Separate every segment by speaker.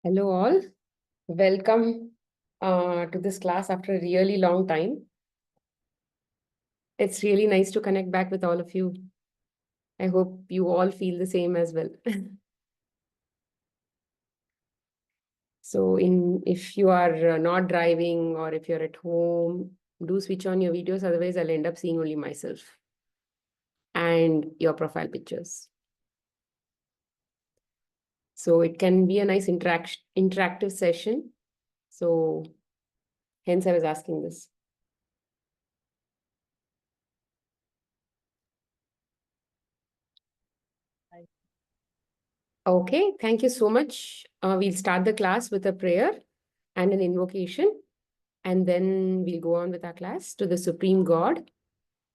Speaker 1: Hello all, welcome to this class after a really long time. It's really nice to connect back with all of you. I hope you all feel the same as well. So if you are not driving or if you're at home, do switch on your videos, otherwise I'll end up seeing only myself and your profile pictures. So it can be a nice interactive session. So hence I was asking this. Okay, thank you so much. We'll start the class with a prayer and an invocation, and then we'll go on with our class to the Supreme God,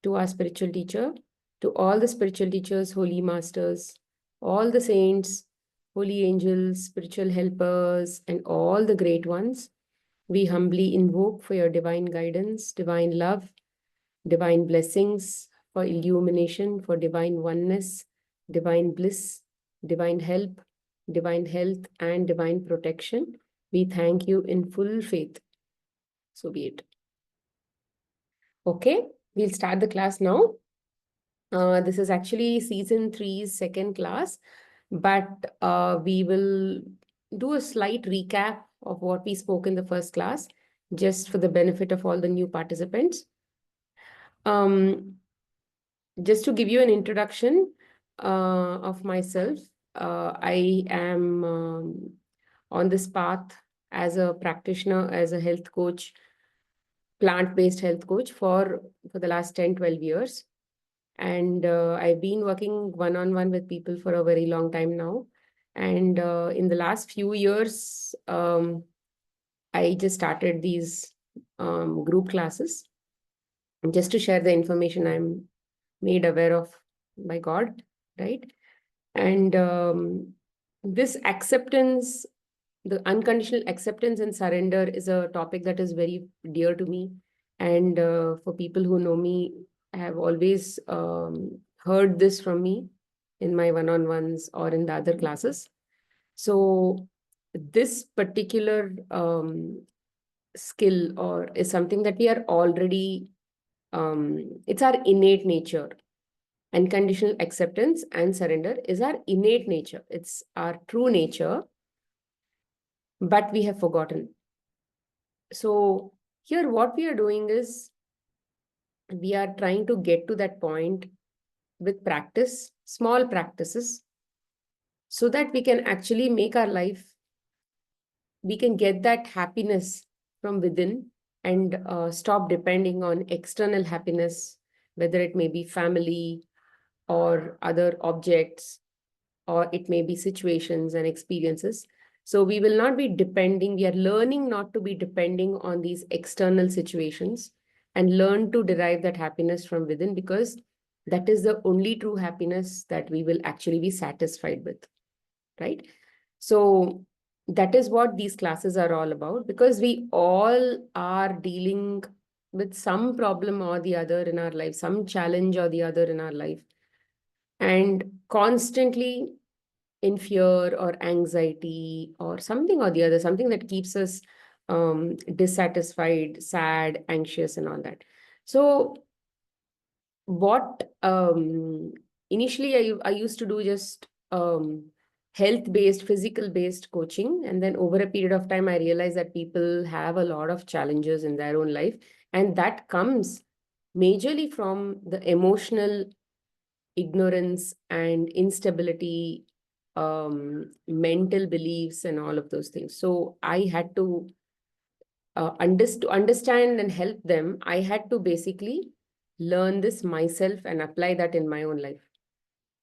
Speaker 1: to our spiritual teacher, to all the spiritual teachers, holy masters, all the saints, holy angels, spiritual helpers, and all the great ones. We humbly invoke for your divine guidance, divine love, divine blessings, for illumination, for divine oneness, divine bliss, divine help, divine health, and divine protection. We thank you in full faith. So be it. Okay, we'll start the class now. This is actually season 3's second class, but we will do a slight recap of what we spoke in the first class, just for the benefit of all the new participants. Just to give you an introduction of myself, I am on this path as a practitioner, as a health coach, plant-based health coach for the last 10, 12 years. And I've been working one-on-one with people for a very long time now. And in the last few years, I just started these group classes just to share the information I'm made aware of by God, right? And this acceptance, the unconditional acceptance and surrender is a topic that is very dear to me. And for people who know me, have always heard this from me in my one-on-ones or in the other classes. So this particular skill or is something that we are already, it's our innate nature. Unconditional acceptance and surrender is our innate nature. It's our true nature, but we have forgotten. So here what we are doing is we are trying to get to that point with practice, small practices, so that we can actually make our life, we can get that happiness from within and stop depending on external happiness, whether it may be family or other objects, or it may be situations and experiences. So we will not be depending, we are learning not to be depending on these external situations and learn to derive that happiness from within, because that is the only true happiness that we will actually be satisfied with, right? So that is what these classes are all about, because we all are dealing with some problem or the other in our life, some challenge or the other in our life, and constantly in fear or anxiety or something or the other, something that keeps us dissatisfied, sad, anxious, and all that. So what initially I used to do just health-based, physical-based coaching. And then over a period of time, I realized that people have a lot of challenges in their own life. And that comes majorly from the emotional ignorance and instability, mental beliefs, and all of those things. So I had to understand and help them. I had to basically learn this myself and apply that in my own life.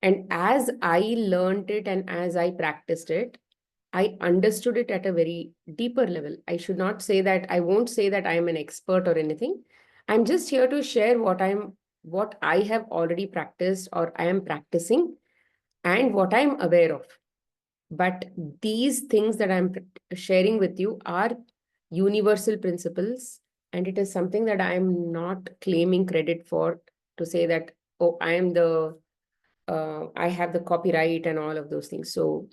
Speaker 1: And as I learned it and as I practiced it, I understood it at a very deeper level. I should not say that, I won't say that I'm an expert or anything. I'm just here to share what I have already practiced or I am practicing and what I'm aware of. But these things that I'm sharing with you are universal principles, and it is something that I'm not claiming credit for, to say that, oh, I have the copyright and all of those things. So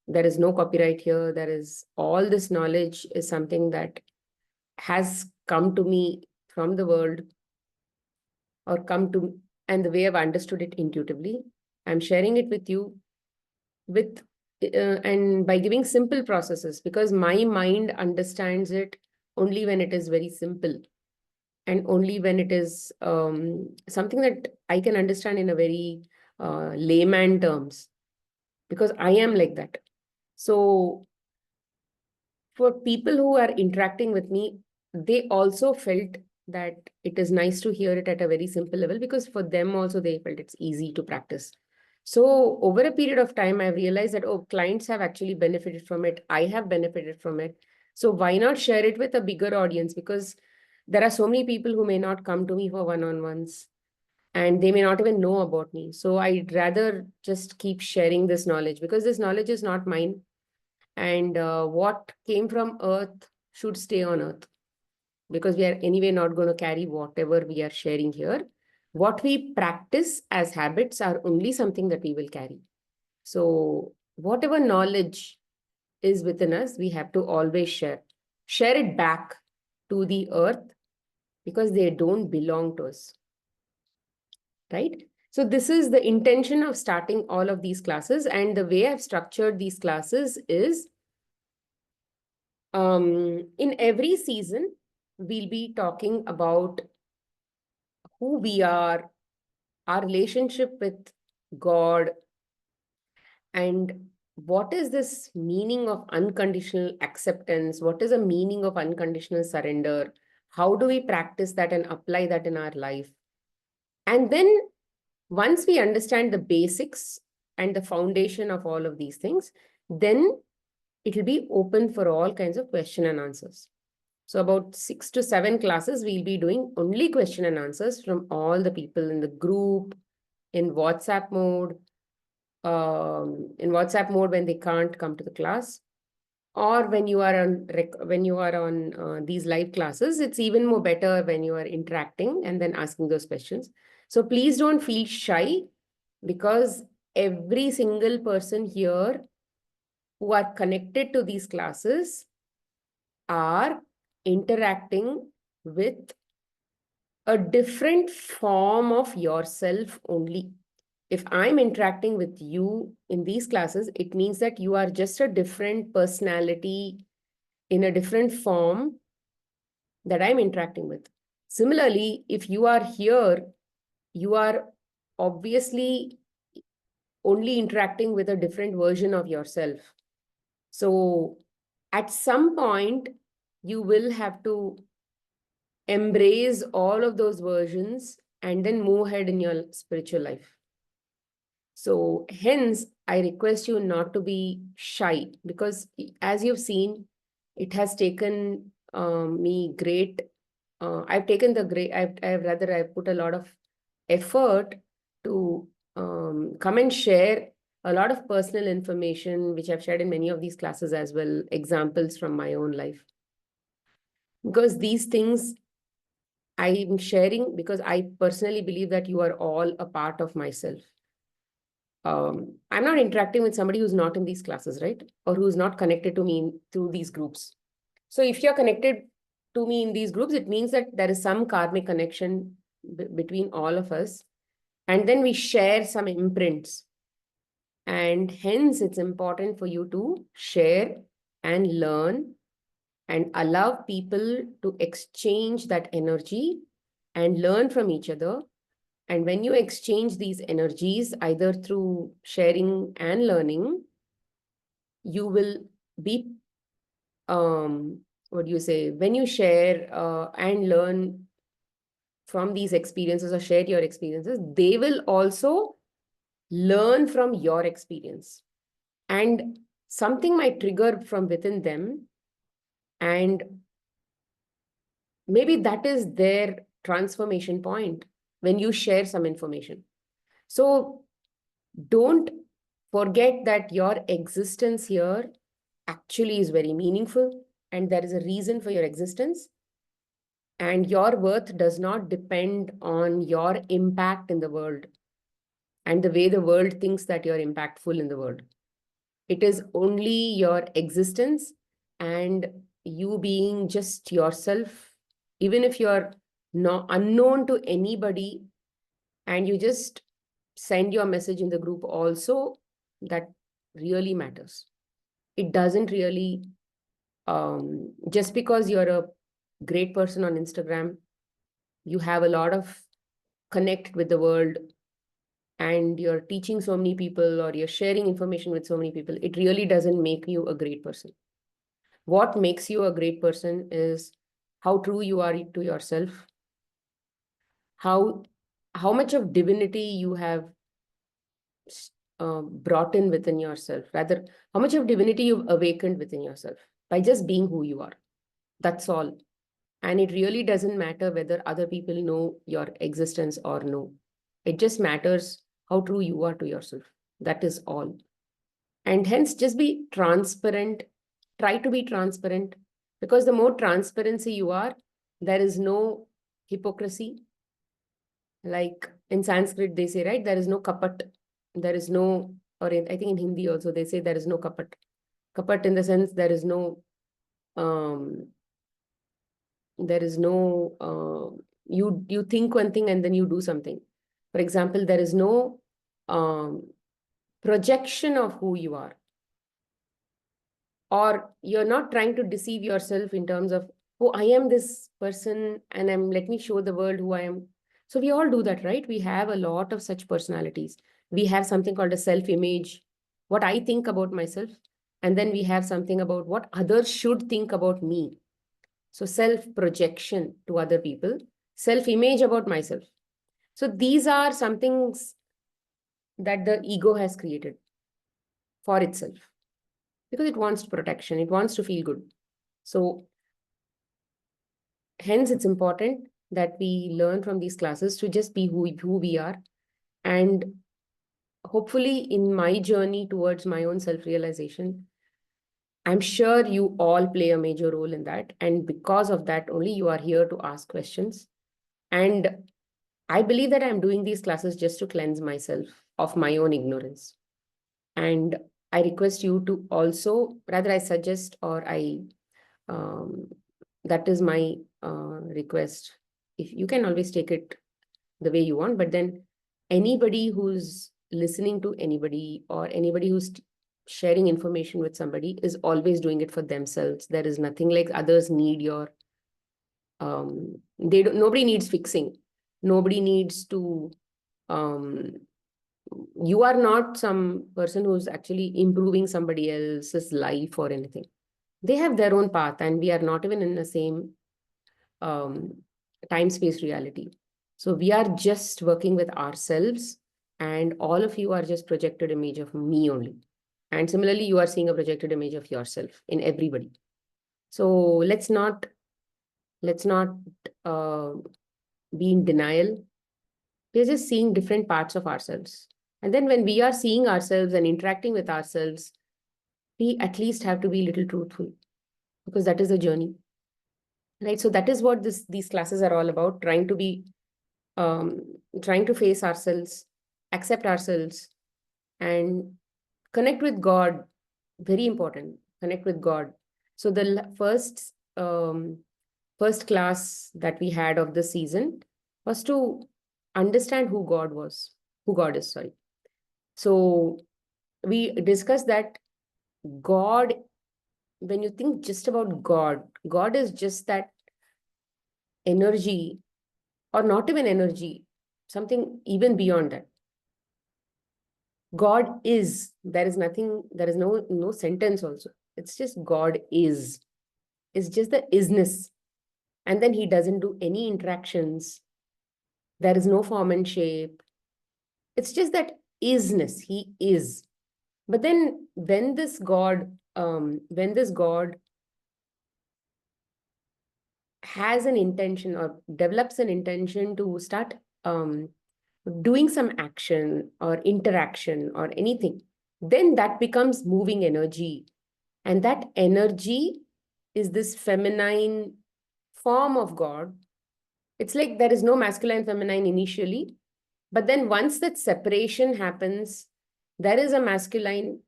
Speaker 1: There is no copyright here. There is all this knowledge is something that has come to me from the world, or come to, and the way I've understood it intuitively. I'm sharing it with you with and by giving simple processes, because my mind understands it only when it is very simple, and only when it is something that I can understand in a very layman terms, because I am like that. So for people who are interacting with me, they also felt that it is nice to hear it at a very simple level, because for them also they felt it's easy to practice. So over a period of time, I realized that, oh, clients have actually benefited from it. I have benefited from it. So why not share it with a bigger audience? Because there are so many people who may not come to me for one-on-ones, and they may not even know about me. So I'd rather just keep sharing this knowledge, because this knowledge is not mine, and what came from earth should stay on earth, because we are anyway not going to carry whatever we are sharing here. What we practice as habits are only something that we will carry. So whatever knowledge is within us, we have to always share it back to the earth, because they don't belong to us, right? So this is the intention of starting all of these classes, and the way I've structured these classes is, in every season, we'll be talking about who we are, our relationship with God, and what is this meaning of unconditional acceptance? What is the meaning of unconditional surrender? How do we practice that and apply that in our life? And then once we understand the basics and the foundation of all of these things, then it will be open for all kinds of question and answers. So about 6 to 7 classes, we'll be doing only question and answers from all the people in the group, in WhatsApp mode, when they can't come to the class, or when you are on these live classes. It's even more better when you are interacting and then asking those questions. So please don't feel shy, because every single person here who are connected to these classes are interacting with a different form of yourself only. If I'm interacting with you in these classes, it means that you are just a different personality in a different form that I'm interacting with. Similarly, if you are here, you are obviously only interacting with a different version of yourself. So at some point, you will have to embrace all of those versions and then move ahead in your spiritual life. So hence, I request you not to be shy, because as you've seen, it has taken me great. I've taken the great, I've put a lot of effort to come and share a lot of personal information, which I've shared in many of these classes as well, examples from my own life. Because these things I'm sharing, because I personally believe that you are all a part of myself. I'm not interacting with somebody who's not in these classes, right? Or who's not connected to me through these groups. So if you're connected to me in these groups, it means that there is some karmic connection between all of us. And then we share some imprints. And hence, it's important for you to share and learn and allow people to exchange that energy and learn from each other. And when you exchange these energies, either through sharing and learning, you will be, what do you say, when you share and learn from these experiences or share your experiences, they will also learn from your experience. And something might trigger from within them, and maybe that is their transformation point when you share some information. So don't forget that your existence here actually is very meaningful, and there is a reason for your existence. And your worth does not depend on your impact in the world and the way the world thinks that you're impactful in the world. It is only your existence and you being just yourself, even if you're not unknown to anybody, and you just send your message in the group also, that really matters. It doesn't really, just because you're a great person on Instagram, you have a lot of connect with the world, and you're teaching so many people or you're sharing information with so many people, it really doesn't make you a great person. What makes you a great person is how true you are to yourself, how how much of divinity you have brought in within yourself, rather how much of divinity you've awakened within yourself by just being who you are. That's all. And it really doesn't matter whether other people know your existence or no. It just matters how true you are to yourself. That is all. And hence, just be transparent. Try to be transparent, because the more transparency you are, there is no hypocrisy. Like in Sanskrit, they say, right, there is no kapat. There is no, or I think in Hindi also, they say there is no kapat. Kapat in the sense um, there is no, you think one thing and then you do something. For example, there is no projection of who you are, or you're not trying to deceive yourself in terms of, oh, I am this person and let me show the world who I am. So we all do that, right? We have a lot of such personalities. We have something called a self image, what I think about myself, and then we have something about what others should think about me. So self projection to other people, self image about myself. So these are some things that the ego has created for itself, because it wants protection, it wants to feel good. So hence it's important that we learn from these classes to just be who we are. And hopefully in my journey towards my own self-realization, I'm sure you all play a major role in that. And because of that, only you are here to ask questions. And I believe that I'm doing these classes just to cleanse myself of my own ignorance. And I request you to also, rather I suggest, or um, that is my request. If you can always take it the way you want, but then anybody who's listening to anybody, or anybody who's sharing information with somebody, is always doing it for themselves. There is nothing like others need your, they don't, nobody needs fixing. Nobody needs to, um, you are not some person who's actually improving somebody else's life or anything. They have their own path, and we are not even in the same um, time space reality. So we are just working with ourselves, and all of you are just projected image of me only. And similarly, you are seeing a projected image of yourself in everybody. So let's not uh, be in denial. We're just seeing different parts of ourselves. And then when we are seeing ourselves and interacting with ourselves, we at least have to be a little truthful, because that is the journey. Right. So that is what these classes are all about, trying to be um, trying to face ourselves, accept ourselves, and connect with God. Very important. Connect with God. So the first class that we had of the season was to understand who God is, sorry. So we discussed that God, when you think just about God, God is just that energy, or not even energy, something even beyond that. God is, there is nothing, there is no sentence also. It's just God is. It's just the isness. And then he doesn't do any interactions. There is no form and shape. It's just that isness. He is. But then when this God has an intention or develops an intention to start doing some action or interaction or anything, then that becomes moving energy. And that energy is this feminine form of God. It's like there is no masculine, feminine initially, but then once that separation happens, there is a masculine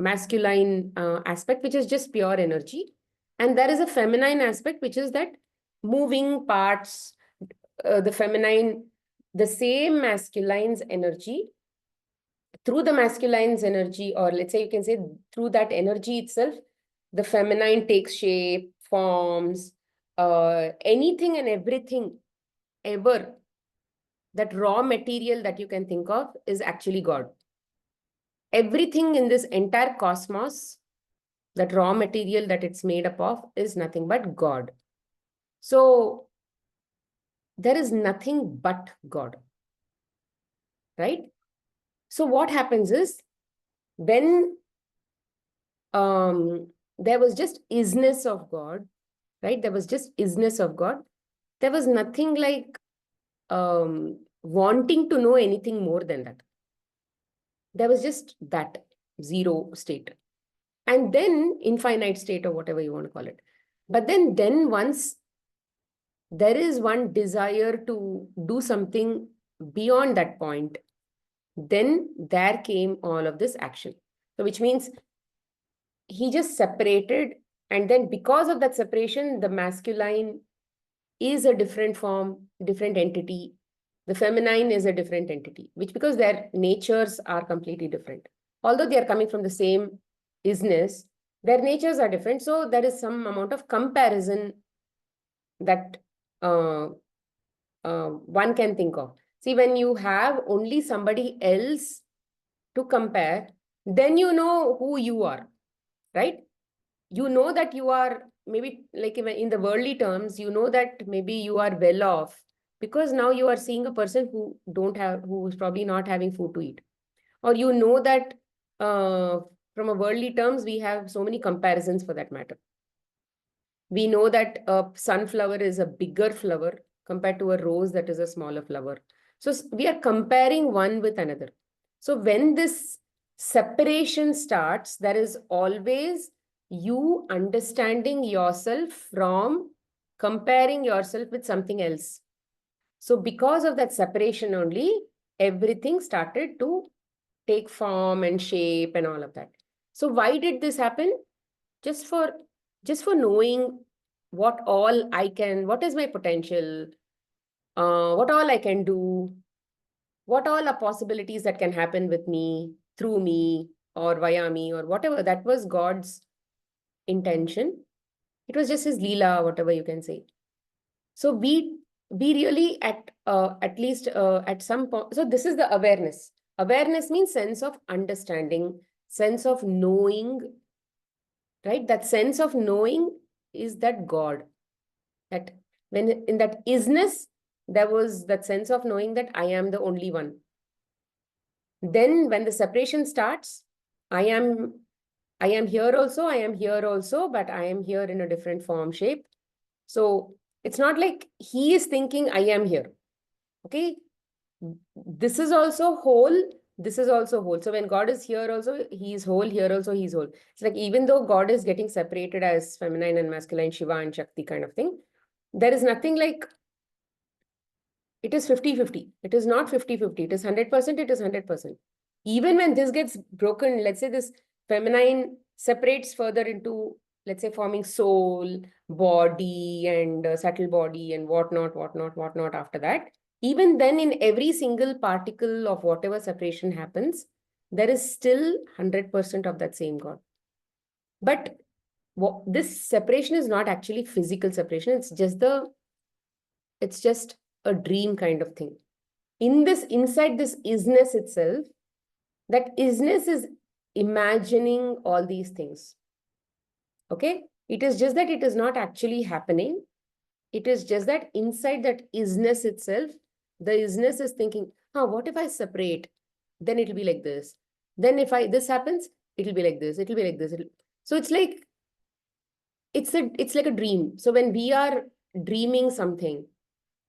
Speaker 1: masculine aspect, which is just pure energy. And there is a feminine aspect, which is that moving parts, the feminine, the same masculine's energy, through the masculine's energy, or let's say you can say through that energy itself, the feminine takes shape, forms, anything and everything ever, that raw material that you can think of is actually God. Everything in this entire cosmos, that raw material that it's made up of, is nothing but God. So there is nothing but God, right? So what happens is, when there was just isness of God, right? There was just isness of God. There was nothing like wanting to know anything more than that. There was just that zero state. And then infinite state, or whatever you want to call it. But then once there is one desire to do something beyond that point, then there came all of this action. So which means he just separated, and then because of that separation, the masculine is a different form, different entity. The feminine is a different entity, which, because their natures are completely different. Although they are coming from the same isness, their natures are different. So there is some amount of comparison that one can think of. See, when you have only somebody else to compare, then you know who you are, right? You know that you are, maybe like in the worldly terms, you know that maybe you are well off, because now you are seeing a person who is probably not having food to eat. Or you know that from a worldly terms, we have so many comparisons for that matter. We know that a sunflower is a bigger flower compared to a rose that is a smaller flower. So we are comparing one with another. So when this separation starts, there is always you understanding yourself from comparing yourself with something else. So because of that separation only, everything started to take form and shape and all of that. So why did this happen? Just for knowing what is my potential, what all I can do, what all are possibilities that can happen with me, through me, or via me, or whatever. That was God's intention. It was just his Leela, whatever you can say. So we really at least at some point, so this is the awareness. Awareness means sense of understanding, sense of knowing, right? That sense of knowing is that God. That when in that isness, there was that sense of knowing that I am the only one. Then when the separation starts, I am here also, I am here also, but I am here in a different form, shape. So it's not like he is thinking I am here. Okay. This is also whole. This is also whole. So when God is here also, he is whole. Here also, he is whole. It's like, even though God is getting separated as feminine and masculine, Shiva and Shakti kind of thing, there is nothing like it is 50-50. It is not 50-50. It is 100%. It is 100%. Even when this gets broken, let's say this feminine separates further into, let's say, forming soul, body, and subtle body, and whatnot after that. Even then, in every single particle of whatever separation happens, there is still 100% of that same God. But this separation is not actually physical separation. It's just a dream kind of thing. Inside this isness itself, that isness is imagining all these things. Okay? It is just that it is not actually happening. It is just that inside that isness itself, the isness is thinking, what if I separate? Then it'll be like this. Then if this happens, it'll be like this. It'll be like this. So it's like, it's like a dream. So when we are dreaming something,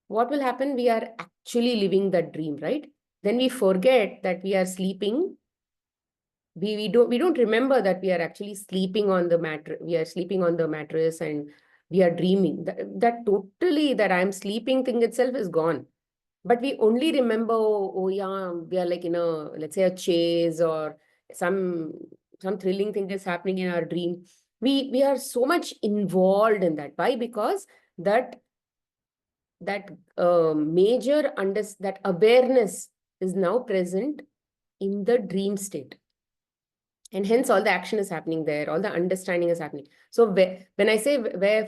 Speaker 1: what will happen? We are actually living that dream, right? Then we forget that we are sleeping. We don't remember that we are actually sleeping on the mattress. We are sleeping on the mattress and we are dreaming. That totally, that I'm sleeping thing itself is gone. But we only remember, oh yeah, we are like in a, let's say, a chase or some some thrilling thing is happening in our dream. We are so much involved in that. Why? Because that that awareness is now present in the dream state. And hence all the action is happening there, all the understanding is happening. So when I say where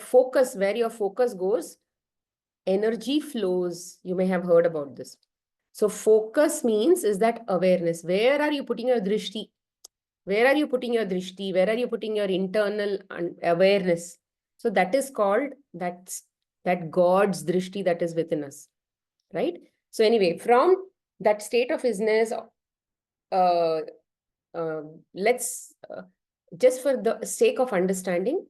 Speaker 1: your focus goes, energy flows. You may have heard about this. So focus means is that awareness. Where are you putting your drishti? Where are you putting your drishti? Where are you putting your internal awareness? So that is called that God's drishti that is within us, right? So anyway, from that state of isness, let's just for the sake of understanding,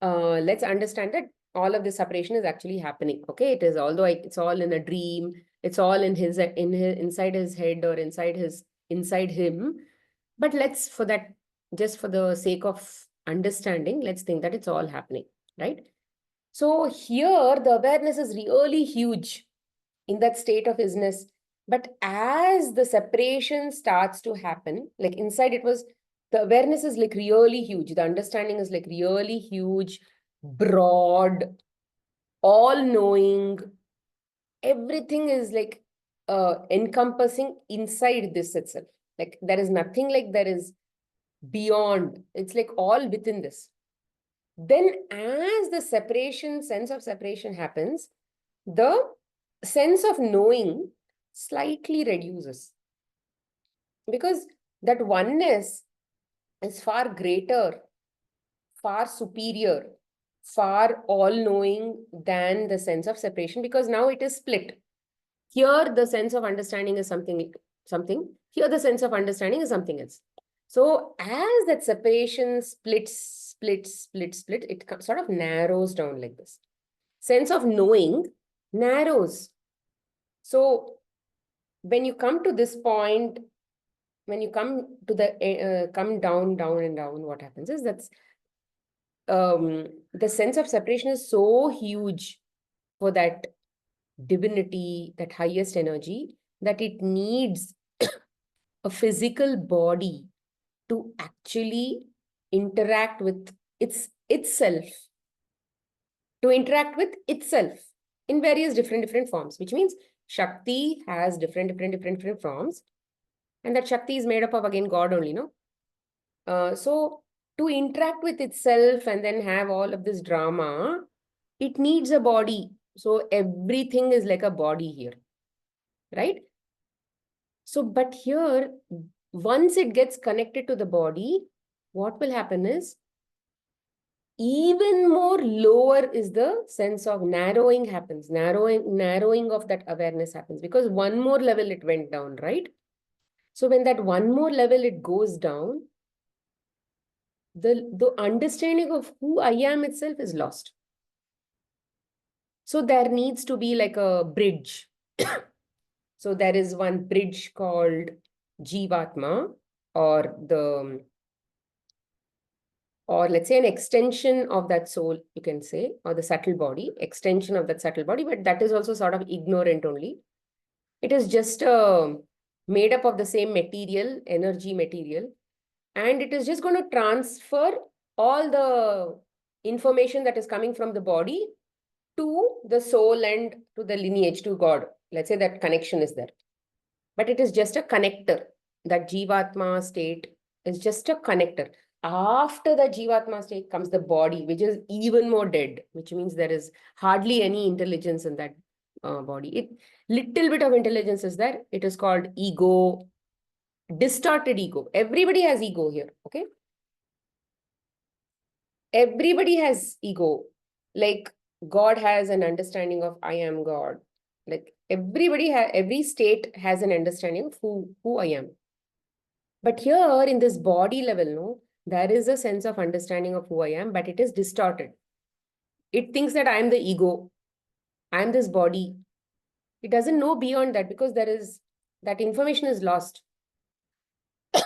Speaker 1: let's understand that all of this separation is actually happening. Okay, it is, although it's all in a dream, it's all in his inside his head or inside him. But let's, for that, just for the sake of understanding, let's think that it's all happening, right? So here the awareness is really huge in that state of isness. But as the separation starts to happen, like inside it was, the awareness is like really huge. The understanding is like really huge, broad, all knowing. Everything is like encompassing inside this itself. Like there is nothing like there is beyond. It's like all within this. Then as the sense of separation happens, the sense of knowing slightly reduces, because that oneness is far greater, far superior, far all-knowing than the sense of separation, because now it is split. Here the sense of understanding is something. Here the sense of understanding is something else. So as that separation splits, it sort of narrows down like this. Sense of knowing narrows. So when you come to this point, when you come to the come down, and down, what happens is that's the sense of separation is so huge for that divinity, that highest energy, that it needs a physical body to actually interact with itself, to interact with itself in various different forms, which means Shakti has different forms. And that Shakti is made up of, again, God only, no? So to interact with itself and then have all of this drama, it needs a body. So everything is like a body here, right? So, but here, once it gets connected to the body, what will happen is even more lower is the sense of narrowing happens. Narrowing of that awareness happens, because one more level it went down, right? So when that one more level it goes down, the understanding of who I am itself is lost. So there needs to be like a bridge. So there is one bridge called Jivatma, or let's say an extension of that soul, you can say, or the subtle body, extension of that subtle body, but that is also sort of ignorant only. It is just made up of the same material, energy material, and it is just going to transfer all the information that is coming from the body to the soul and to the lineage, to God. Let's say that connection is there. But it is just a connector. That Jivatma state is just a connector. After the Jivatma state comes the body, which is even more dead, which means there is hardly any intelligence in that body. Little bit of intelligence is there. It is called ego, distorted ego. Everybody has ego here, okay? Everybody has ego. Like God has an understanding of I am God. Like every state has an understanding of who I am. But here in this body level, no, there is a sense of understanding of who I am, but it is distorted. It thinks that I am the ego. I am this body. It doesn't know beyond that, because that information is lost.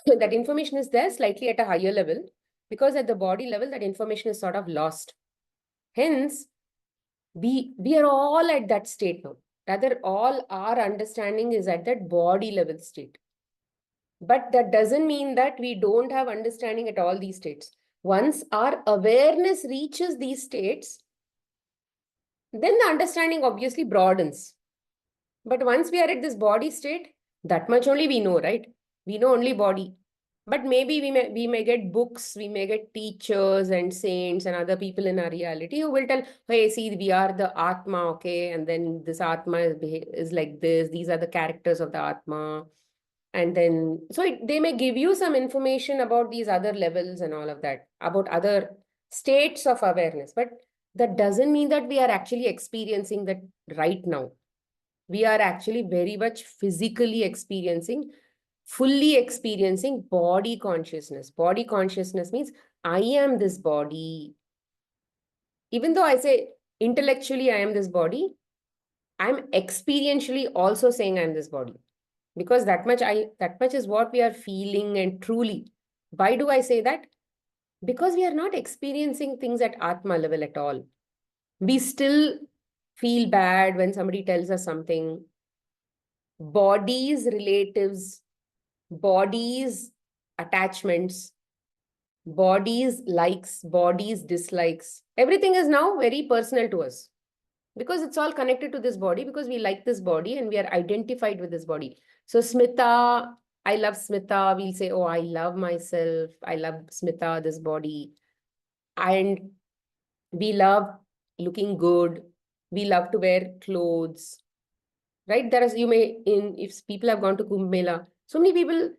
Speaker 1: That information is there slightly at a higher level, because at the body level, that information is sort of lost. Hence, we are all at that state now. Rather, all our understanding is at that body level state. But that doesn't mean that we don't have understanding at all these states. Once our awareness reaches these states, then the understanding obviously broadens. But once we are at this body state, that much only we know, right? We know only body. But maybe we may get books, we may get teachers and saints and other people in our reality who will tell, hey, see, we are the Atma, okay? And then this Atma is like this. These are the characters of the Atma. And then, so they may give you some information about these other levels and all of that, about other states of awareness. But that doesn't mean that we are actually experiencing that right now. We are actually very much physically experiencing, fully experiencing body consciousness. Body consciousness means I am this body. Even though I say intellectually I am this body, I'm experientially also saying I'm this body. Because that much is what we are feeling and truly. Why do I say that? Because we are not experiencing things at Atma level at all. We still feel bad when somebody tells us something. Bodies, relatives, bodies, attachments, bodies, likes, bodies, dislikes. Everything is now very personal to us because it's all connected to this body because we like this body and we are identified with this body. So Smita, I love Smita. We'll say, oh, I love myself. I love Smita, this body. And we love looking good. We love to wear clothes, right? There is, you may, if people have gone to Kumbh Mela, so many people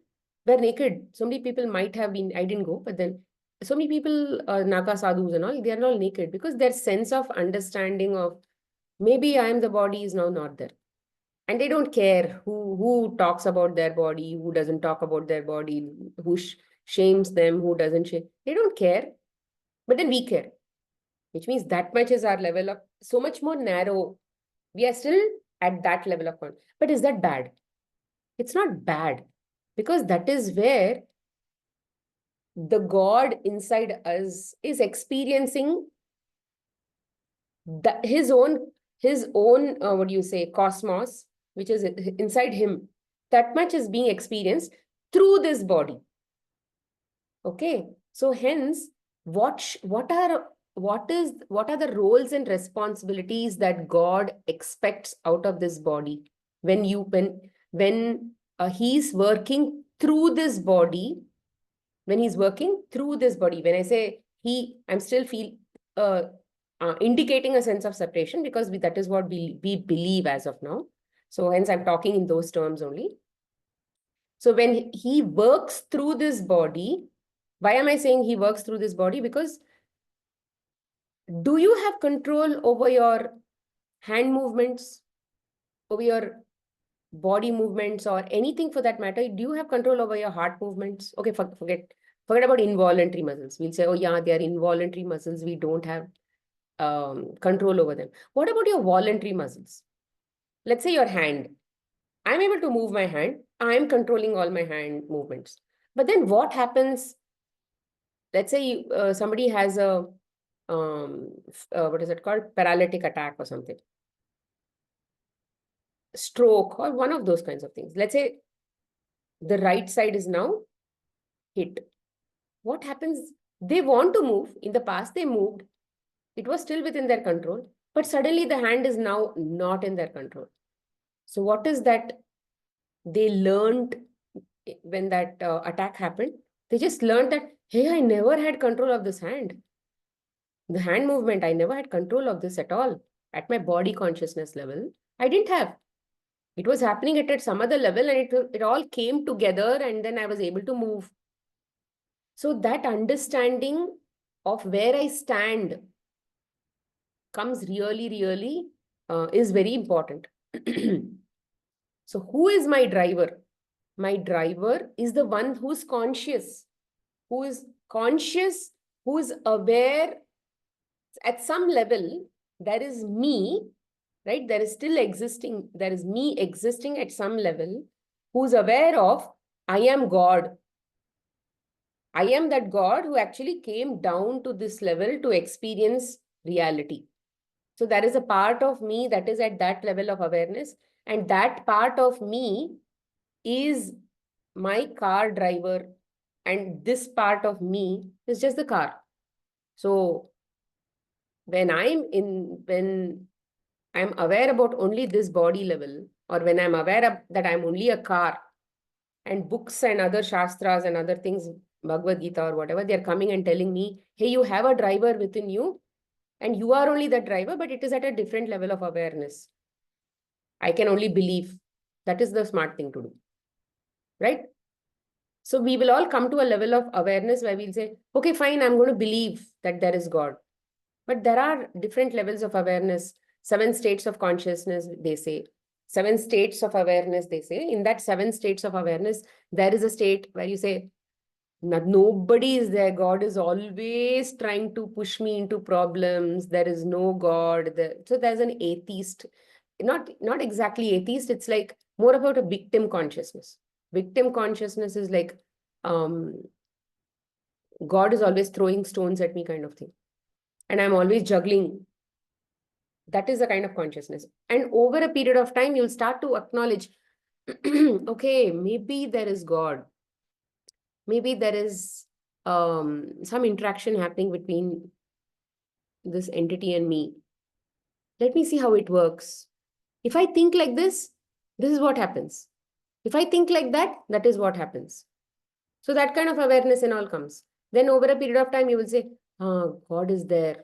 Speaker 1: were naked. So many people might have been, I didn't go, but then so many people, Naga sadhus and all, they are all naked because their sense of understanding of maybe I am the body is now not there. And they don't care who talks about their body, who doesn't talk about their body, who shames them, who doesn't shame. They don't care. But then we care, which means that much is our level of so much more narrow. We are still at that level of con. But is that bad? It's not bad because that is where the God inside us is experiencing his own what do you say, cosmos, which is inside him. That much is being experienced through this body. Okay, so hence what are the roles and responsibilities that God expects out of this body when he's working through this body. When he's working through this body, when I say I'm still uh, indicating a sense of separation because that is what we believe as of now. So hence I'm talking in those terms only. So when he works through this body, why am I saying he works through this body? Because do you have control over your hand movements, over your body movements, or anything for that matter? Do you have control over your heart movements? Okay, forget about involuntary muscles. We'll say, oh yeah, they are involuntary muscles. We don't have control over them. What about your voluntary muscles? Let's say your hand. I'm able to move my hand. I'm controlling all my hand movements. But then what happens? Let's say somebody has a what is it called? Paralytic attack or something. Stroke or one of those kinds of things. Let's say the right side is now hit. What happens? They want to move. In the past, they moved. It was still within their control. But suddenly the hand is now not in their control. So what is that they learned when that attack happened? They just learned that, hey, I never had control of this hand. The hand movement, I never had control of this at all. At my body consciousness level, I didn't have. It was happening at some other level and it all came together and then I was able to move. So that understanding of where I stand comes really is very important. So who is my driver? My driver is the one who's conscious, who is conscious, who is aware. At some level, there is me, right? There is still existing, there is me existing at some level, who's aware of, I am God. I am that God who actually came down to this level to experience reality. So there is a part of me that is at that level of awareness. And that part of me is my car driver and this part of me is just the car. So when I'm aware about only this body level, or when I'm aware of that I'm only a car, and books and other shastras and other things, Bhagavad Gita or whatever, they're coming and telling me, hey, you have a driver within you, and you are only the driver, but it is at a different level of awareness. I can only believe. That is the smart thing to do, right? So we will all come to a level of awareness where we'll say, okay, fine, I'm going to believe that there is God. But there are different levels of awareness, 7 states of consciousness, they say. 7 states of awareness, they say. In that 7 states of awareness, there is a state where you say, nobody is there. God is always trying to push me into problems. There is no God. So there's an atheist, not exactly atheist. It's like more about a victim consciousness. Victim consciousness is like, God is always throwing stones at me kind of thing. And I'm always juggling. That is the kind of consciousness. And over a period of time, you'll start to acknowledge, okay, maybe there is God. Maybe there is some interaction happening between this entity and me. Let me see how it works. If I think like this is what happens. If I think like that is what happens. So that kind of awareness and all comes. Then over a period of time, you will say, God is there.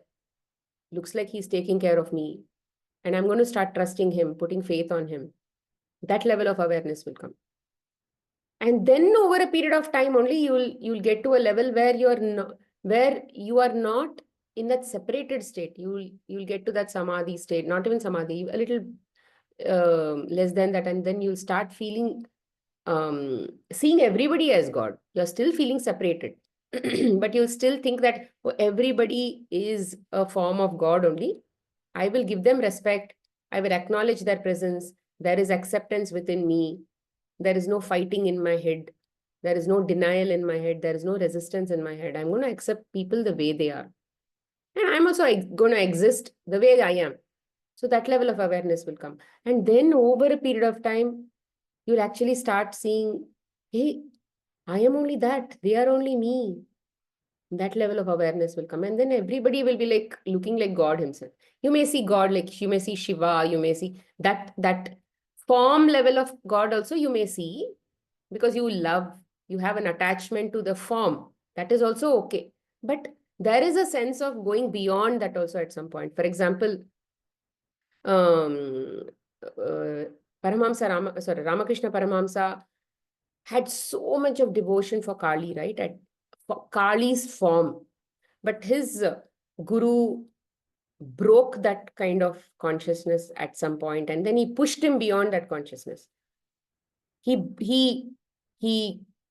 Speaker 1: Looks like he's taking care of me. And I'm going to start trusting him, putting faith on him. That level of awareness will come. And then over a period of time only, you'll get to a level where you are not in that separated state. You'll get to that samadhi state, not even samadhi, a little less than that, and then you'll start feeling seeing everybody as God. You're still feeling separated, but you'll still think that, oh, everybody is a form of God only. I will give them respect. I will acknowledge their presence. There is acceptance within me. There is no fighting in my head. There is no denial in my head. There is no resistance in my head. I'm going to accept people the way they are. And I'm also going to exist the way I am. So that level of awareness will come. And then over a period of time, you'll actually start seeing, hey, I am only that. They are only me. That level of awareness will come. And then everybody will be like looking like God himself. You may see God, like you may see Shiva, you may see that form level of God also you may see, because you have an attachment to the form. That is also okay. But there is a sense of going beyond that also at some point. For example, um, Ramakrishna Paramahamsa had so much of devotion for Kali, right? For Kali's form. But his guru broke that kind of consciousness at some point, and then he pushed him beyond that consciousness. He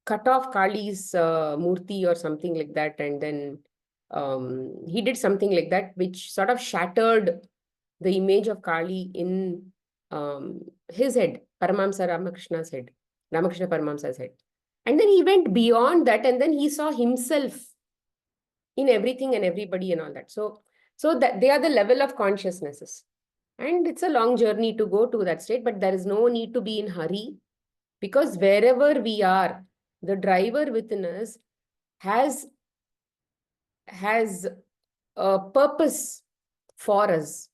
Speaker 1: cut off Kali's murti or something like that, and then he did something like that, which sort of shattered the image of Kali in his head, Paramahamsa Ramakrishna's head, Ramakrishna Paramahamsa's head. And then he went beyond that, and then he saw himself in everything and everybody and all that. So that they are the level of consciousnesses. And it's a long journey to go to that state, but there is no need to be in hurry, because wherever we are, the driver within us has a purpose for us.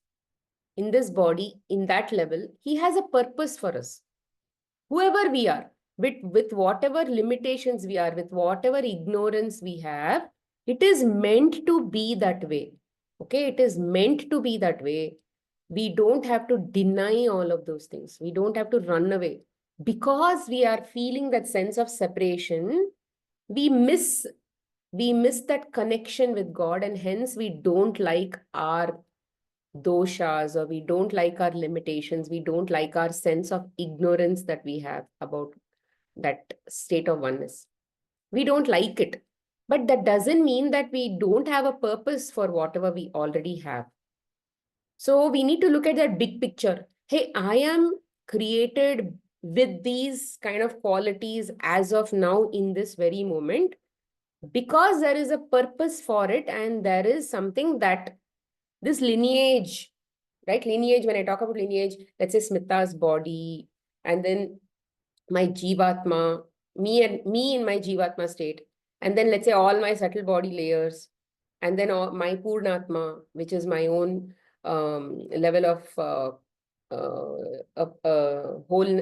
Speaker 1: In this body, in that level, he has a purpose for us. Whoever we are, with whatever limitations we are, with whatever ignorance we have, it is meant to be that way. Okay, it is meant to be that way. We don't have to deny all of those things. We don't have to run away. Because we are feeling that sense of separation, we miss that connection with God, and hence we don't like our doshas, or we don't like our limitations. We don't like our sense of ignorance that we have about that state of oneness. We don't like it. But that doesn't mean that we don't have a purpose for whatever we already have. So we need to look at that big picture. Hey, I am created with these kind of qualities as of now in this very moment, because there is a purpose for it, and there is something that this lineage, right? Lineage, when I talk about lineage, let's say Smita's body, and then my Jivatma, me in my Jivatma state, and then let's say all my subtle body layers, and then all my Purnatma, which is my own level of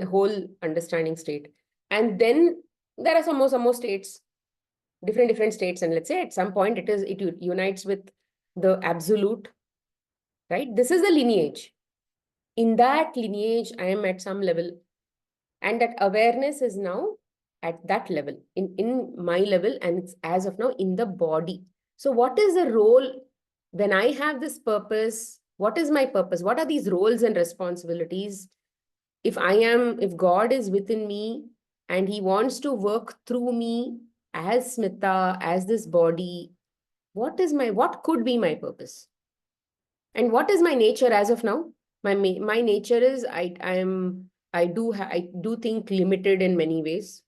Speaker 1: whole understanding state. And then there are some more states, different states, and let's say at some point it unites with the absolute, right? This is the lineage. In that lineage, I am at some level, and that awareness is now at that level, in my level, and it's as of now in the body. So what is the role when I have this purpose? What is my purpose? What are these roles and responsibilities? If God is within me and he wants to work through me as Smita, as this body, what could be my purpose? And what is my nature as of now? My nature is I do think limited in many ways.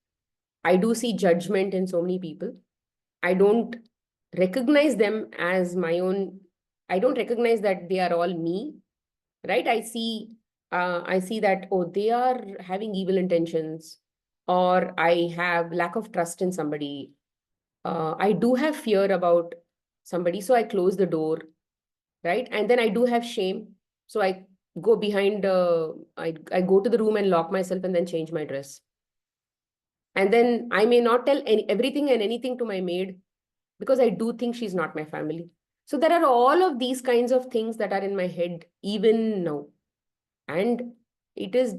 Speaker 1: I do see judgment in so many people. I don't recognize them as my own. I don't recognize that they are all me, right? I see that, oh, they are having evil intentions, or I have lack of trust in somebody. I do have fear about somebody, so I close the door, right? And then I do have shame, so I go behind. I go to the room and lock myself, and then change my dress. And then I may not tell everything and anything to my maid, because I do think she's not my family. So there are all of these kinds of things that are in my head even now. And it is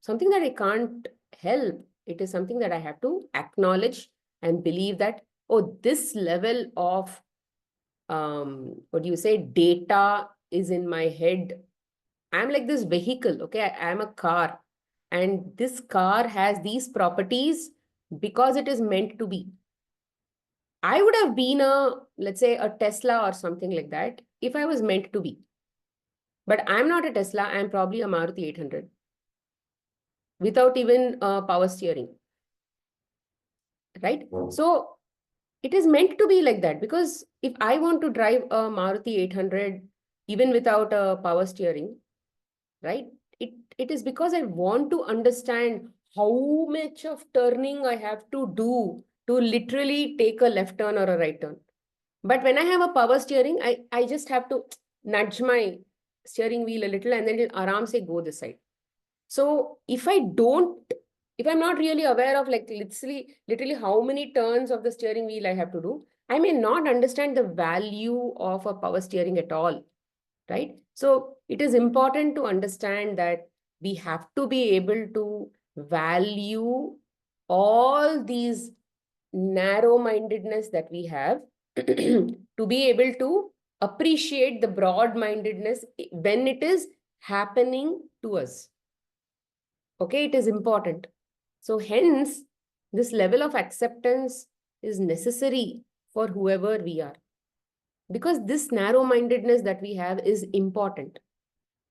Speaker 1: something that I can't help. It is something that I have to acknowledge and believe that, oh, this level of, what do you say, data is in my head. I'm like this vehicle, okay? I'm a car. And this car has these properties because it is meant to be. I would have been let's say, a Tesla or something like that if I was meant to be. But I'm not a Tesla. I'm probably a Maruti 800 without even power steering, right? So it is meant to be like that, because if I want to drive a Maruti 800 even without a power steering, right? It is because I want to understand how much of turning I have to do to literally take a left turn or a right turn. But when I have a power steering, I just have to nudge my steering wheel a little, and then it aram se go this side. So if I'm not really aware of, like, literally how many turns of the steering wheel I have to do, I may not understand the value of a power steering at all, right? So it is important to understand that we have to be able to value all these narrow-mindedness that we have to be able to appreciate the broad-mindedness when it is happening to us. Okay, it is important. So hence, this level of acceptance is necessary for whoever we are. Because this narrow-mindedness that we have is important.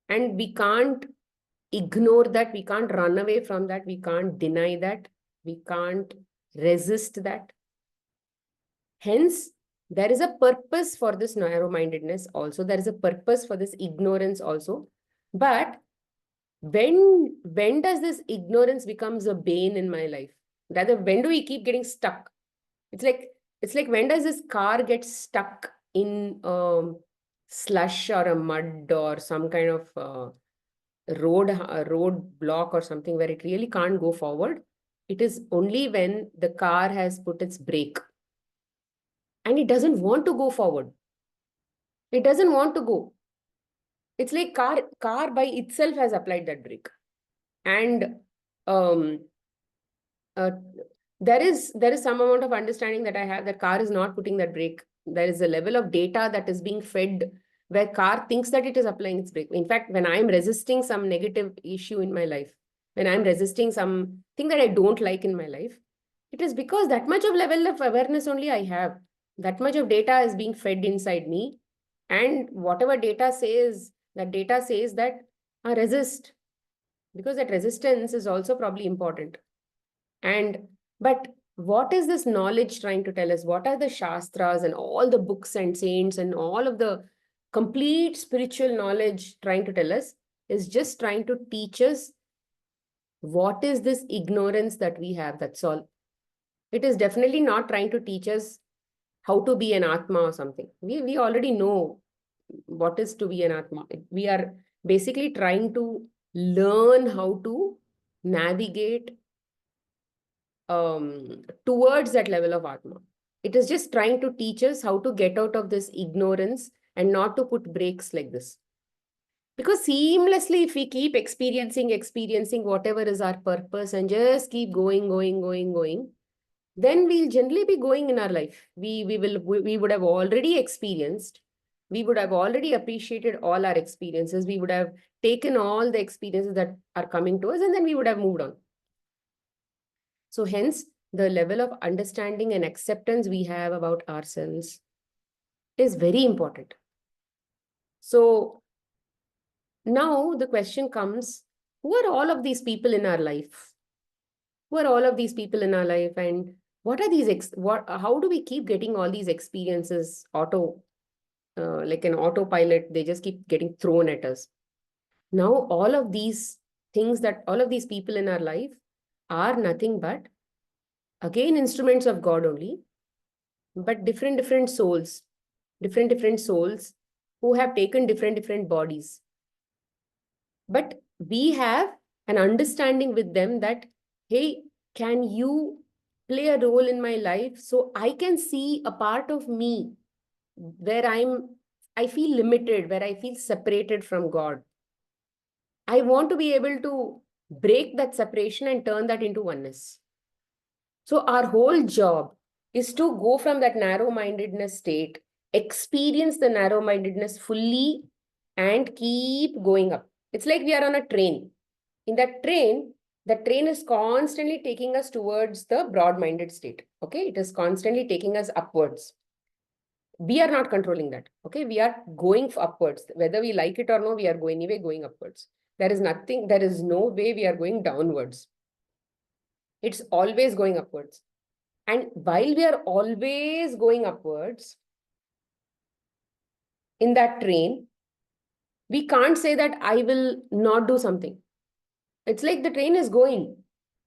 Speaker 1: And we can't ignore that. We can't run away from that. We can't deny that. We can't resist that. Hence, there is a purpose for this narrow-mindedness also. There is a purpose for this ignorance also. But when does this ignorance becomes a bane in my life? Rather, when do we keep getting stuck? It's like when does this car get stuck in slush or a mud or some kind of road block or something where it really can't go forward? It is only when the car has put its brake and it doesn't want to go forward. It doesn't want to go. It's like car by itself has applied that brake. And um, uh, there is some amount of understanding that I have that car is not putting that brake. There is a level of data that is being fed where car thinks that it is applying its brake. In fact, when I'm resisting some negative issue in my life, when I'm resisting something that I don't like in my life, it is because that much of level of awareness only I have. That much of data is being fed inside me. And whatever data says, that data says that I resist, because that resistance is also probably important. But what is this knowledge trying to tell us? What are the Shastras and all the books and saints and all of the complete spiritual knowledge trying to tell us? Is just trying to teach us what is this ignorance that we have. That's all. It is definitely not trying to teach us how to be an Atma or something. We already know what is to be an Atma. We are basically trying to learn how to navigate towards that level of Atma. It is just trying to teach us how to get out of this ignorance and not to put breaks like this. Because seamlessly, if we keep experiencing whatever is our purpose and just keep going, then we'll generally be going in our life. We would have already experienced, we would have already appreciated all our experiences. We would have taken all the experiences that are coming to us, and then we would have moved on. So hence, the level of understanding and acceptance we have about ourselves is very important. So now the question comes, who are all of these people in our life? Who are all of these people in our life, and what are these, how do we keep getting all these experiences like an autopilot? They just keep getting thrown at us. Now, all of these things, that all of these people in our life are nothing but, again, instruments of God only, but different souls, different souls who have taken different bodies. But we have an understanding with them that, hey, can you play a role in my life so I can see a part of me where I feel limited, where I feel separated from God. I want to be able to break that separation and turn that into oneness. So our whole job is to go from that narrow-mindedness state, experience the narrow-mindedness fully, and keep going up. It's like we are on a train. In that train, the train is constantly taking us towards the broad-minded state. Okay, it is constantly taking us upwards. We are not controlling that. Okay, we are going upwards. Whether we like it or no, we are going upwards. There is no way we are going downwards. It's always going upwards. And while we are always going upwards in that train, we can't say that I will not do something. It's like the train is going.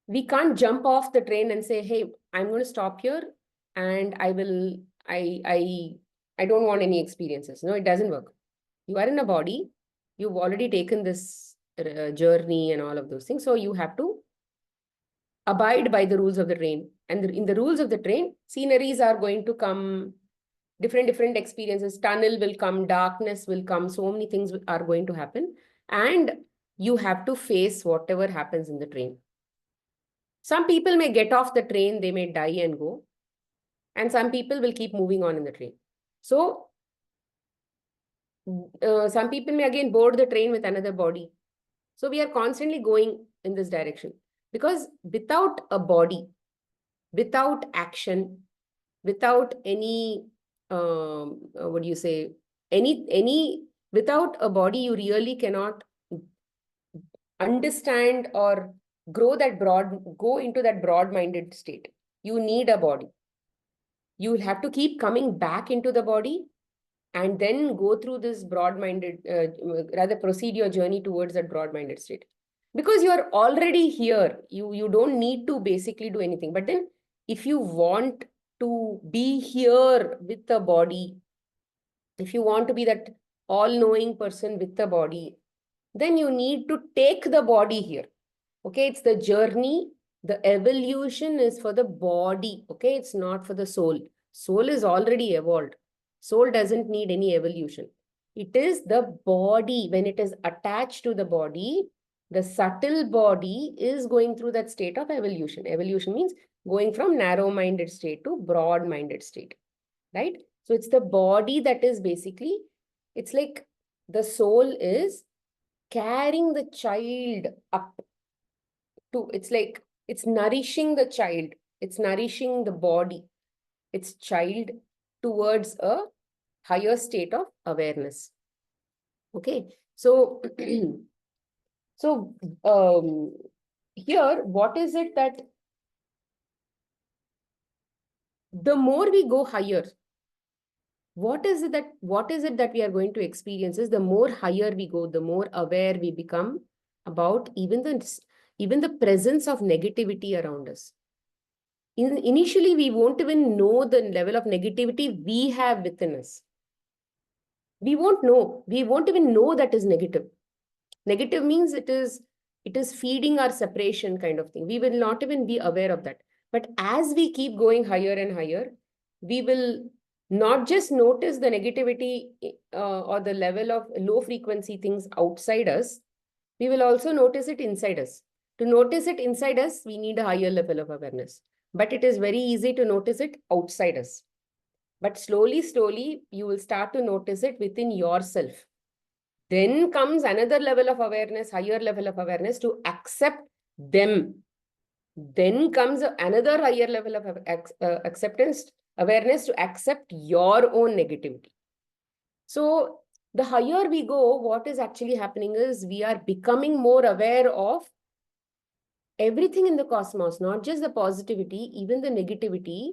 Speaker 1: We can't jump off the train and say, hey, I'm going to stop here and I don't want any experiences. No, it doesn't work. You are in a body. You've already taken this journey and all of those things. So you have to abide by the rules of the train. And in the rules of the train, sceneries are going to come, different experiences. Tunnel will come, darkness will come. So many things are going to happen. And you have to face whatever happens in the train. Some people may get off the train, they may die and go. And some people will keep moving on in the train. So some people may again board the train with another body. So we are constantly going in this direction. Because without a body, without action, without any, what do you say, without a body, you really cannot understand or go into that broad-minded state. You need a body. You will have to keep coming back into the body and then go through this broad-minded, rather proceed your journey towards that broad-minded state. Because you are already here. You don't need to basically do anything. But then if you want to be here with the body, if you want to be that all-knowing person with the body, then you need to take the body here. Okay, it's the journey. The evolution is for the body. Okay, it's not for the soul. Soul is already evolved. Soul doesn't need any evolution. It is the body. When it is attached to the body, the subtle body is going through that state of evolution. Evolution means going from narrow-minded state to broad-minded state, right? So it's the body that is basically, it's like the soul is carrying the child up to, it's like, it's nourishing the child. It's nourishing the body, its child, towards a higher state of awareness. Okay. So, so here, what is it that the more we go higher, what is it that we are going to experience is the more higher we go, the more aware we become about even the presence of negativity around us. Initially, we won't even know the level of negativity we have within us. We won't know. We won't even know that is negative. Negative means it is feeding our separation kind of thing. We will not even be aware of that. But as we keep going higher and higher, we will not just notice the negativity or the level of low frequency things outside us, we will also notice it inside us. To notice it inside us, we need a higher level of awareness. But it is very easy to notice it outside us. But slowly, slowly, you will start to notice it within yourself. Then comes another level of awareness, higher level of awareness to accept them. Then comes another higher level of acceptance, awareness to accept your own negativity. So the higher we go, what is actually happening is we are becoming more aware of everything in the cosmos, not just the positivity, even the negativity.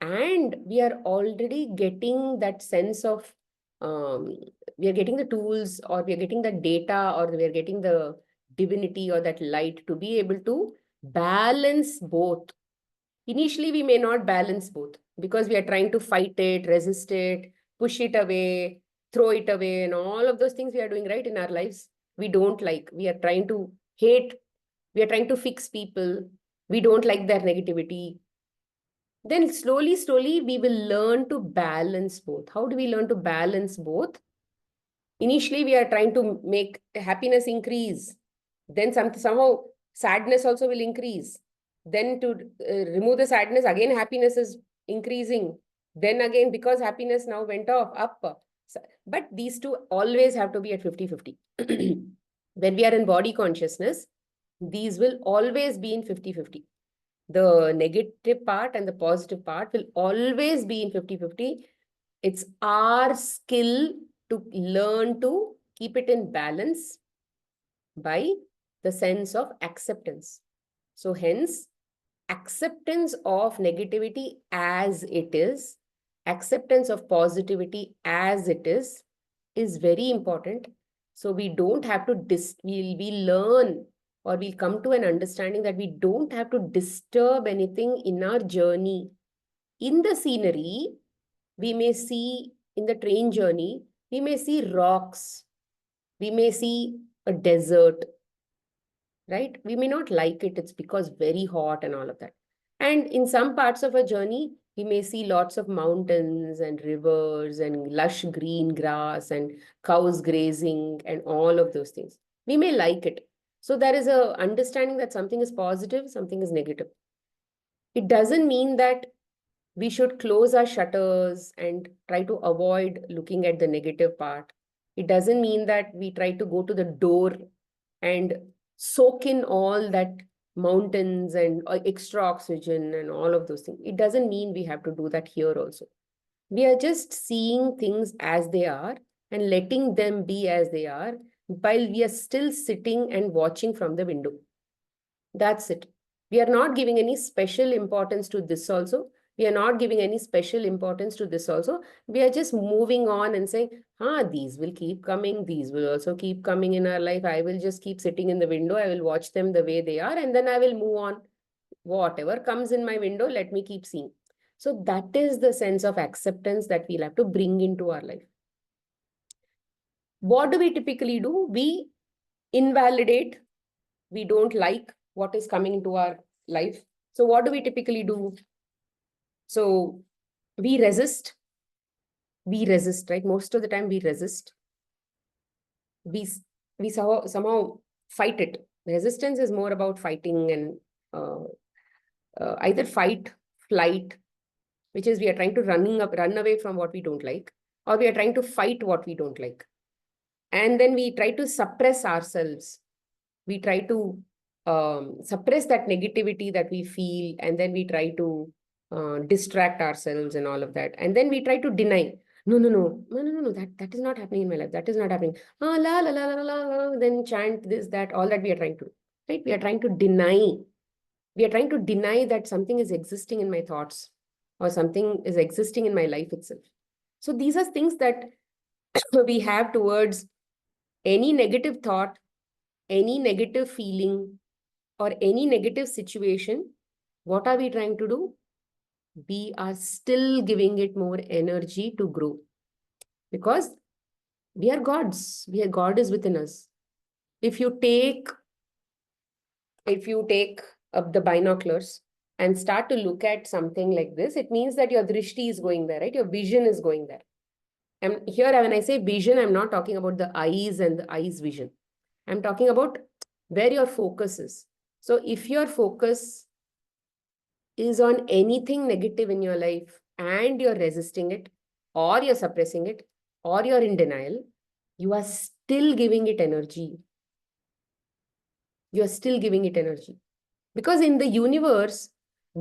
Speaker 1: And we are already getting that sense of, we are getting the tools, or we are getting the data, or we are getting the divinity or that light to be able to balance both. Initially, we may not balance both because we are trying to fight it, resist it, push it away, throw it away, and all of those things we are doing right in our lives. We don't like. We are trying to hate. We are trying to fix people. We don't like their negativity. Then slowly, slowly, we will learn to balance both. How do we learn to balance both? Initially, we are trying to make happiness increase. Then somehow sadness also will increase. Then to remove the sadness, again happiness is increasing. Then again, because happiness now went off, up. But these two always have to be at 50-50. When we are in body consciousness, these will always be in 50-50. The negative part and the positive part will always be in 50-50. It's our skill to learn to keep it in balance by the sense of acceptance. So hence, acceptance of negativity as it is, acceptance of positivity as it is very important. So we don't have to, we learn, or we'll come to an understanding that we don't have to disturb anything in our journey. In the scenery, we may see, in the train journey, we may see rocks, we may see a desert, right? We may not like it. It's because very hot and all of that. And in some parts of a journey, we may see lots of mountains and rivers and lush green grass and cows grazing and all of those things. We may like it. So there is a understanding that something is positive, something is negative. It doesn't mean that we should close our shutters and try to avoid looking at the negative part. It doesn't mean that we try to go to the door and soak in all that mountains and extra oxygen and all of those things. It doesn't mean we have to do that here also. We are just seeing things as they are and letting them be as they are while we are still sitting and watching from the window. That's it. We are not giving any special importance to this also. We are not giving any special importance to this also. We are just moving on and saying, these will keep coming. These will also keep coming in our life. I will just keep sitting in the window. I will watch them the way they are, and then I will move on. Whatever comes in my window, let me keep seeing. So that is the sense of acceptance that we'll have to bring into our life. What do we typically do? We invalidate. We don't like what is coming into our life. So what do we typically do? So we resist, right? Most of the time we resist. We somehow fight it. Resistance is more about fighting and either fight, flight, which is we are trying to run away from what we don't like, or we are trying to fight what we don't like. And then we try to suppress ourselves. We try to suppress that negativity that we feel, and then we try to distract ourselves and all of that. And then we try to deny. No, that is not happening in my life. That is not happening. La, la, la, la, la, la, then chant this, that, all that we are trying to do, right? We are trying to deny. We are trying to deny that something is existing in my thoughts or something is existing in my life itself. So these are things that we have towards any negative thought, any negative feeling, or any negative situation. What are we trying to do? we are still giving it more energy to grow, because we are gods. God is within us. If you take up the binoculars and start to look at something like this, it means that your drishti is going there, right? Your vision is going there. And here, when I say vision, I'm not talking about the eyes and the eyes vision. I'm talking about where your focus is. So if your focus is on anything negative in your life and you're resisting it, or you're suppressing it, or you're in denial, you are still giving it energy. You're still giving it energy. Because in the universe,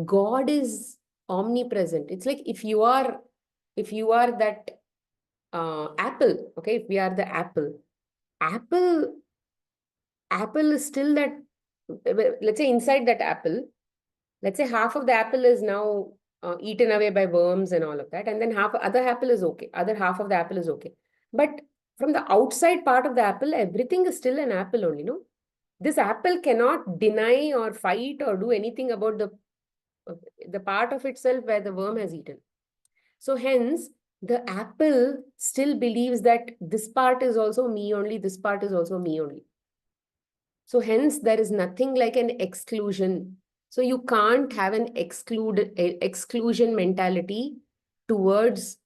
Speaker 1: God is omnipresent. It's like if you are that apple, okay, if we are the apple apple is still that, let's say inside that apple, let's say half of the apple is now eaten away by worms and all of that, and then other apple is okay, other half of the apple is okay, but from the outside part of the apple, everything is still an apple only, no? This apple cannot deny or fight or do anything about the part of itself where the worm has eaten. So hence the apple still believes that this part is also me only, this part is also me only. So hence there is nothing like an exclusion. So you can't have an exclusion mentality towards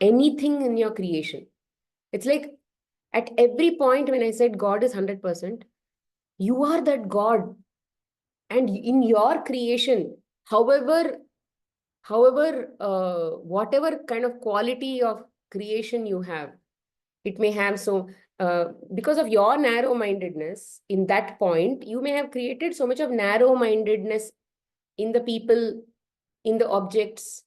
Speaker 1: anything in your creation. It's like at every point when I said God is 100%, you are that God. And in your creation, however, whatever kind of quality of creation you have, it may have, so because of your narrow-mindedness in that point, you may have created so much of narrow-mindedness in the people, in the objects.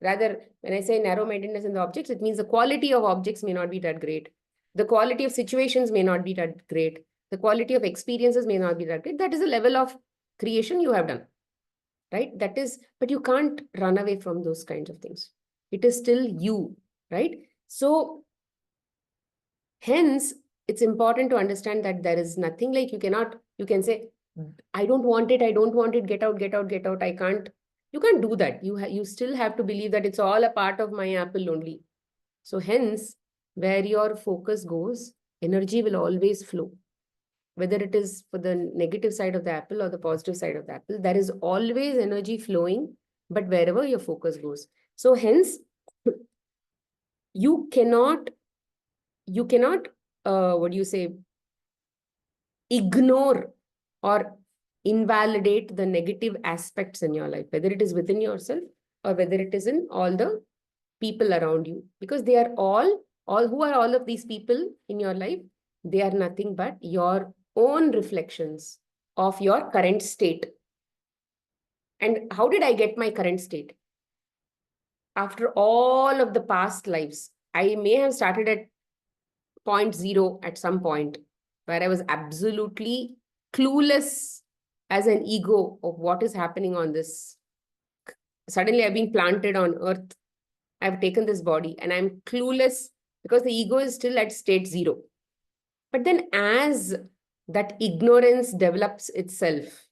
Speaker 1: Rather, when I say narrow-mindedness in the objects, it means the quality of objects may not be that great. The quality of situations may not be that great. The quality of experiences may not be that great. That is the level of creation you have done, right? That is, but you can't run away from those kinds of things. It is still you, right? So hence, it's important to understand that there is nothing like you can say, I don't want it, get out, get out, get out. You can't do that. You still have to believe that it's all a part of my apple only. So hence, where your focus goes, energy will always flow. Whether it is for the negative side of the apple or the positive side of the apple, there is always energy flowing, but wherever your focus goes. So hence, you cannot what do you say, ignore or invalidate the negative aspects in your life, whether it is within yourself or whether it is in all the people around you, because they are all who are all of these people in your life, they are nothing but your own reflections of your current state. And how did I get my current state? After all of the past lives, I may have started at point zero at some point, where I was absolutely clueless as an ego of what is happening on this. Suddenly I've been planted on earth. I've taken this body and I'm clueless because the ego is still at state zero. But then as that ignorance develops itself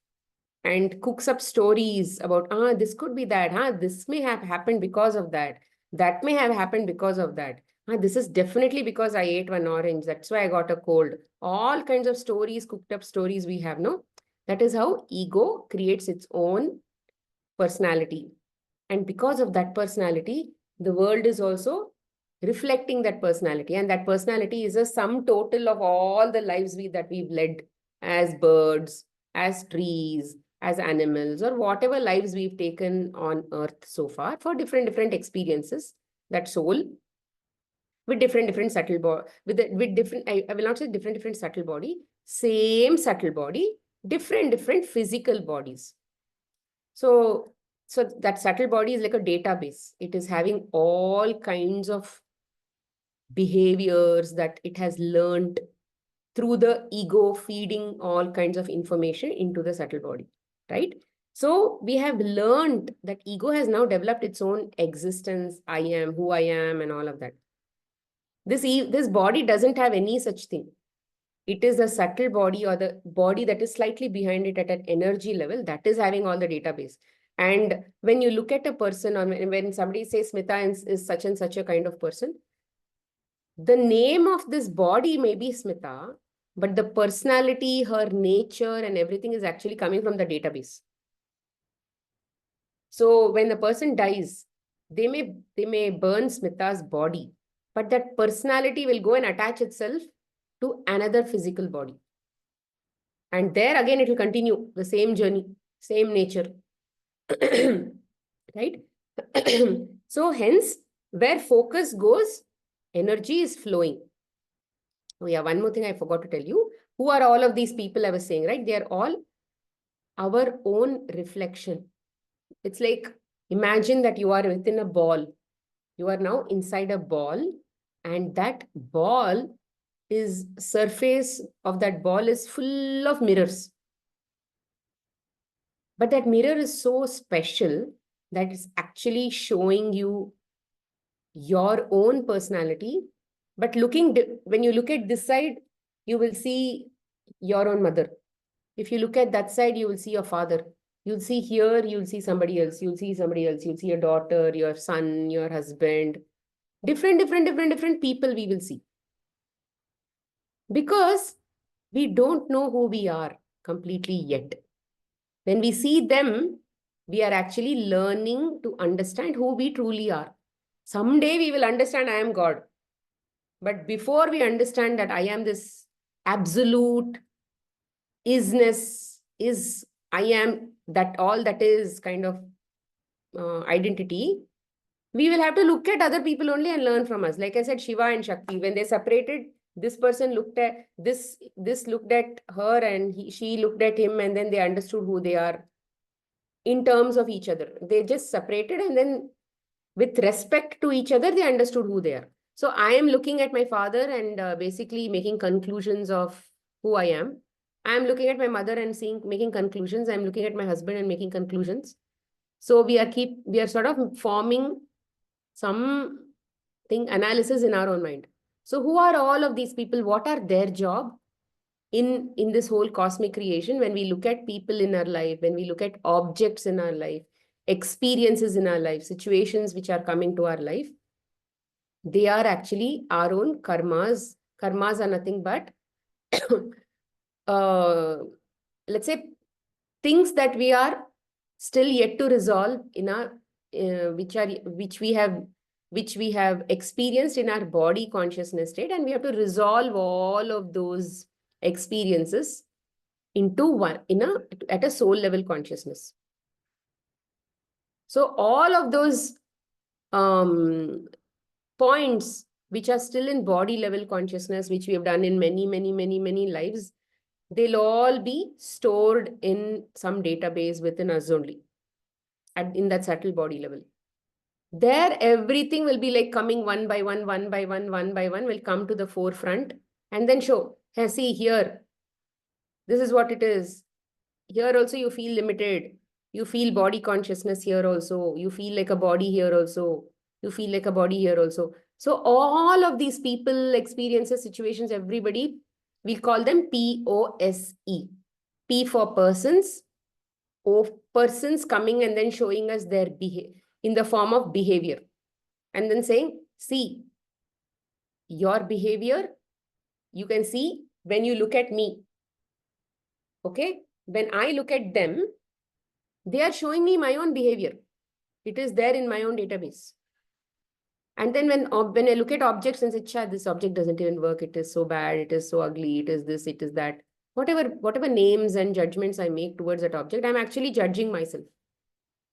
Speaker 1: and cooks up stories about, this could be that, this may have happened because of that. That may have happened because of that. This is definitely because I ate one orange. That's why I got a cold. All kinds of stories, cooked up stories we have, no? That is how ego creates its own personality. And because of that personality, the world is also reflecting that personality. And that personality is a sum total of all the lives that we've led as birds, as trees, as animals, or whatever lives we've taken on earth so far for different experiences. That soul with different subtle body, with different, I will not say different subtle body, same subtle body, different physical bodies. So that subtle body is like a database. It is having all kinds of behaviors that it has learned through the ego feeding all kinds of information into the subtle body, right? So we have learned that ego has now developed its own existence. I am who I am and all of that. This body doesn't have any such thing. It is the subtle body or the body that is slightly behind it at an energy level that is having all the database. And when you look at a person, or when somebody says Smita is such and such a kind of person, the name of this body may be Smita, but the personality, her nature, and everything is actually coming from the database. So when the person dies, they may burn Smita's body, but that personality will go and attach itself to another physical body. And there again, it will continue the same journey, same nature. Right? So hence, where focus goes, energy is flowing. Oh yeah, one more thing I forgot to tell you. Who are all of these people I was saying, right? They are all our own reflection. It's like, imagine that you are within a ball. You are now inside a ball, and that ball is surface of that ball is full of mirrors. But that mirror is so special that it's actually showing you your own personality. But when you look at this side, you will see your own mother. If you look at that side, you will see your father. You'll see here, you'll see somebody else. You'll see somebody else. You'll see your daughter, your son, your husband. Different people we will see. Because we don't know who we are completely yet. When we see them, we are actually learning to understand who we truly are. Someday we will understand I am God. But before we understand that I am this absolute isness, is I am that all that is kind of identity, we will have to look at other people only and learn from us. Like I said, Shiva and Shakti, when they separated, this person looked at this looked at her, and she looked at him, and then they understood who they are in terms of each other. They just separated, and then with respect to each other, they understood who they are. So I am looking at my father and basically making conclusions of who I am. I am looking at my mother and making conclusions. I'm looking at my husband and making conclusions. So we are sort of forming some analysis in our own mind. So who are all of these people? What are their job in this whole cosmic creation? When we look at people in our life, when we look at objects in our life, experiences in our life, situations which are coming to our life, they are actually our own karmas. Karmas are nothing but uh, let's say things that we are still yet to resolve in our which we have experienced in our body consciousness state, and we have to resolve all of those experiences into one at a soul level consciousness. So all of those points which are still in body level consciousness, which we have done in many lives, they'll all be stored in some database within us only, in that subtle body level. There, everything will be like coming one by one will come to the forefront and then show, hey, see here, this is what it is. Here also you feel limited. You feel body consciousness here also. You feel like a body here also. You feel like a body here also. So all of these people, experiences, situations, everybody, we call them POSE. P for persons, O persons coming and then showing us their behavior in the form of behavior. And then saying, see, your behavior, you can see when you look at me. Okay? When I look at them, they are showing me my own behavior. It is there in my own database. And then when I look at objects and say, Chad, this object doesn't even work. It is so bad. It is so ugly. It is this, it is that. Whatever names and judgments I make towards that object, I'm actually judging myself.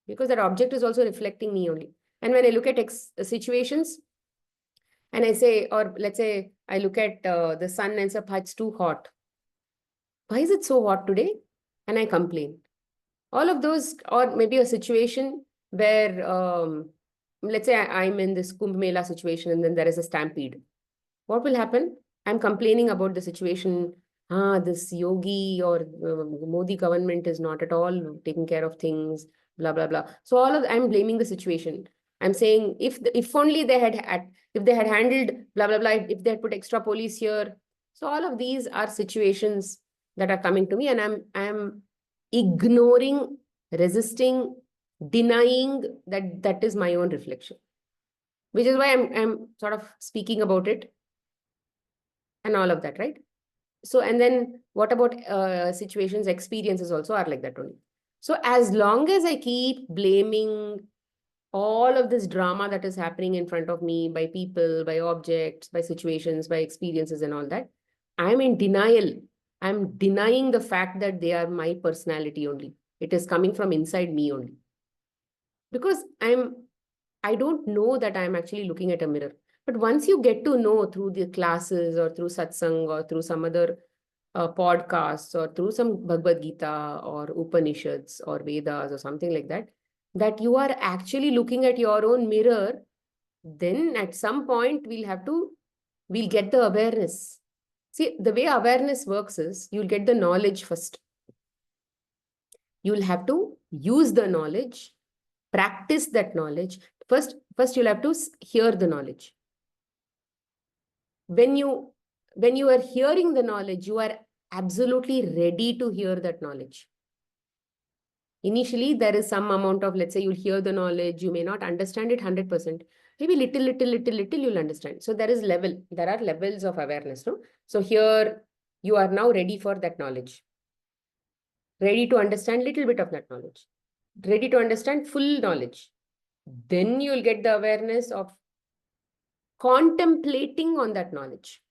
Speaker 1: Because that object is also reflecting me only. And when I look at situations, and I say, or let's say I look at the sun and say, it's too hot. Why is it so hot today? And I complain. All of those, or maybe a situation where, let's say I'm in this Kumbh Mela situation and then there is a stampede. What will happen? I'm complaining about the situation. This yogi or Modi government is not at all taking care of things, blah, blah, blah. So I'm blaming the situation. I'm saying if only if they had handled blah, blah, blah, if they had put extra police here. So all of these are situations that are coming to me, and I'm ignoring, resisting denying that that is my own reflection, which is why I'm sort of speaking about it and all of that, right? So, and then what about situations, experiences also are like that only. So as long as I keep blaming all of this drama that is happening in front of me by people, by objects, by situations, by experiences and all that, I'm in denial. I'm denying the fact that they are my personality only. It is coming from inside me only. Because I don't know that I'm actually looking at a mirror. But once you get to know through the classes or through satsang or through some other podcasts or through some Bhagavad Gita or Upanishads or Vedas or something like that, that you are actually looking at your own mirror, then at some point we'll get the awareness. See, the way awareness works is you'll get the knowledge first. You'll have to use the knowledge, practice that knowledge. First you'll have to hear the knowledge. When you are hearing the knowledge, you are absolutely ready to hear that knowledge. Initially, there is some amount of, let's say, you'll hear the knowledge, you may not understand it 100%. Maybe little, you'll understand. So there are levels of awareness, no? So here, you are now ready for that knowledge. Ready to understand little bit of that knowledge. Ready to understand full knowledge. Then you'll get the awareness of contemplating on that knowledge.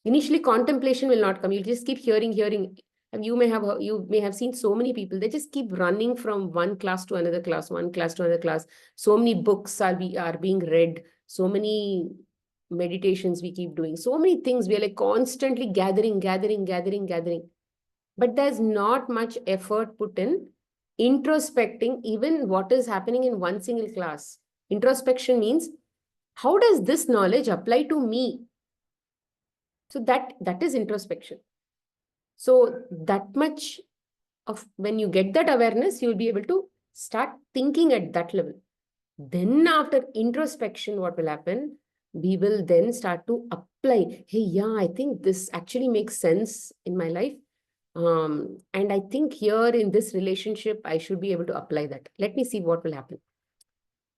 Speaker 1: Initially, contemplation will not come. You'll just keep hearing. And you may have seen so many people. They just keep running from one class to another class, one class to another class. So many books are being read. So many meditations we keep doing. So many things. We are like constantly gathering. But there's not much effort put in introspecting even what is happening in one single class. Introspection means, how does this knowledge apply to me? So that is introspection. So that much of, when you get that awareness, you'll be able to start thinking at that level. Then after introspection, what will happen? We will then start to apply. Hey, yeah, I think this actually makes sense in my life. And I think here in this relationship, I should be able to apply that. Let me see what will happen.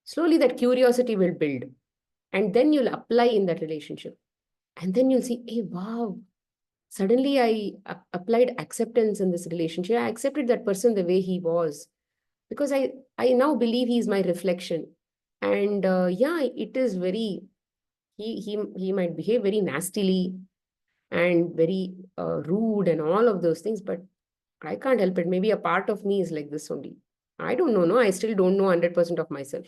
Speaker 1: Slowly that curiosity will build. And then you'll apply in that relationship. And then you'll see, hey, wow, suddenly I applied acceptance in this relationship. I accepted that person the way he was, because I now believe he is my reflection. And yeah, it is very, he might behave very nastily and very rude and all of those things, but I can't help it. Maybe a part of me is like this only. I don't know. No, I still don't know 100% of myself.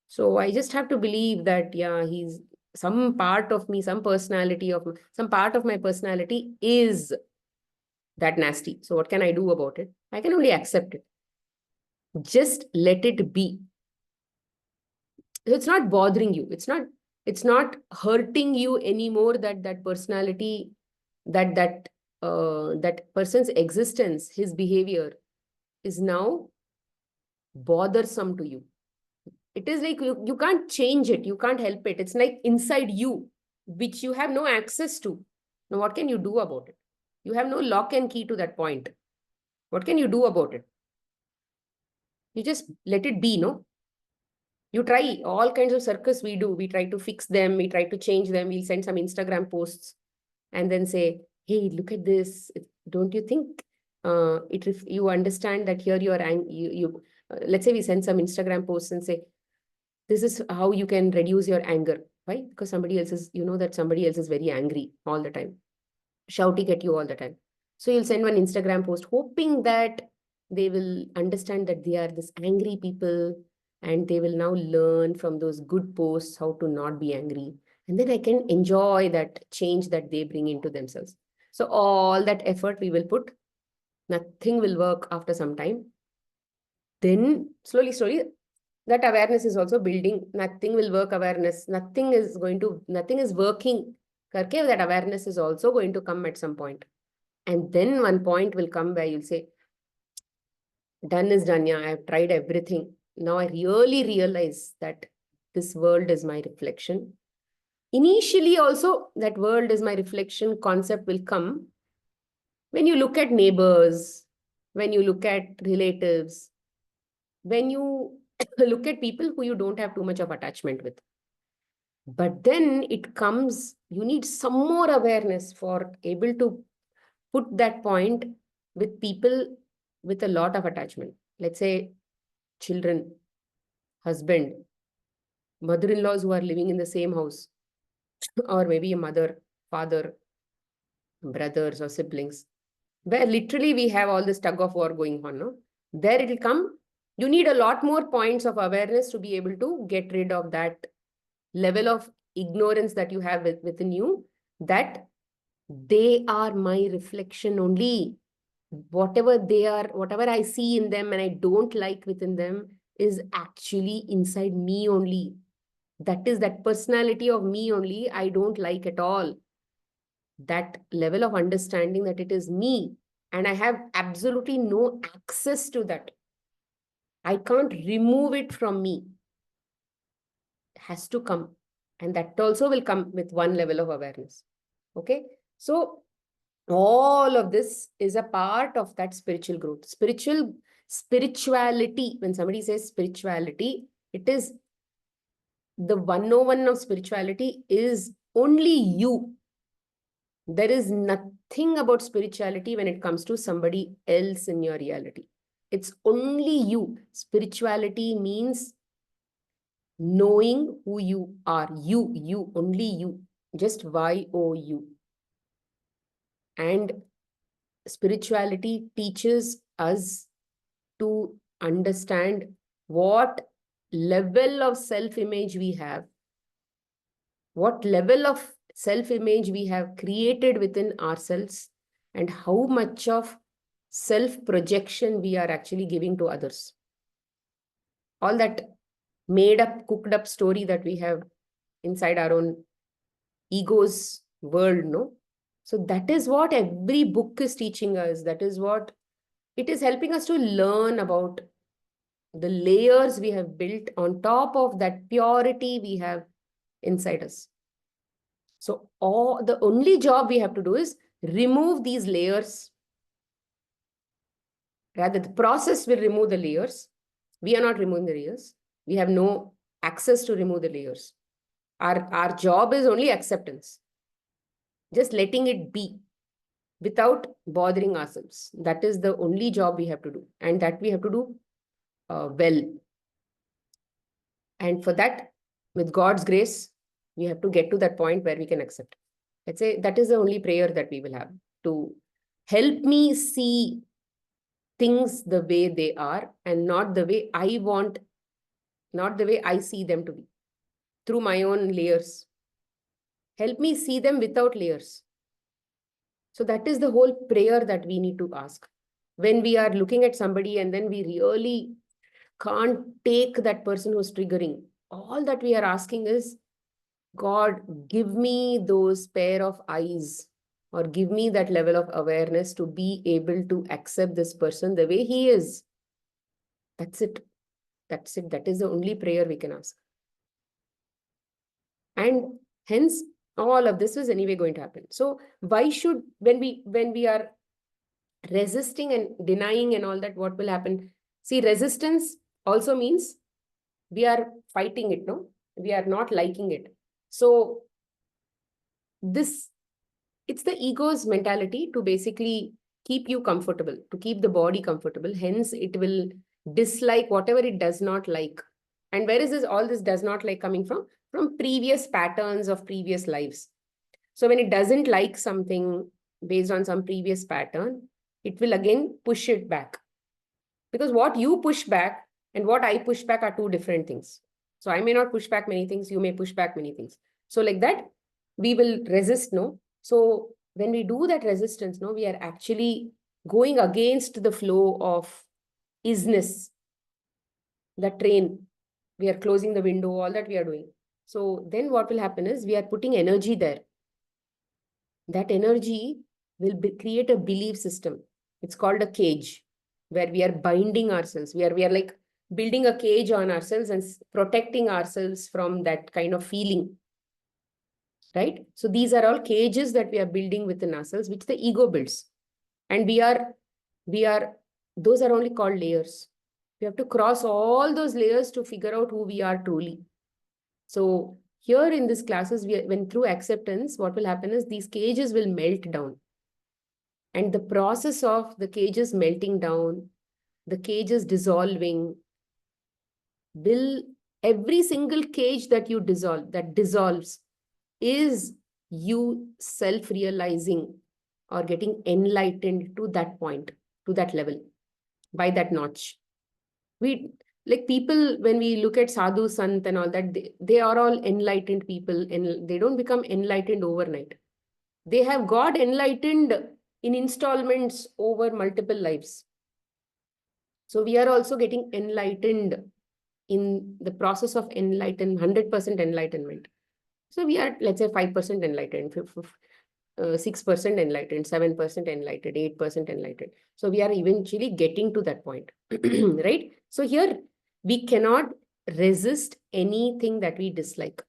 Speaker 1: So I just have to believe that, yeah, he's some part of me, some part of my personality is that nasty. So what can I do about it? I can only accept it. Just let it be. It's not bothering you. It's not hurting you anymore, that personality, that person's existence, his behavior is now bothersome to you. It is like you can't change it. You can't help it. It's like inside you, which you have no access to. Now, what can you do about it? You have no lock and key to that point. What can you do about it? You just let it be, no? You try all kinds of circus we do. We try to fix them. We try to change them. We'll send some Instagram posts and then say, hey, look at this. Don't you think if you understand that here you are, let's say we send some Instagram posts and say, this is how you can reduce your anger. Why? Because that somebody else is very angry all the time, shouting at you all the time. So you'll send one Instagram post hoping that they will understand that they are this angry people and they will now learn from those good posts how to not be angry. And then I can enjoy that change that they bring into themselves. So all that effort we will put, nothing will work after some time. Then slowly, that awareness is also building. Nothing will work awareness. Nothing is working. Karke, that awareness is also going to come at some point. And then one point will come where you'll say, done is done. Yeah, I have tried everything. Now I really realize that this world is my reflection. Initially also, that world is my reflection concept will come when you look at neighbors, when you look at relatives. when you look at people who you don't have too much of attachment with. But then it comes, you need some more awareness for able to put that point with people with a lot of attachment. Let's say children, husband, mother-in-laws who are living in the same house, or maybe a mother, father, brothers or siblings, where literally we have all this tug of war going on. No? There it will come. You need a lot more points of awareness to be able to get rid of that level of ignorance that you have within you, that they are my reflection only. Whatever they are, whatever I see in them and I don't like within them is actually inside me only. That is that personality of me only I don't like at all. That level of understanding that it is me and I have absolutely no access to that. I can't remove it from me. It has to come. And that also will come with one level of awareness. Okay. So all of this is a part of that spiritual growth. Spirituality, when somebody says spirituality, it is the 101 of spirituality is only you. There is nothing about spirituality when it comes to somebody else in your reality. It's only you. Spirituality means knowing who you are. You, only you. Just YOU. And spirituality teaches us to understand what level of self-image we have, what level of self-image we have created within ourselves, and how much of self-projection we are actually giving to others. All that made up, cooked up story that we have inside our own ego's world, no? So that is what every book is teaching us. That is what it is helping us to learn about the layers we have built on top of that purity we have inside us. So the only job we have to do is remove these layers. Rather, the process will remove the layers. We are not removing the layers. We have no access to remove the layers. Our job is only acceptance. Just letting it be without bothering ourselves. That is the only job we have to do. And that we have to do well. And for that, with God's grace, we have to get to that point where we can accept. Let's say that is the only prayer that we will have, to help me see things the way they are and not the way I want, not the way I see them to be, through my own layers. Help me see them without layers. So that is the whole prayer that we need to ask. When we are looking at somebody and then we really can't take that person who's triggering, all that we are asking is, God, give me those pair of eyes, or give me that level of awareness to be able to accept this person the way he is. That's it. That's it. That is the only prayer we can ask. And hence, all of this is anyway going to happen. So why should, when we are resisting and denying and all that, what will happen? See, resistance also means we are fighting it, no? We are not liking it. So it's the ego's mentality to basically keep you comfortable, to keep the body comfortable. Hence, it will dislike whatever it does not like. And where is all this does not like coming from? From previous patterns of previous lives. So when it doesn't like something based on some previous pattern, it will again push it back. Because what you push back and what I push back are two different things. So I may not push back many things, you may push back many things. So like that, we will resist, no? So when we do that resistance, no, we are actually going against the flow of isness, the train. We are closing the window, all that we are doing. So then what will happen is we are putting energy there. That energy will create a belief system. It's called a cage, where we are binding ourselves. We are like building a cage on ourselves and protecting ourselves from that kind of feeling. Right? So these are all cages that we are building within ourselves, which the ego builds. And those are only called layers. We have to cross all those layers to figure out who we are truly. So here in this classes, when through acceptance, what will happen is these cages will melt down. And the process of the cages melting down, the cages dissolving, will every single cage that you dissolve, that dissolves, is you self-realizing or getting enlightened to that point, to that level, by that notch. We like people, when we look at sadhu, sant and all that, they are all enlightened people, and they don't become enlightened overnight. They have got enlightened in installments over multiple lives. So we are also getting enlightened in the process of 100% enlightenment. So we are, let's say, 5% enlightened, 6% enlightened, 7% enlightened, 8% enlightened. So we are eventually getting to that point, right? So here we cannot resist anything that we dislike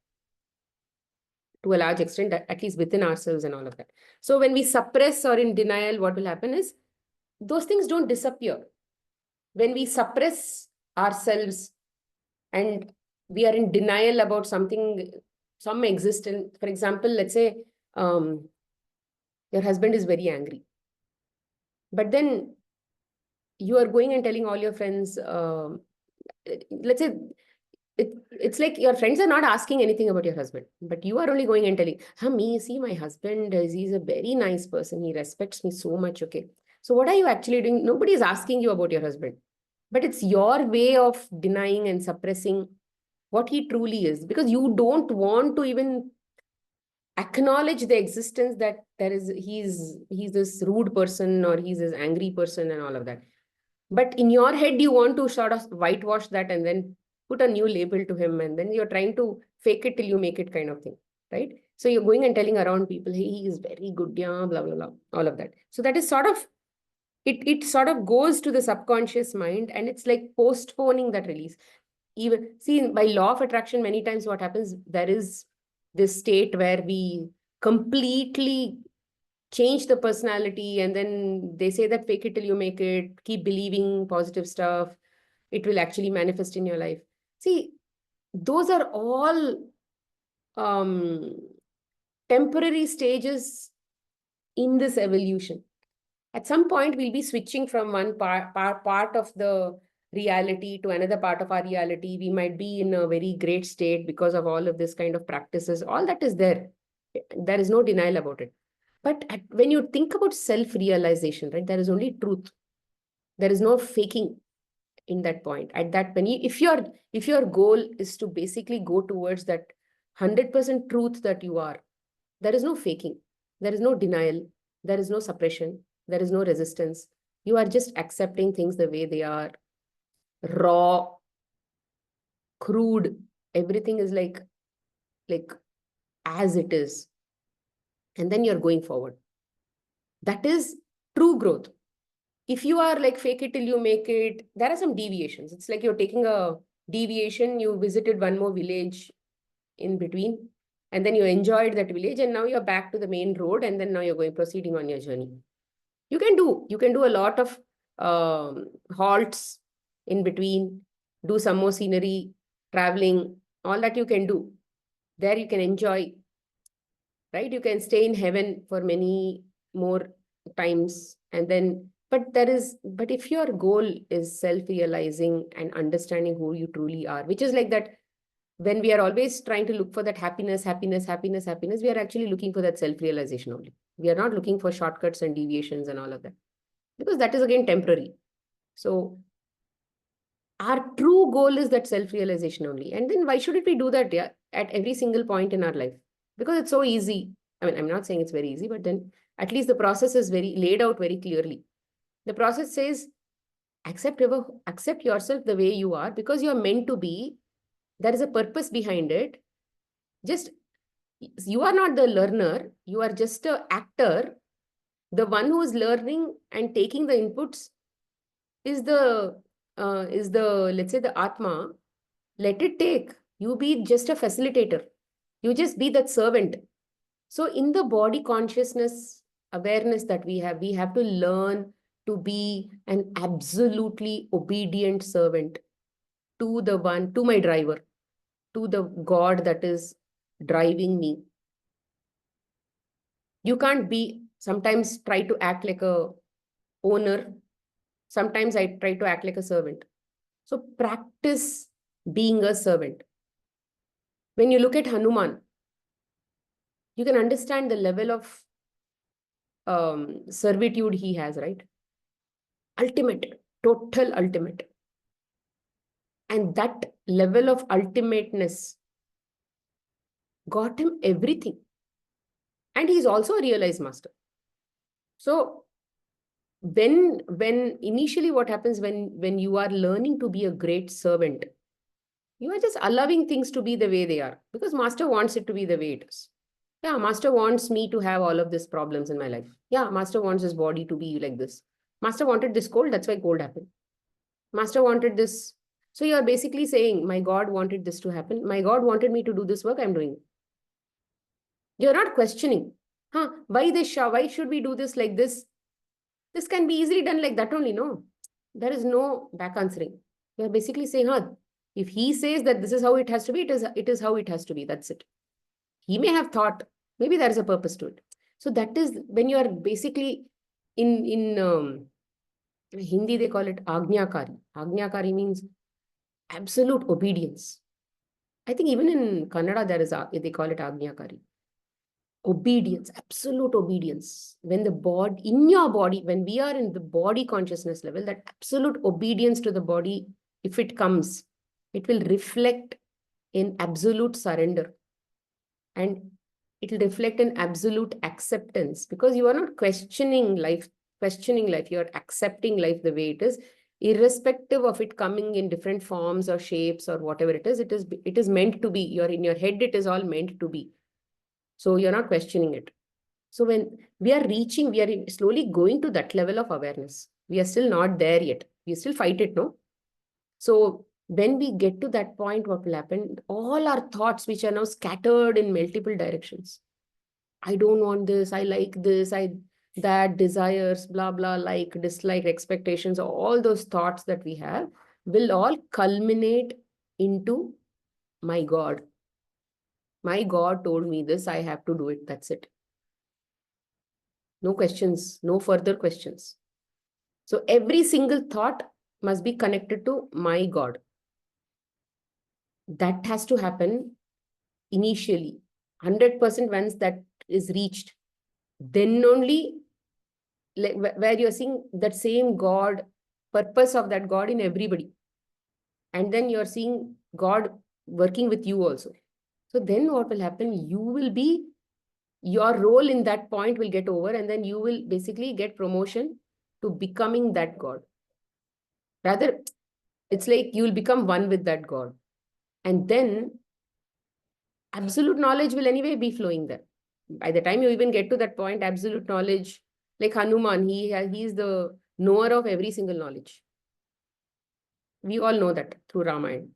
Speaker 1: to a large extent, at least within ourselves and all of that. So when we suppress or in denial, what will happen is those things don't disappear. When we suppress ourselves and we are in denial about something, some existence, for example, let's say your husband is very angry, but then you are going and telling all your friends, let's say it's like your friends are not asking anything about your husband, but you are only going and telling, me, see, my husband, he's a very nice person. He respects me so much. Okay. So what are you actually doing? Nobody is asking you about your husband, but it's your way of denying and suppressing what he truly is, because you don't want to even acknowledge the existence that he's this rude person or he's this angry person and all of that. But in your head, you want to sort of whitewash that and then put a new label to him, and then you're trying to fake it till you make it kind of thing, right? So you're going and telling around people, hey, he is very good, yeah, blah, blah, blah, all of that. So that is sort of, it sort of goes to the subconscious mind, and it's like postponing that release. Even see, by law of attraction, many times what happens, there is this state where we completely change the personality, and then they say that fake it till you make it, keep believing positive stuff, it will actually manifest in your life. See, those are all um, temporary stages in this evolution. At some point, we'll be switching from one part of the reality to another part of our reality. We might be in a very great state because of all of this kind of practices. All that is there. There is no denial about it. But when you think about self-realization, right, there is only truth. There is no faking in that point. At that, when if your goal is to basically go towards that 100% truth that you are, there is no faking. There is no denial. There is no suppression. There is no resistance. You are just accepting things the way they are, raw, crude. Everything is like as it is. And then you're going forward. That is true growth. If you are like fake it till you make it, there are some deviations. It's like you're taking a deviation. You visited one more village in between, and then you enjoyed that village, and now you're back to the main road, and then now you're proceeding on your journey. You can do a lot of halts in between, do some more scenery, traveling, all that you can do. There you can enjoy, right? You can stay in heaven for many more times, and then, but if your goal is self-realizing and understanding who you truly are, which is like that, when we are always trying to look for that happiness, we are actually looking for that self-realization only. We are not looking for shortcuts and deviations and all of that, because that is again temporary. So our true goal is that self-realization only. And then why shouldn't we do that, yeah, at every single point in our life? Because it's so easy. I mean, I'm not saying it's very easy, but then at least the process is very laid out very clearly. The process says, accept yourself the way you are, because you're meant to be. There is a purpose behind it. Just, you are not the learner. You are just an actor. The one who is learning and taking the inputs is the let's say the Atma. Let it take. You be just a facilitator. You just be that servant. So in the body consciousness awareness that we have to learn to be an absolutely obedient servant to to my driver, to the God that is driving me. You can't be, sometimes try to act like a owner. Sometimes I try to act like a servant. So practice being a servant. When you look at Hanuman, you can understand the level of servitude he has, right? Ultimate, total ultimate. And that level of ultimateness got him everything. And he's also a realized master. So when initially what happens when you are learning to be a great servant, you are just allowing things to be the way they are because master wants it to be the way it is. Yeah, master wants me to have all of these problems in my life. Yeah, master wants his body to be like this. Master wanted this cold, that's why cold happened. Master wanted this. So you are basically saying, my God wanted this to happen. My God wanted me to do this work, I'm doing. You're not questioning. Why this Shah? Why should we do this like this? This can be easily done like that only, no? There is no back answering. You're basically saying, if he says that this is how it has to be, it is how it has to be. That's it. He may have thought, maybe there is a purpose to it. So that is when you are basically in Hindi, they call it Agnyakari. Agnyakari means absolute obedience. I think even in Kannada, they call it Agnyakari. Obedience, absolute obedience. When the body, in your body, when we are in the body consciousness level, that absolute obedience to the body, if it comes, it will reflect in absolute surrender. And it will reflect in absolute acceptance because you are not questioning life, you're accepting life the way it is, irrespective of it coming in different forms or shapes or whatever it is. It is meant to be. You're in your head, it is all meant to be. So you're not questioning it. So when we are slowly going to that level of awareness. We are still not there yet. We still fight it, no? So when we get to that point, what will happen? All our thoughts, which are now scattered in multiple directions. I don't want this. I like this. That desires, blah, blah, like, dislike, expectations, all those thoughts that we have will all culminate into my God. My God told me this. I have to do it. That's it. No questions, no further questions. So every single thought must be connected to my God. That has to happen initially. 100% once that is reached, then only like where you're seeing that same God, purpose of that God in everybody. And then you're seeing God working with you also. So then what will happen? Your role in that point will get over and then you will basically get promotion to becoming that God. Rather, it's like you will become one with that God. And then absolute knowledge will anyway be flowing there. By the time you even get to that point, absolute knowledge, like Hanuman, he is the knower of every single knowledge. We all know that through Ramayana.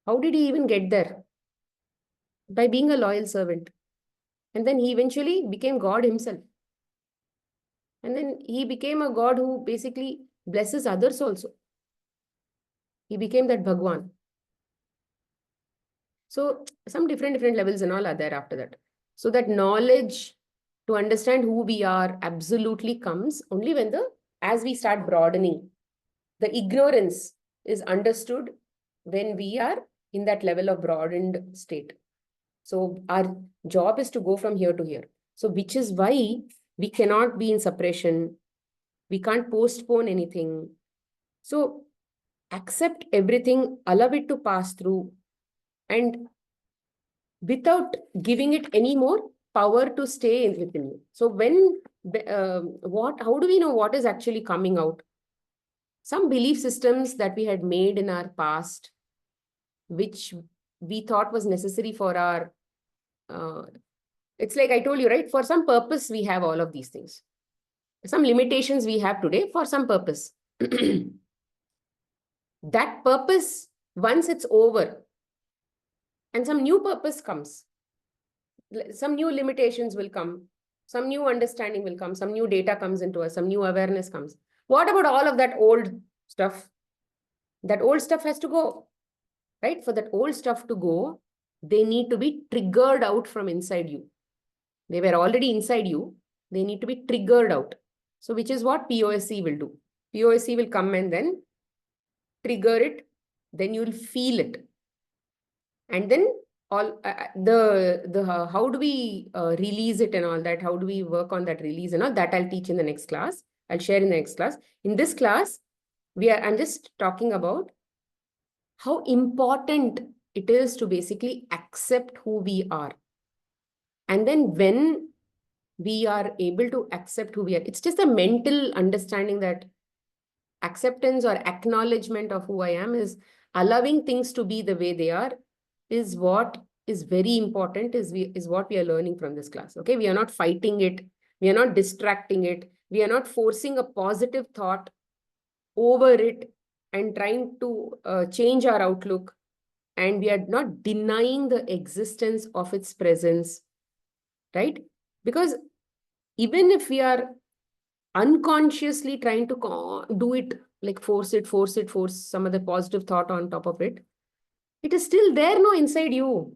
Speaker 1: How did he even get there? By being a loyal servant. And then he eventually became God himself. And then he became a God who basically blesses others also. He became that Bhagwan. So some different levels and all are there after that. So that knowledge to understand who we are absolutely comes only when as we start broadening. The ignorance is understood when we are in that level of broadened state. So our job is to go from here to here. So which is why we cannot be in suppression. We can't postpone anything. So accept everything, allow it to pass through, and without giving it any more power to stay within you. So how do we know what is actually coming out? Some belief systems that we had made in our past, which we thought was necessary for our, it's like I told you, right? For some purpose, we have all of these things. Some limitations we have today for some purpose. That purpose, once it's over, and some new purpose comes, some new limitations will come, some new understanding will come, some new data comes into us, some new awareness comes. What about all of that old stuff? That old stuff has to go, right? For that old stuff to go, they need to be triggered out from inside you. They were already inside you. They need to be triggered out. So which is what POSC will do. POSC will come and then trigger it. Then you'll feel it. And then all how do we release it and all that? How do we work on that release and all that? I'll teach in the next class. I'll share in the next class. In this class, I'm just talking about how important it is to basically accept who we are. And then when we are able to accept who we are, it's just a mental understanding that acceptance or acknowledgement of who I am is allowing things to be the way they are, is what is very important, is what we are learning from this class. Okay, we are not fighting it, we are not distracting it, we are not forcing a positive thought over it and trying to change our outlook, and we are not denying the existence of its presence, right? Because even if we are unconsciously trying to do it, like force some other positive thought on top of it, it is still there, no, inside you.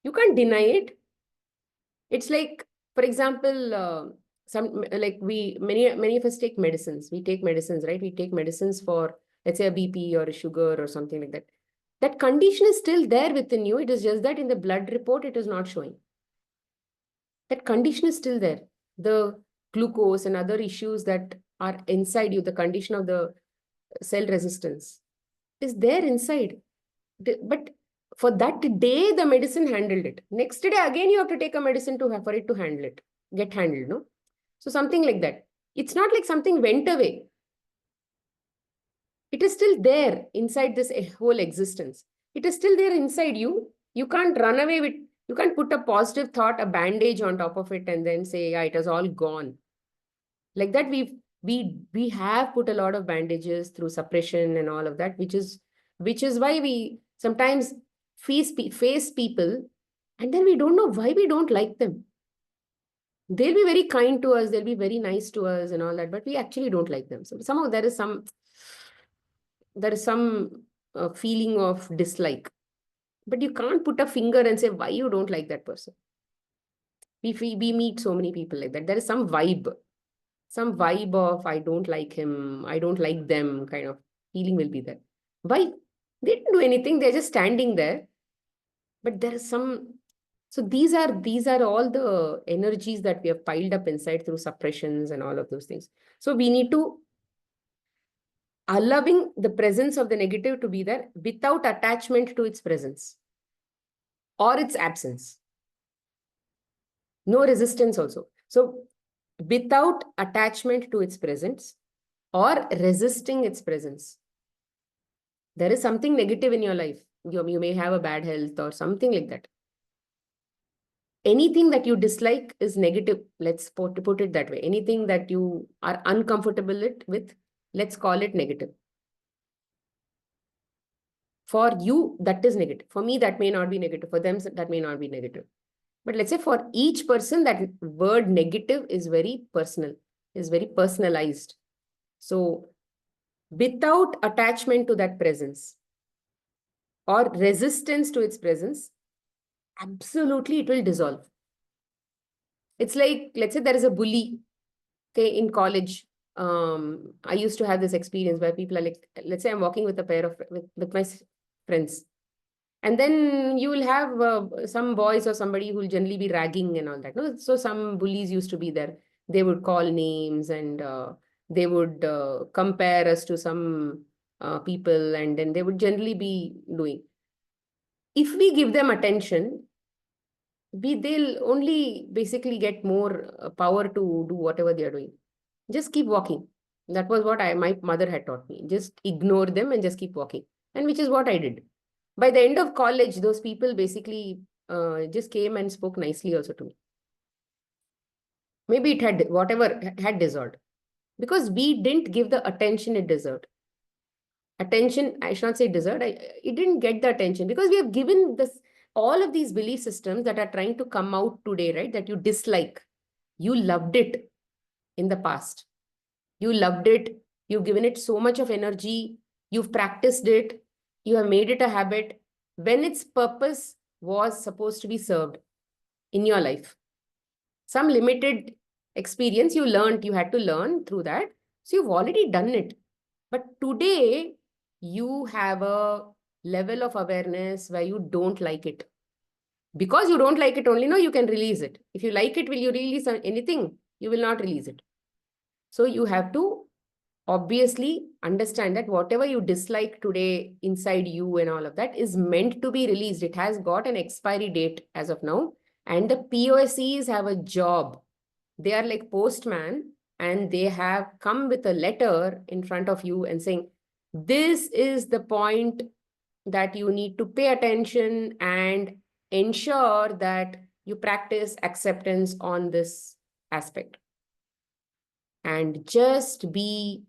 Speaker 1: You can't deny it. It's like, for example, some like many of us take medicines. We take medicines, right? We take medicines for, let's say, a BP or a sugar or something like that. That condition is still there within you. It is just that in the blood report, it is not showing. That condition is still there. The glucose and other issues that are inside you, the condition of the cell resistance is there inside. But for that day, the medicine handled it. Next day, again, you have to take a medicine for it to handle it, get handled, no? So something like that. It's not like something went away. It is still there inside this whole existence. It is still there inside you. You can't run away with, you can't put a positive thought, a bandage on top of it and then say, yeah, it has all gone. Like that, we have put a lot of bandages through suppression and all of that, which is why we sometimes face people and then we don't know why we don't like them. They'll be very kind to us, they'll be very nice to us and all that, but we actually don't like them. So somehow there is some feeling of dislike, but you can't put a finger and say why you don't like that person. We meet so many people like that. There is some vibe of I don't like him, I don't like them kind of feeling will be there. Why? They didn't do anything, they're just standing there. But there is some, so these are all the energies that we have piled up inside through suppressions and all of those things. So we need to allowing the presence of the negative to be there without attachment to its presence or its absence. No resistance also. So without attachment to its presence or resisting its presence. There is something negative in your life. You may have a bad health or something like that. Anything that you dislike is negative. Let's put it that way. Anything that you are uncomfortable with, let's call it negative. For you, that is negative. For me, that may not be negative. For them, that may not be negative. But let's say for each person, that word negative is very personal, is very personalized. So without attachment to that presence or resistance to its presence, absolutely it will dissolve. It's like, let's say there is a bully, okay, in college. I used to have this experience where people are like, let's say I'm walking with a pair of, with my friends. And then you will have some boys or somebody who will generally be ragging and all that. No? So some bullies used to be there. They would call names and they would compare us to some people, and then they would generally be doing. If we give them attention, they'll only basically get more power to do whatever they are doing. Just keep walking. That was what my mother had taught me. Just ignore them and just keep walking. And which is what I did. By the end of college, those people basically just came and spoke nicely also to me. Maybe it had whatever had deserved. Because we didn't give the attention it deserved. Attention, I should not say deserved. It didn't get the attention because we have given this all of these belief systems that are trying to come out today, right? That you dislike. You loved it in the past. You loved it You've given it so much of energy. You've practiced it. You have made it a habit when its purpose was supposed to be served in your life. Some limited experience you learned, you had to learn through that. So you've already done it. But today, you have a level of awareness where you don't like it. Because you don't like it only, no, you can release it. If you like it, will you release anything? You will not release it. So you have to obviously understand that whatever you dislike today inside you and all of that is meant to be released. It has got an expiry date as of now. And the POSEs have a job. They are like postman, and they have come with a letter in front of you and saying, this is the point that you need to pay attention and ensure that you practice acceptance on this aspect. And just be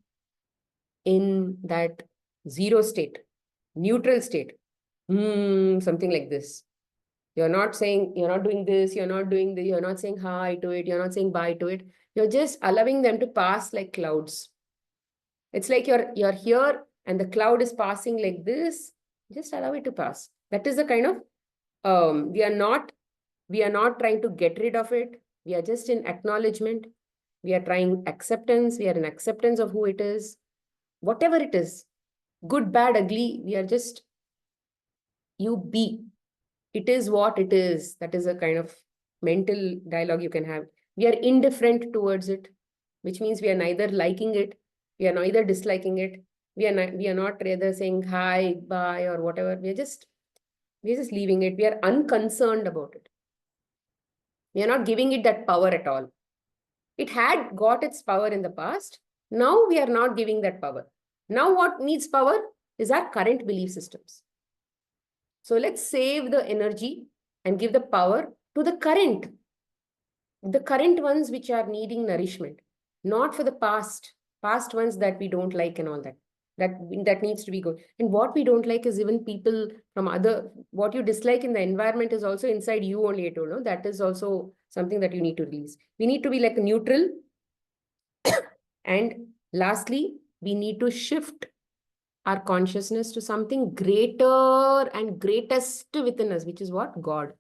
Speaker 1: in that zero state, neutral state, something like this. You're not saying, you're not doing this, you're not doing this, you're not saying hi to it, you're not saying bye to it. You're just allowing them to pass like clouds. It's like you're here and the cloud is passing like this. Just allow it to pass. That is the kind of, we are not trying to get rid of it. We are just in acknowledgement. We are trying acceptance. We are in acceptance of who it is. Whatever it is, good, bad, ugly, we are just, you be. It is what it is. That is a kind of mental dialogue you can have. We are indifferent towards it, which means we are neither liking it, we are neither disliking it. We are not rather saying hi, bye, or whatever. We're just leaving it. We are unconcerned about it. We are not giving it that power at all. It had got its power in the past. Now we are not giving that power. Now what needs power is our current belief systems. So let's save the energy and give the power to the current ones which are needing nourishment, not for the past ones that we don't like and all that. That needs to be good. And what we don't like is even people from what you dislike in the environment is also inside you only, I don't know. That is also something that you need to release. We need to be like neutral. And lastly, we need to shift our consciousness to something greater and greatest within us, which is what? God.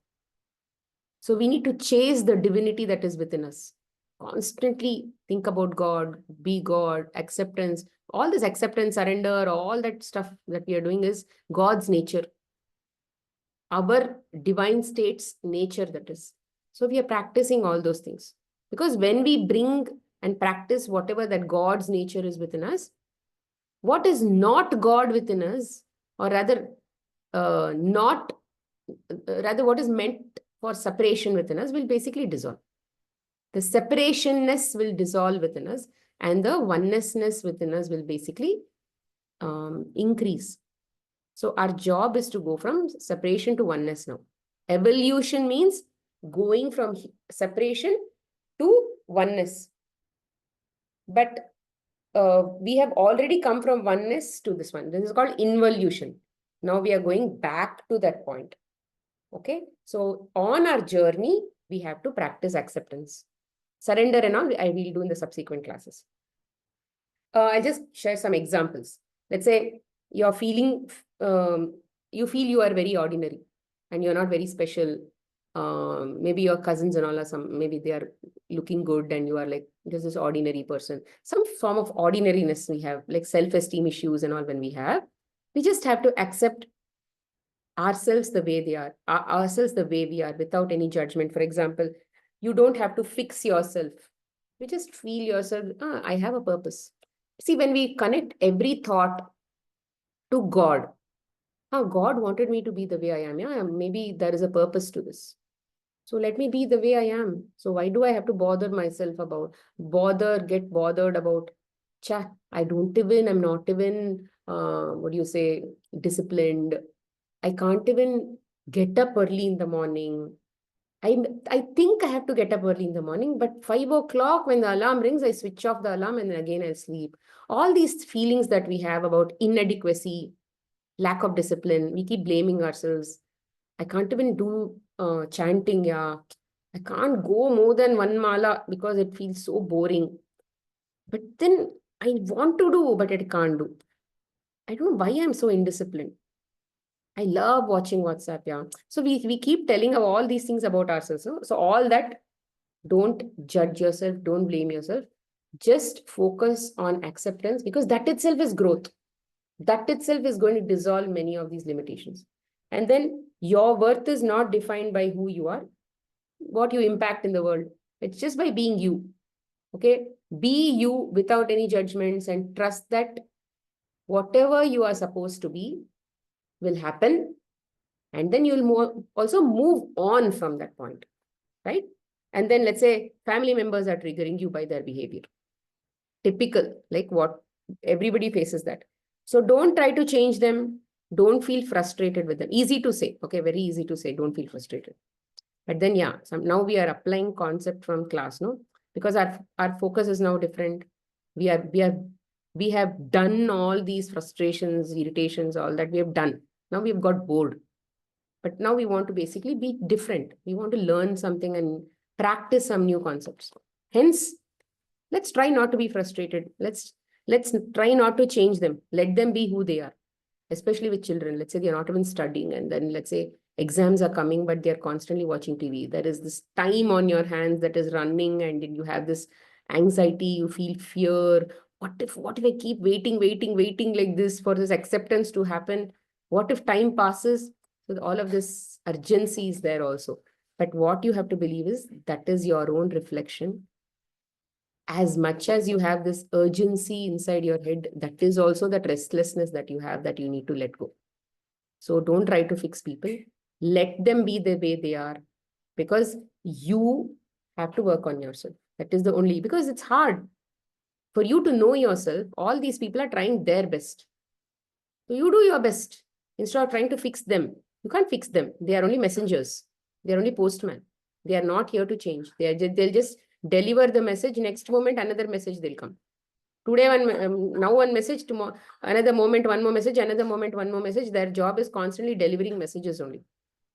Speaker 1: So we need to chase the divinity that is within us. Constantly think about God, be God, acceptance. All this acceptance, surrender, all that stuff that we are doing is God's nature. Our divine state's nature, that is. So we are practicing all those things. Because when we bring and practice whatever that God's nature is within us, what is not God within us, or rather, what is meant for separation within us will basically dissolve. The separationness will dissolve within us, and the onenessness within us will basically increase. So our job is to go from separation to oneness now. Evolution means going from separation to oneness. But we have already come from oneness to this one. This is called involution. Now we are going back to that point. Okay. So on our journey, we have to practice acceptance. Surrender and all, I will do in the subsequent classes. I'll just share some examples. Let's say you're feeling, you feel you are very ordinary and you're not very special. Maybe your cousins and all are maybe they are looking good and you are like, this is ordinary person. Some form of ordinariness we have, like self-esteem issues and all when we just have to accept ourselves the way they are, ourselves the way we are without any judgment. For example, you don't have to fix yourself. You just feel yourself, I have a purpose. See, when we connect every thought to God, God wanted me to be the way I am. Yeah, maybe there is a purpose to this. So let me be the way I am. So why do I have to bother myself get bothered about, I'm not even, disciplined. I can't even get up early in the morning. I think I have to get up early in the morning, but 5 o'clock when the alarm rings, I switch off the alarm and then again I sleep. All these feelings that we have about inadequacy, lack of discipline, we keep blaming ourselves. I can't even do chanting. Yeah, I can't go more than one mala because it feels so boring. But then I want to do, but I can't do. I don't know why I'm so indisciplined. I love watching WhatsApp. Yeah. So we keep telling all these things about ourselves. So all that, don't judge yourself, don't blame yourself. Just focus on acceptance, because that itself is growth. That itself is going to dissolve many of these limitations. And then your worth is not defined by who you are, what you impact in the world. It's just by being you. Okay. Be you without any judgments, and trust that whatever you are supposed to be will happen. And then you'll also move on from that point, right? And then let's say family members are triggering you by their behavior. Typical, like what everybody faces that. So don't try to change them. Don't feel frustrated with them. Easy to say, okay, very easy to say, don't feel frustrated. But then, yeah, now we are applying concept from class, no? Because our focus is now different. We have done all these frustrations, irritations, all that we have done. Now we've got bored. But now we want to basically be different. We want to learn something and practice some new concepts. Hence, let's try not to be frustrated. Let's try not to change them. Let them be who they are, especially with children. Let's say they're not even studying, and then let's say exams are coming, but they're constantly watching TV. There is this time on your hands that is running, and you have this anxiety, you feel fear. What if I keep waiting like this for this acceptance to happen? What if time passes? So all of this urgency is there also. But what you have to believe is that is your own reflection. As much as you have this urgency inside your head, that is also that restlessness that you have that you need to let go. So don't try to fix people. Let them be the way they are, because you have to work on yourself. That is the only, because it's hard for you to know yourself. All these people are trying their best. So you do your best instead of trying to fix them. You can't fix them. They are only messengers. They are only postmen. They are not here to change. They'll just deliver the message. Next moment, another message they'll come. Today, now one message, tomorrow, another moment, one more message, another moment, one more message. Their job is constantly delivering messages only.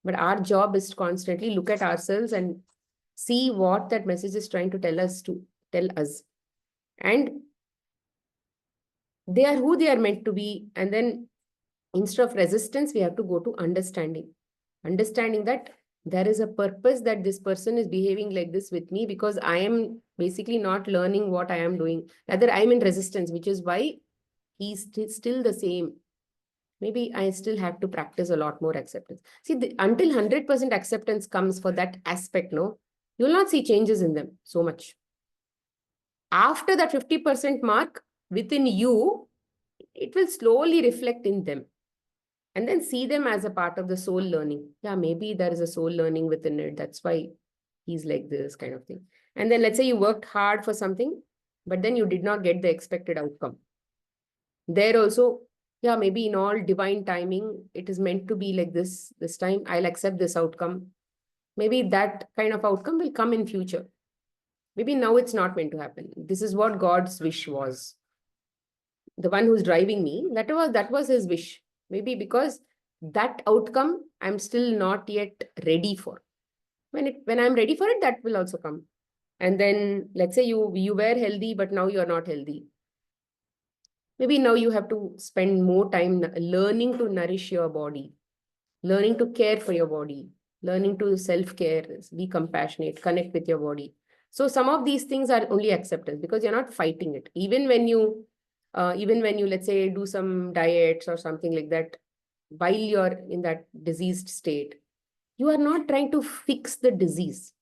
Speaker 1: But our job is to constantly look at ourselves and see what that message is trying to tell us. And they are who they are meant to be. And then instead of resistance, we have to go to understanding. Understanding that there is a purpose that this person is behaving like this with me, because I am basically not learning what I am doing. Rather, I'm in resistance, which is why he's still the same. Maybe I still have to practice a lot more acceptance. See, until 100% acceptance comes for that aspect, no, you will not see changes in them so much. After that 50% mark within you, it will slowly reflect in them. And then see them as a part of the soul learning. Yeah, maybe there is a soul learning within it. That's why he's like this kind of thing. And then let's say you worked hard for something, but then you did not get the expected outcome. There also, yeah, maybe in all divine timing, it is meant to be like this time. I'll accept this outcome. Maybe that kind of outcome will come in future. Maybe now it's not meant to happen. This is what God's wish was. The one who's driving me, that was his wish. Maybe because that outcome I'm still not yet ready for. When I'm ready for it, that will also come. And then let's say you were healthy, but now you're not healthy. Maybe now you have to spend more time learning to nourish your body, learning to care for your body, learning to self-care, be compassionate, connect with your body. So some of these things are only acceptance, because you're not fighting it. Even when you, let's say, do some diets or something like that, while you're in that diseased state, you are not trying to fix the disease.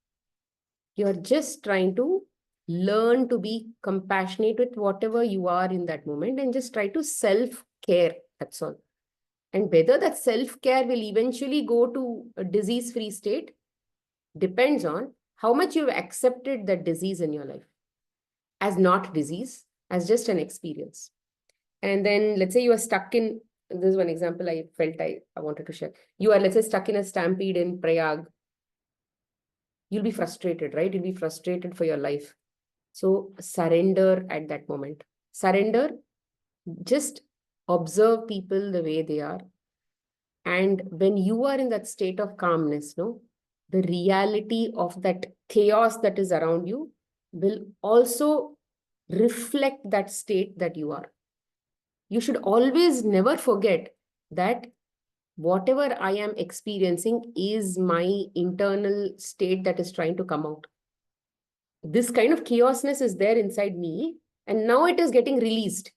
Speaker 1: You're just trying to learn to be compassionate with whatever you are in that moment, and just try to self-care. That's all. And whether that self-care will eventually go to a disease-free state depends on how much you've accepted that disease in your life as not disease, as just an experience. And then let's say you are stuck in, this is one example I felt I wanted to share. You are, let's say, stuck in a stampede in Prayag. You'll be frustrated, right? You'll be frustrated for your life. So surrender at that moment. Surrender, just observe people the way they are. And when you are in that state of calmness, no, the reality of that chaos that is around you will also reflect that state that you are. You should always never forget that whatever I am experiencing is my internal state that is trying to come out. This kind of chaosness is there inside me, and now it is getting released.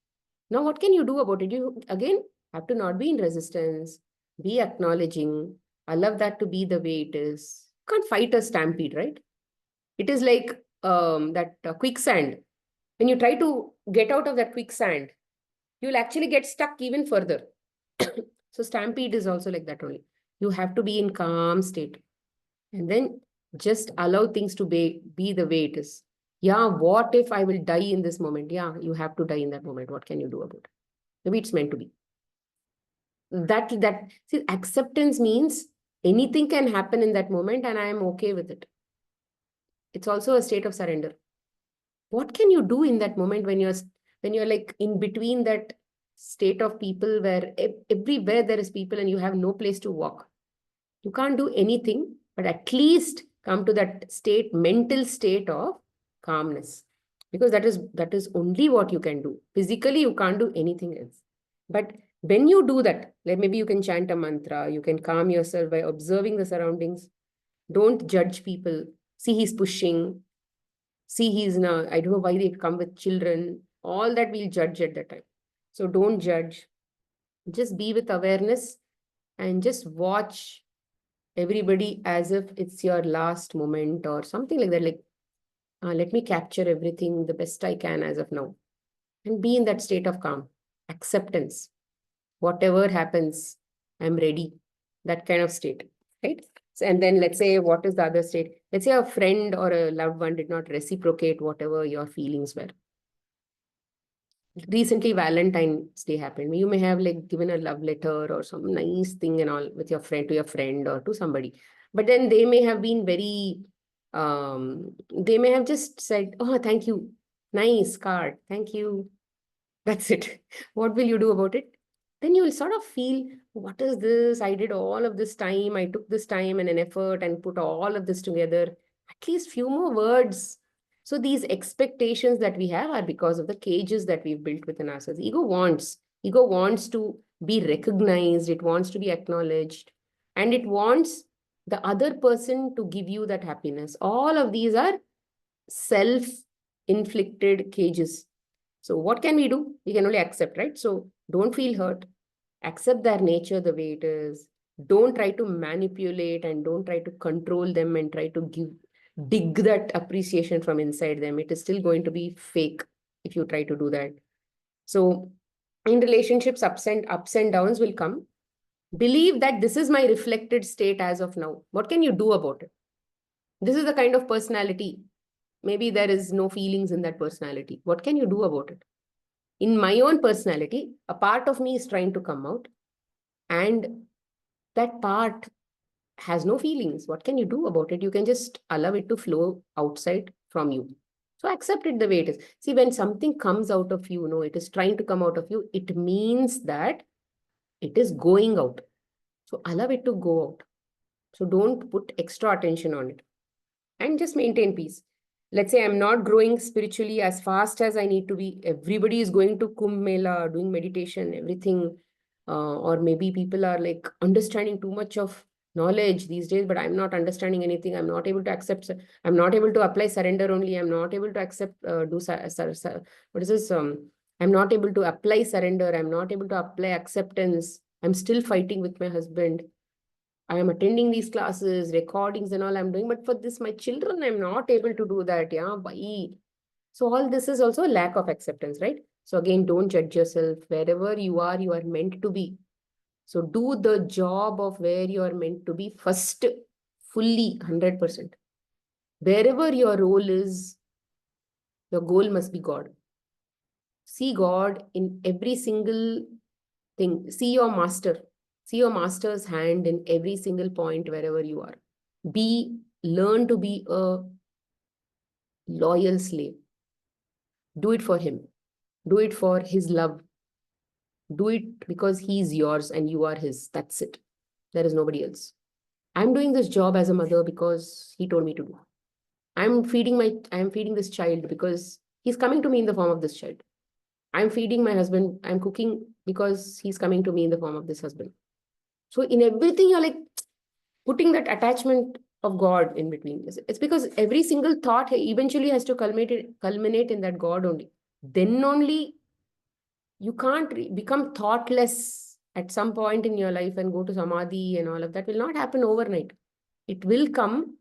Speaker 1: Now, what can you do about it? You again have to not be in resistance, be acknowledging. I love that to be the way it is. Can't fight a stampede, right? It is like that quicksand. When you try to get out of that quicksand, you'll actually get stuck even further. So stampede is also like that only. You have to be in calm state and then just allow things to be the way it is. Yeah, what if I will die in this moment? Yeah, you have to die in that moment. What can you do about it? Maybe it's meant to be. That see, acceptance means anything can happen in that moment and I am okay with it. It's also a state of surrender. What can you do in that moment when you're like in between that state of people where everywhere there is people and you have no place to walk? You can't do anything, but at least come to that state, mental state of calmness. Because that is only what you can do. Physically, you can't do anything else. But when you do that, like maybe you can chant a mantra, you can calm yourself by observing the surroundings. Don't judge people. See, he's pushing. See, he's now, I don't know why they come with children. All that we'll judge at that time. So don't judge. Just be with awareness and just watch everybody as if it's your last moment or something like that. Like, let me capture everything the best I can as of now and be in that state of calm, acceptance. Whatever happens, I'm ready. That kind of state, right? So, and then let's say, what is the other state? Let's say a friend or a loved one did not reciprocate whatever your feelings were. Recently, Valentine's Day happened. You may have like given a love letter or some nice thing and all with your friend, to your friend or to somebody. But then they may have been very, they may have just said, oh, thank you. Nice card. Thank you. That's it. What will you do about it? Then you will sort of feel, what is this? I did all of this time. I took this time and an effort and put all of this together. At least few more words. So these expectations that we have are because of the cages that we've built within ourselves. Ego wants to be recognized. It wants to be acknowledged. And it wants the other person to give you that happiness. All of these are self-inflicted cages. So what can we do? We can only accept, right? So don't feel hurt. Accept their nature the way it is. Don't try to manipulate and don't try to control them and try to dig that appreciation from inside them. It is still going to be fake if you try to do that. So in relationships, ups and downs will come. Believe that this is my reflected state as of now. What can you do about it? This is the kind of personality. Maybe there is no feelings in that personality. What can you do about it? In my own personality, a part of me is trying to come out, and that part has no feelings. What can you do about it? You can just allow it to flow outside from you. So accept it the way it is. See, when something comes out of you, it is trying to come out of you, it means that it is going out. So allow it to go out. So don't put extra attention on it and just maintain peace. Let's say I'm not growing spiritually as fast as I need to be. Everybody is going to Kumbh Mela, doing meditation, everything. Or maybe people are like understanding too much of knowledge these days, but I'm not understanding anything. I'm not able to accept. I'm not able to apply surrender only. I'm not able to accept, what is this? I'm not able to apply surrender. I'm not able to apply acceptance. I'm still fighting with my husband. I am attending these classes, recordings and all I'm doing, but for this, my children, I'm not able to do that. Yeah, why? So all this is also a lack of acceptance, right? So again, don't judge yourself. Wherever you are meant to be. So do the job of where you are meant to be first, fully, 100%. Wherever your role is, your goal must be God. See God in every single thing. See your master. See your master's hand in every single point wherever you are. Learn to be a loyal slave. Do it for him. Do it for his love. Do it because he's yours and you are his. That's it. There is nobody else. I'm doing this job as a mother because he told me to do. I'm feeding this child because He's coming to me in the form of this child. I'm feeding my husband, I'm cooking because he's coming to me in the form of this husband. So in everything, you're like putting that attachment of God in between. It's because every single thought eventually has to culminate in that God only. Then only you can't become thoughtless at some point in your life and go to samadhi and all of that will not happen overnight. It will come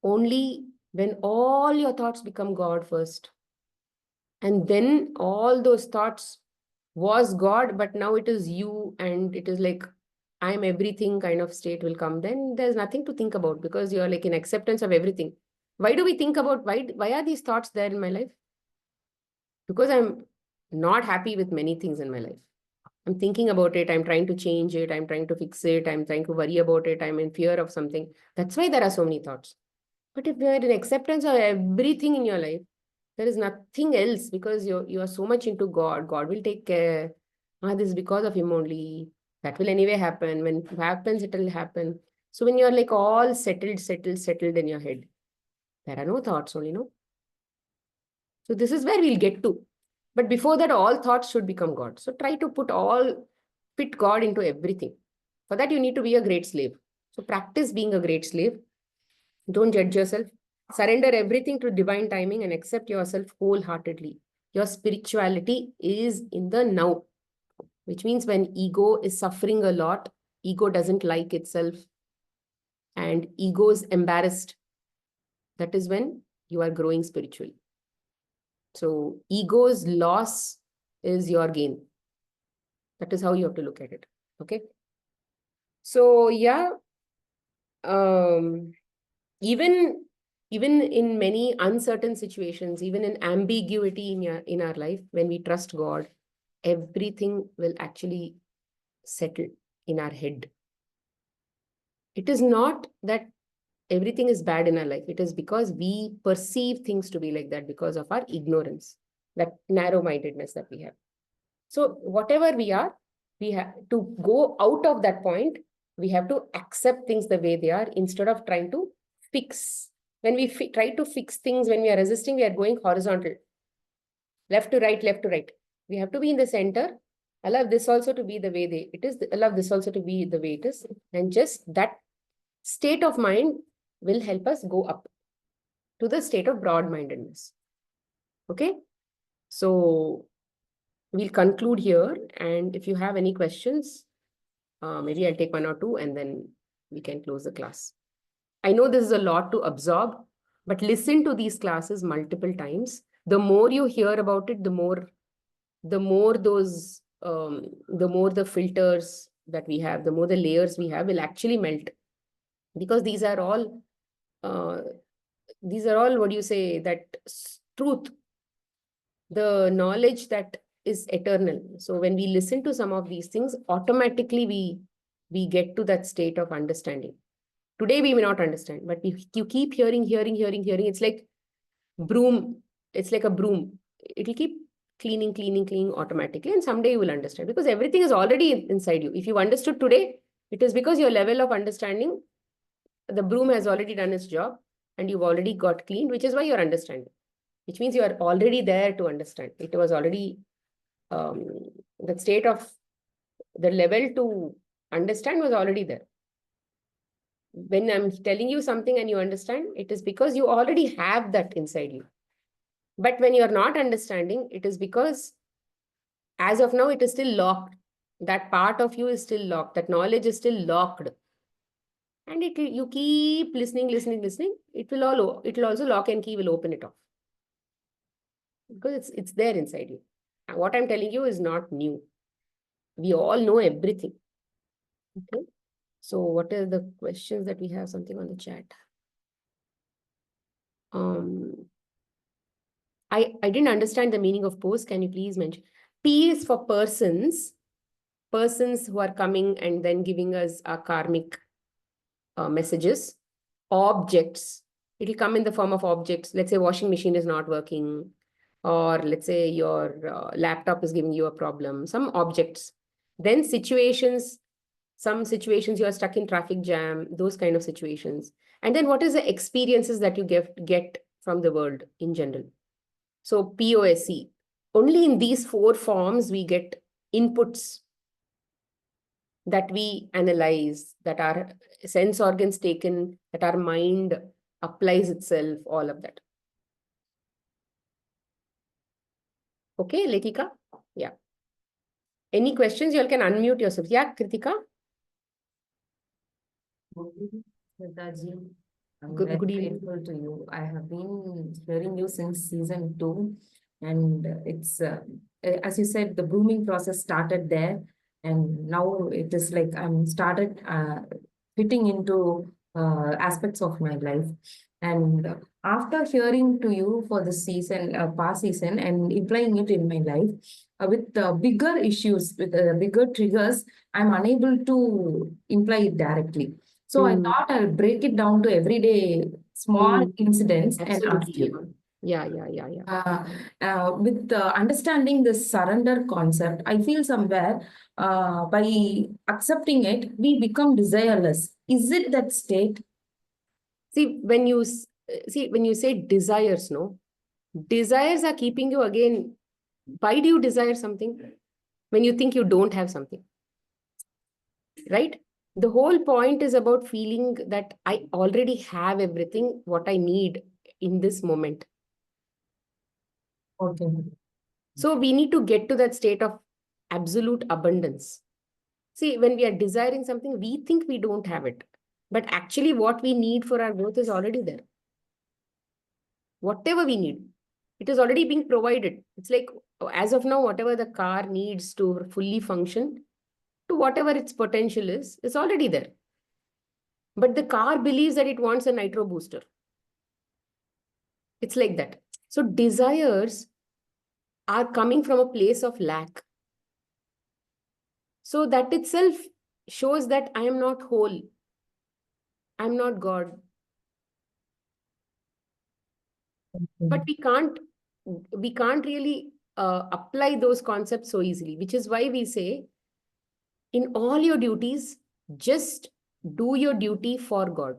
Speaker 1: only when all your thoughts become God first. And then all those thoughts was God, but now it is you, and it is like I'm everything kind of state will come. Then there's nothing to think about because you're like in acceptance of everything. Why do we think about why are these thoughts there in my life? Because I'm not happy with many things in my life. I'm thinking about it. I'm trying to change it. I'm trying to fix it. I'm trying to worry about it. I'm in fear of something. That's why there are so many thoughts. But if you're in acceptance of everything in your life, there is nothing else because you are so much into God. God will take care. This is because of Him only. That will anyway happen. When it happens, it will happen. So when you're like all settled in your head, there are no thoughts only, no? So this is where we'll get to. But before that, all thoughts should become God. So try to fit God into everything. For that, you need to be a great slave. So practice being a great slave. Don't judge yourself. Surrender everything to divine timing and accept yourself wholeheartedly. Your spirituality is in the now, which means when ego is suffering a lot, ego doesn't like itself, and ego is embarrassed. That is when you are growing spiritually. So ego's loss is your gain. That is how you have to look at it. Okay. So yeah, even in many uncertain situations, even in ambiguity in our life, when we trust God, everything will actually settle in our head. It is not that everything is bad in our life. It is because we perceive things to be like that because of our ignorance, that narrow-mindedness that we have. So whatever we have to go out of that point. We have to accept things the way they are instead of trying to fix. When we try to fix things, when we are resisting, we are going horizontal. Left to right, left to right. We have to be in the center. Allow this also to be the way it is. Allow this also to be the way it is. And just that state of mind will help us go up to the state of broad-mindedness. Okay? So we'll conclude here. And if you have any questions, maybe I'll take one or two and then we can close the class. I know this is a lot to absorb, but listen to these classes multiple times. The more you hear about it, the more those, the more the filters that we have, the more the layers we have will actually melt. Because these are all, what do you say, that truth, the knowledge that is eternal. So when we listen to some of these things, automatically we get to that state of understanding. Today we may not understand, but you keep hearing. It's like broom. It's like a broom. It'll keep cleaning automatically, and someday you will understand because everything is already inside you. If you understood today, it is because your level of understanding, the broom has already done its job, and you've already got cleaned, which is why you're understanding. Which means you are already there to understand. It was already the state of the level to understand was already there. When I'm telling you something and you understand, it is because you already have that inside you. But when you're not understanding, it is because as of now, it is still locked. That part of you is still locked. That knowledge is still locked. And you keep listening. It will also lock and key will open it off. Because it's there inside you. And what I'm telling you is not new. We all know everything. Okay. So what are the questions that we have? Something on the chat. I didn't understand the meaning of pose. Can you please mention? P is for persons who are coming and then giving us our karmic messages. Objects, it will come in the form of objects. Let's say washing machine is not working, or let's say your laptop is giving you a problem, some objects. Then situations, some situations you are stuck in traffic jam, those kind of situations. And then what is the experiences that you get from the world in general? So POSE. Only in these 4 forms we get inputs that we analyze, that our sense organs taken, that our mind applies itself, all of that. Okay, Lekika? Yeah. Any questions? You all can unmute yourself. Yeah, Kritika?
Speaker 2: Shraddhaji, I'm
Speaker 1: Good,
Speaker 2: very
Speaker 1: good evening.
Speaker 2: grateful to you. I have been hearing you since season 2, and it's as you said, the blooming process started there, and now it is like I'm started fitting into aspects of my life. And after hearing to you for the season, past season, and implying it in my life, with bigger issues, with bigger triggers, I'm unable to imply it directly. So I
Speaker 1: Mm,
Speaker 2: thought I'll break it down to everyday small
Speaker 1: mm,
Speaker 2: incidents and ask
Speaker 1: absolutely.
Speaker 2: you.
Speaker 1: Yeah, yeah, yeah, yeah.
Speaker 2: With understanding this surrender concept, I feel somewhere by accepting it, we become desireless. Is it that state?
Speaker 1: See, when you say desires, no, desires are keeping you again. Why do you desire something when you think you don't have something? Right? The whole point is about feeling that I already have everything what I need in this moment.
Speaker 2: Okay.
Speaker 1: So we need to get to that state of absolute abundance. See, when we are desiring something, we think we don't have it. But actually, what we need for our growth is already there. Whatever we need, it is already being provided. It's like, as of now, whatever the car needs to fully function, to whatever its potential is, it's already there. But the car believes that it wants a nitro booster. It's like that. So desires are coming from a place of lack. So that itself shows that I am not whole. I'm not God. But we can't really apply those concepts so easily, which is why we say in all your duties, just do your duty for God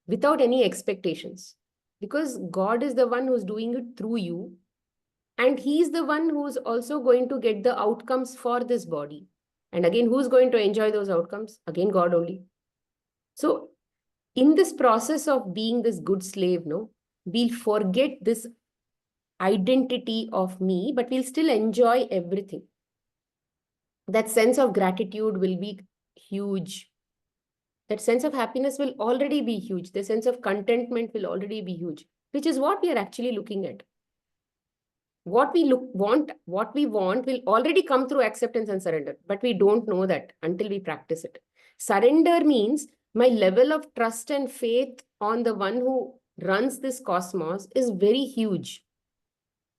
Speaker 1: without any expectations. Because God is the one who's doing it through you. And he's the one who's also going to get the outcomes for this body. And again, who's going to enjoy those outcomes? Again, God only. So in this process of being this good slave, no, we'll forget this identity of me, but we'll still enjoy everything. That sense of gratitude will be huge. That sense of happiness will already be huge. The sense of contentment will already be huge, which is what we are actually looking at. What we want will already come through acceptance and surrender, but we don't know that until we practice it. Surrender means my level of trust and faith on the one who runs this cosmos is very huge.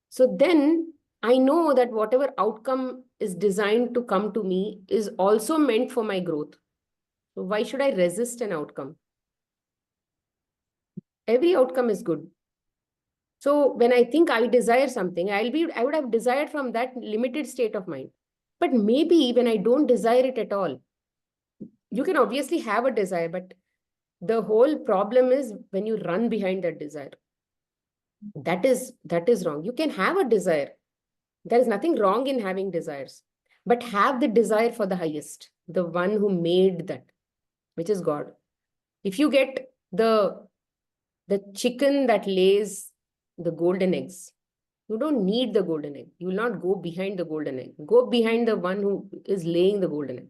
Speaker 1: So then I know that whatever outcome is designed to come to me is also meant for my growth. So why should I resist an outcome? Every outcome is good. So when I think I desire something, I would have desired from that limited state of mind. But maybe when I don't desire it at all, you can obviously have a desire, but the whole problem is when you run behind that desire. That is wrong. You can have a desire. There is nothing wrong in having desires, but have the desire for the highest, the one who made that, which is God. If you get the chicken that lays the golden eggs, you don't need the golden egg. You will not go behind the golden egg. Go behind the one who is laying the golden egg.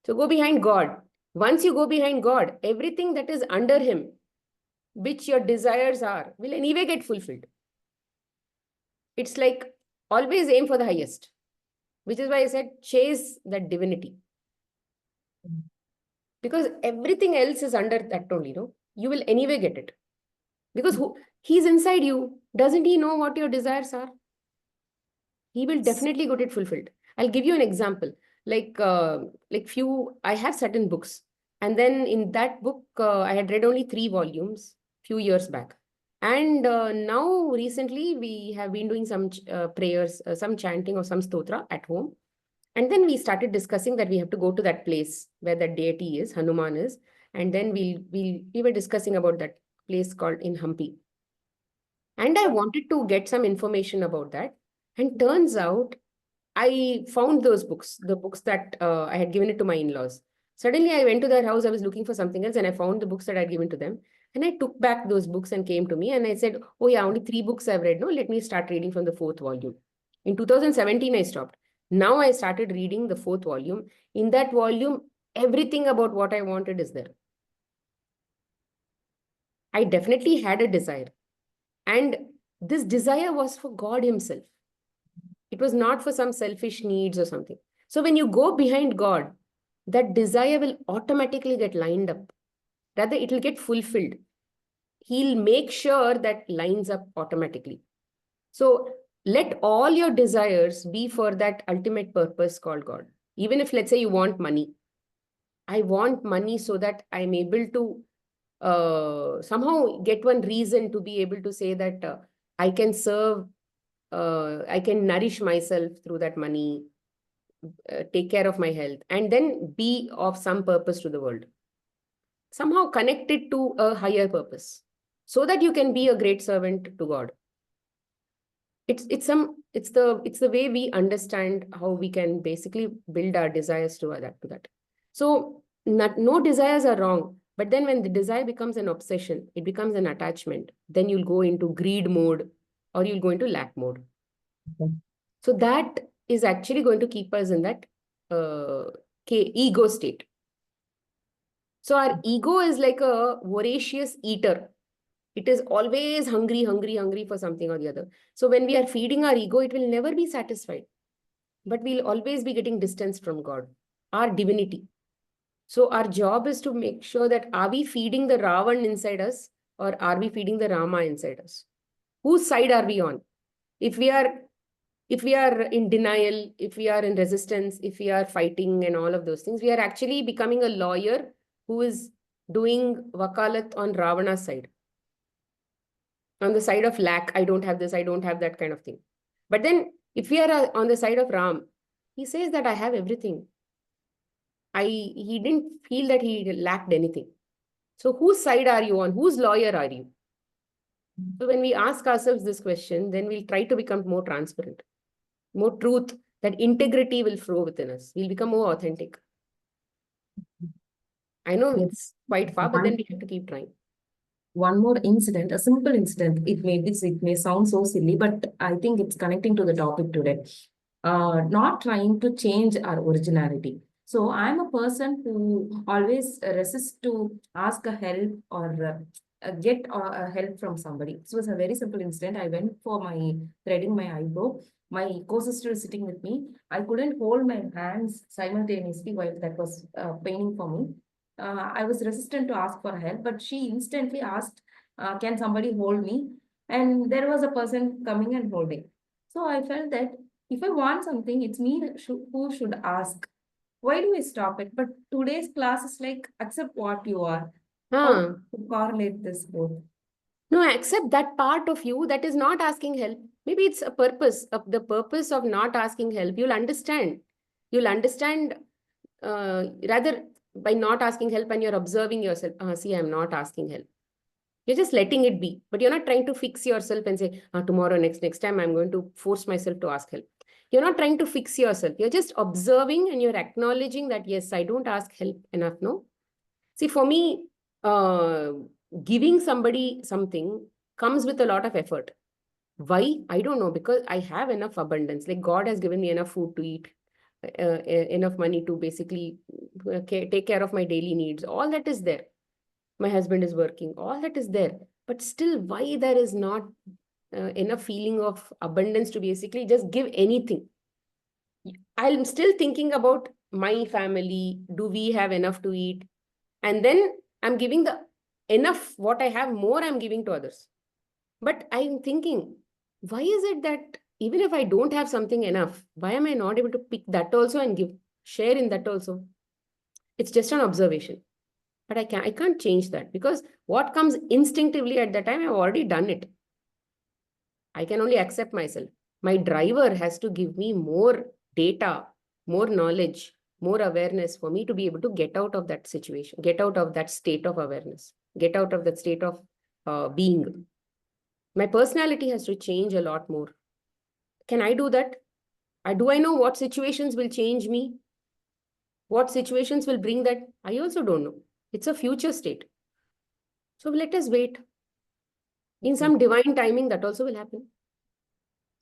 Speaker 1: So go behind God. Once you go behind God, everything that is under him, which your desires are, will anyway get fulfilled. It's like always aim for the highest, which is why I said chase that divinity. Because everything else is under that only, no? You will anyway get it. Because he's inside you. Doesn't he know what your desires are? He will definitely get it fulfilled. I'll give you an example. I have certain books. And then in that book, I had read only 3 volumes few years back. And now recently we have been doing some prayers, some chanting or some stotra at home. And then we started discussing that we have to go to that place where that deity is, Hanuman is. And then we were discussing about that place called in Hampi. And I wanted to get some information about that. And turns out I found those books, the books that I had given it to my in-laws. Suddenly I went to their house, I was looking for something else, and I found the books that I'd given to them. And I took back those books and came to me and I said, oh yeah, only 3 books I've read. No, let me start reading from the 4th volume. In 2017, I stopped. Now I started reading the 4th volume. In that volume, everything about what I wanted is there. I definitely had a desire. And this desire was for God Himself. It was not for some selfish needs or something. So when you go behind God, that desire will automatically get lined up. Rather, it will get fulfilled. He'll make sure that lines up automatically. So let all your desires be for that ultimate purpose called God. Even if, let's say, you want money. I want money so that I'm able to somehow get one reason to be able to say that I can serve, I can nourish myself through that money, take care of my health, and then be of some purpose to the world. Somehow connected to a higher purpose so that you can be a great servant to God. It's the way we understand how we can basically build our desires to that. So no desires are wrong, but then when the desire becomes an obsession, it becomes an attachment, then you'll go into greed mode or you'll go into lack mode.
Speaker 2: Okay.
Speaker 1: So that is actually going to keep us in that ego state. So our ego is like a voracious eater. It is always hungry, hungry, hungry for something or the other. So when we are feeding our ego, it will never be satisfied. But we'll always be getting distance from God, our divinity. So our job is to make sure that are we feeding the Ravan inside us or are we feeding the Rama inside us? Whose side are we on? If we are in denial, if we are in resistance, if we are fighting and all of those things, we are actually becoming a lawyer who is doing wakalat on Ravana's side. On the side of lack, I don't have this, I don't have that kind of thing. But then if we are on the side of Ram, he says that I have everything. He didn't feel that he lacked anything. So whose side are you on? Whose lawyer are you? So when we ask ourselves this question, then we'll try to become more transparent, more truth, that integrity will flow within us. We'll become more authentic. I know
Speaker 2: Yes.
Speaker 1: it's quite far, but then we have to keep trying.
Speaker 2: One more incident, a simple incident. It may sound so silly, but I think it's connecting to the topic today. Not trying to change our originality. So I'm a person who always resists to ask a help or get a help from somebody. This was a very simple incident. I went for my threading my eyebrow. My co-sister is sitting with me. I couldn't hold my hands simultaneously while that was paining for me. I was resistant to ask for help, but she instantly asked, can somebody hold me? And there was a person coming and holding. So I felt that if I want something, it's me who should ask. Why do we stop it? But today's class is like, accept what you are. How
Speaker 1: Huh.
Speaker 2: to correlate this both?
Speaker 1: No, accept that part of you that is not asking help. Maybe it's a purpose of the purpose of not asking help. You'll understand. You'll understand rather by not asking help and you're observing yourself. See, I'm not asking help. You're just letting it be, but you're not trying to fix yourself and say, tomorrow, next time, I'm going to force myself to ask help. You're not trying to fix yourself. You're just observing and you're acknowledging that, yes, I don't ask help enough. No. See, for me, uh, giving somebody something comes with a lot of effort. Why? I don't know, because I have enough abundance. Like God has given me enough food to eat, enough money to basically take care of my daily needs. All that is there. My husband is working. All that is there. But still, why there is not enough feeling of abundance to basically just give anything? I'm still thinking about my family. Do we have enough to eat? And then I'm giving the enough what I have, more I'm giving to others. But I'm thinking, why is it that even if I don't have something enough, why am I not able to pick that also and share in that also? It's just an observation. But I can't change that because what comes instinctively at that time, I've already done it. I can only accept myself. My driver has to give me more data, more knowledge, more awareness for me to be able to get out of that situation, get out of that state of awareness, get out of that state of being. My personality has to change a lot more. Can I do that? Do I know what situations will change me? What situations will bring that? I also don't know. It's a future state. So let us wait. In
Speaker 2: Okay.
Speaker 1: some divine timing, that also will happen.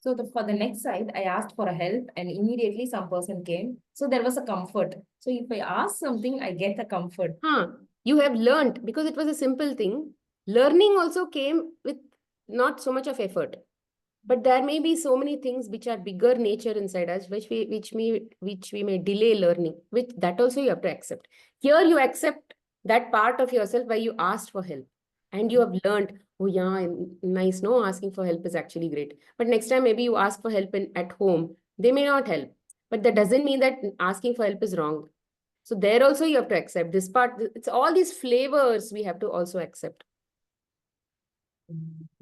Speaker 2: So for the next side, I asked for a help and immediately some person came. So there was a comfort. So if I ask something, I get a comfort.
Speaker 1: You have learned because it was a simple thing. Learning also came with not so much of effort. But there may be so many things which are bigger nature inside us, which we may delay learning, which that also you have to accept. Here you accept that part of yourself where you asked for help and you have learned, oh yeah, nice, no, asking for help is actually great. But next time maybe you ask for help at home, they may not help. But that doesn't mean that asking for help is wrong. So there also you have to accept this part. It's all these flavors we have to also accept.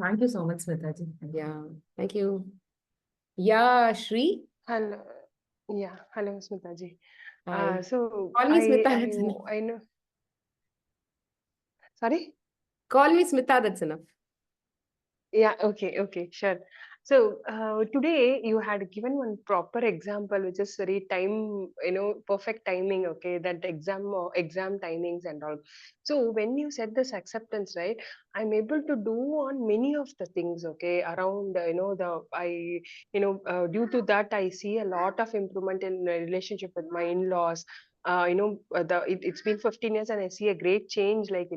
Speaker 2: Thank you so much, Smitaji.
Speaker 1: Yeah, thank you. Yeah, Shri.
Speaker 3: Hello. Yeah, hello, Smitaji.
Speaker 1: Hi.
Speaker 3: So
Speaker 1: Call me Smita, that's enough.
Speaker 3: I know. Sorry?
Speaker 1: Call me Smita, that's enough.
Speaker 3: Yeah, okay, sure. So today you had given one proper example, which is very perfect timing, okay, that exam timings and all. So when you said this acceptance, right, I'm able to do on many of the things, okay, around, due to that, I see a lot of improvement in relationship with my in-laws. It's been 15 years and I see a great change, like,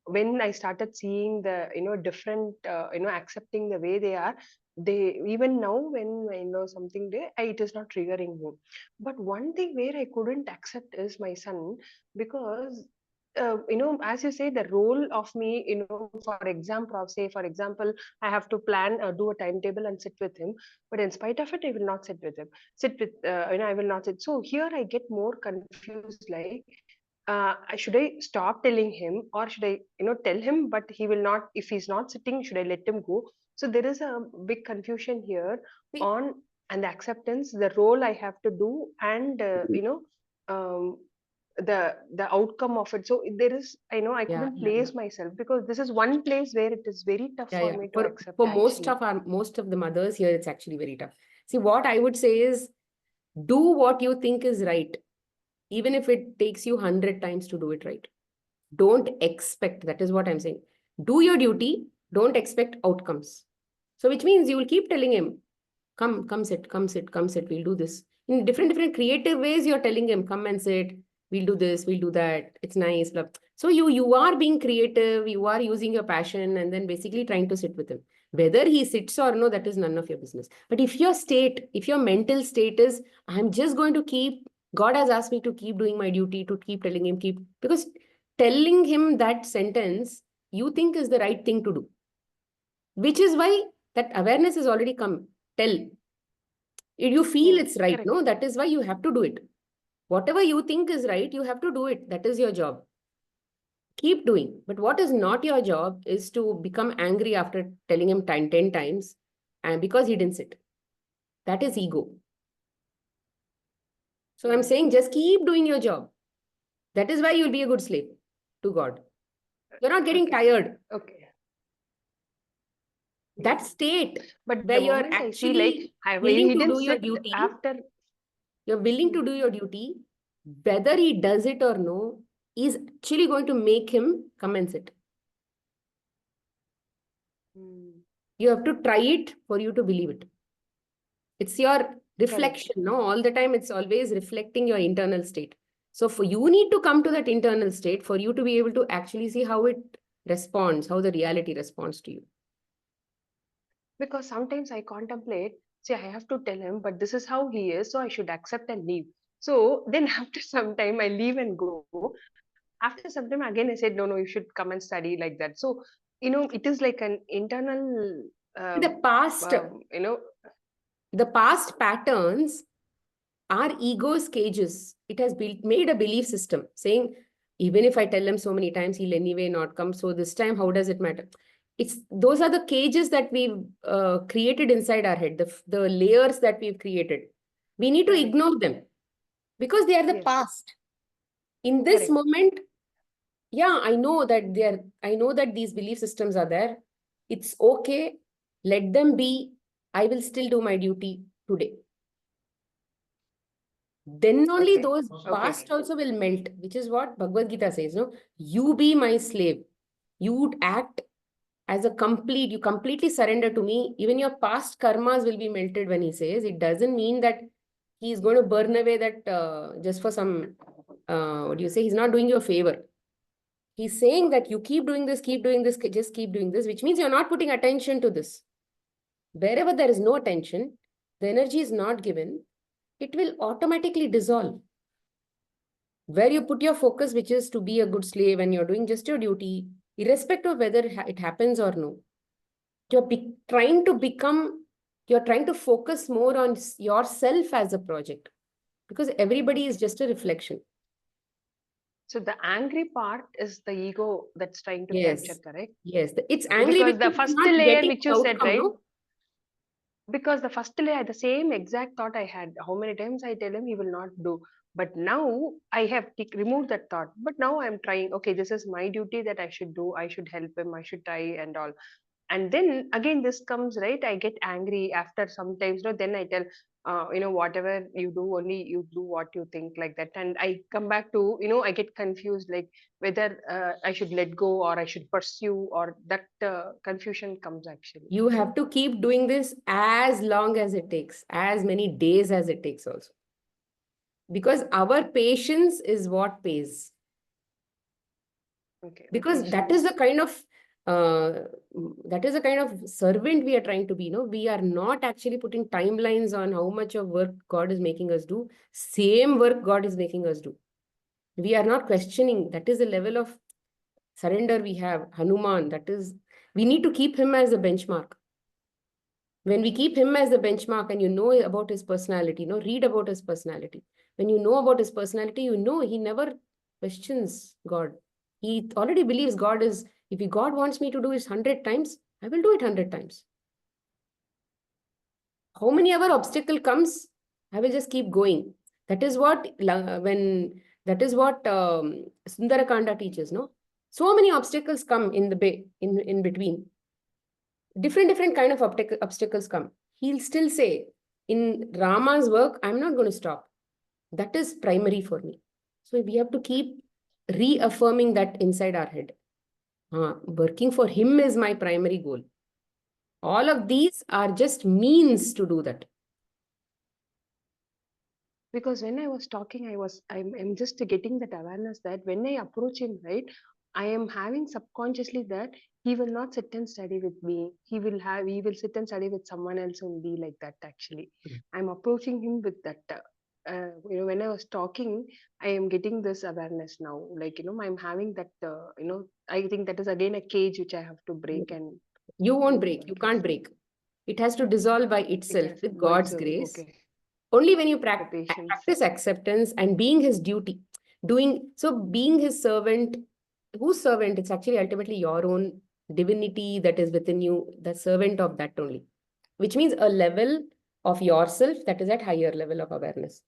Speaker 3: when I started seeing the different accepting the way they are, they even now when I know something it is not triggering me. But one thing where I couldn't accept is my son, because as you say, the role of me, for example, say for example, I have to plan, do a timetable and sit with him, but in spite of it I will not sit with him, I will not sit. So here I get more confused, like, should I stop telling him, or should I, tell him, but he will not, if he's not sitting, should I let him go? So there is a big confusion here
Speaker 1: See,
Speaker 3: on, and the acceptance, the role I have to do, and, um, the outcome of it. So there is, I
Speaker 1: yeah,
Speaker 3: couldn't
Speaker 1: yeah, yeah.
Speaker 3: place myself, because this is one place where it is very tough
Speaker 1: Yeah,
Speaker 3: for
Speaker 1: yeah.
Speaker 3: me to accept
Speaker 1: For
Speaker 3: actually.
Speaker 1: most of the mothers here, it's actually very tough. See, what I would say is do what you think is right, even if it takes you 100 times to do it right. Don't expect. That is what I'm saying. Do your duty. Don't expect outcomes. So which means you will keep telling him, come sit, come sit, come sit, we'll do this. In different creative ways, you're telling him, come and sit, we'll do this, we'll do that. It's nice. Blah. So you are being creative, you are using your passion and then basically trying to sit with him. Whether he sits or no, that is none of your business. But if your mental state is, I'm just going to keep, God has asked me to keep doing my duty, to keep telling him, because telling him that sentence, you think is the right thing to do, which is why that awareness has already come. Tell. You feel
Speaker 3: Yeah,
Speaker 1: it's right,
Speaker 3: correct.
Speaker 1: no? That is why you have to do it. Whatever you think is right, you have to do it. That is your job. Keep doing. But what is not your job is to become angry after telling him 10 times and because he didn't sit. That is ego. So I'm
Speaker 3: Mm.
Speaker 1: saying just keep doing your job. That is why you'll be a good slave to God. You're not getting
Speaker 3: Okay,
Speaker 1: tired.
Speaker 3: okay.
Speaker 1: That
Speaker 3: Mm.
Speaker 1: state
Speaker 3: But
Speaker 1: where
Speaker 3: the
Speaker 1: you're
Speaker 3: moment I see, like,
Speaker 1: actually willing
Speaker 3: he
Speaker 1: to
Speaker 3: didn't
Speaker 1: do your
Speaker 3: sit
Speaker 1: duty,
Speaker 3: after.
Speaker 1: you're willing to
Speaker 3: Mm.
Speaker 1: do your duty, whether he does it or no, is actually going to make him come and sit.
Speaker 3: Mm.
Speaker 1: You have to try it for you to believe it. It's your
Speaker 3: Correct.
Speaker 1: reflection, no? All the time, it's always reflecting your internal state. So for you need to come to that internal state for you to be able to actually see how it responds, how the reality responds to you.
Speaker 3: Because sometimes I contemplate, say, I have to tell him, but this is how he is, so I should accept and leave. So then after some time, I leave and go. After some time, again, I said, no, you should come and study like that. So, it is like an internal,
Speaker 1: The past,
Speaker 3: um, you know,
Speaker 1: the past patterns are ego's cages. It has made a belief system saying, even if I tell him so many times, he'll anyway not come. So this time, how does it matter? Those are the cages that we've created inside our head, the layers that we've created. We need to
Speaker 3: correct.
Speaker 1: ignore them because they are the
Speaker 3: Yes,
Speaker 1: past. In this
Speaker 3: correct.
Speaker 1: moment, yeah, I know that these belief systems are there. It's okay. Let them be. I will still do my duty today. Then only
Speaker 3: Okay.
Speaker 1: those past also will melt, which is what Bhagavad Gita says, no? You be my slave. You would act as a complete, you completely surrender to me. Even your past karmas will be melted when he says. It doesn't mean that he's going to burn away that just for some, what do you say? He's not doing you a favor. He's saying that you keep doing this, just keep doing this, which means you're not putting attention to this. Wherever there is no attention, the energy is not given, it will automatically dissolve. Where you put your focus, which is to be a good slave and you're doing just your duty, irrespective of whether it happens or no, you're trying to become, you're trying to focus more on yourself as a project, because everybody is just a reflection.
Speaker 3: So the angry part is the ego that's trying to capture,
Speaker 1: Yes.
Speaker 3: correct?
Speaker 1: Yes. It's angry
Speaker 3: Because the
Speaker 1: because it's
Speaker 3: first
Speaker 1: not
Speaker 3: layer
Speaker 1: getting
Speaker 3: which you said,
Speaker 1: outcome,
Speaker 3: right?
Speaker 1: no?
Speaker 3: Because the first layer, the same exact thought I had. How many times I tell him he will not do. But now I have removed that thought. But now I'm trying, okay, this is my duty that I should do. I should help him. I should try and all. And then again this comes, right? I get angry after sometimes, no, then I tell, whatever you do, only you do what you think, like that. And I come back to, I get confused, like whether I should let go or I should pursue, or that confusion comes actually.
Speaker 1: You have to keep doing this as long as it takes, as many days as it takes also. Because our patience is what pays.
Speaker 3: Okay,
Speaker 1: Because that is the kind of servant we are trying to be. We are not actually putting timelines on how much of work God is making us do. Same work God is making us do. We are not questioning. That is the level of surrender we have. Hanuman, we need to keep him as a benchmark. When we keep him as the benchmark and you know about his personality, read about his personality. When you know about his personality, he never questions God. He already believes God is, if God wants me to do it 100 times, I will do it 100 times. How many ever obstacle comes, I will just keep going. That is what Sundarakanda teaches, no? So many obstacles come in in between. Different kind of obstacles come. He'll still say, in Rama's work, I'm not going to stop. That is primary for me. So we have to keep reaffirming that inside our head. Working for him is my primary goal. All of these are just means to do that.
Speaker 3: Because when I was talking, I'm just getting that awareness that when I approach him, right, I am having subconsciously that he will not sit and study with me. He will sit and study with someone else only, like that. Actually, I'm approaching him with that. When I was talking, I am getting this awareness now. Like, I'm having that. I think that is again a cage which I have to break, and
Speaker 1: You won't break. You can't break. It has to dissolve by
Speaker 3: it
Speaker 1: itself
Speaker 3: has to
Speaker 1: with
Speaker 3: go
Speaker 1: God's
Speaker 3: itself.
Speaker 1: grace.
Speaker 3: Okay,
Speaker 1: Only when you
Speaker 3: the patience.
Speaker 1: practice acceptance and being his duty, being his servant. Whose servant? It's actually ultimately your own divinity that is within you, the servant of that only, which means a level of yourself that is at higher level of awareness.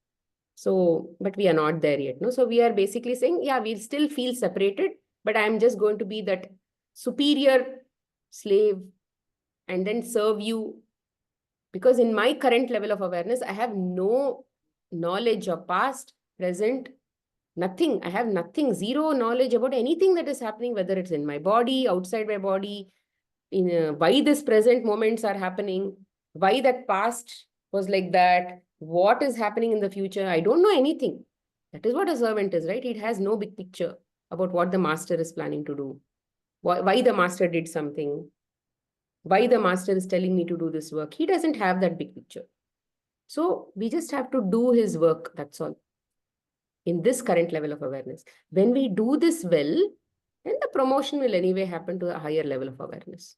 Speaker 1: So, but we are not there yet, no? So we are basically saying, yeah, we'll still feel separated, but I'm just going to be that superior slave and then serve you. Because in my current level of awareness, I have no knowledge of past, present, nothing. I have nothing, zero knowledge about anything that is happening, whether it's in my body, outside my body, why this present moments are happening, why that past was like that, what is happening in the future. I don't know anything. That is what a servant is, right? It has no big picture about what the master is planning to do, why the master did something, why the master is telling me to do this work. He doesn't have that big picture. So we just have to do his work. That's all. In this current level of awareness. When we do this well, then the promotion will anyway happen to a higher level of awareness.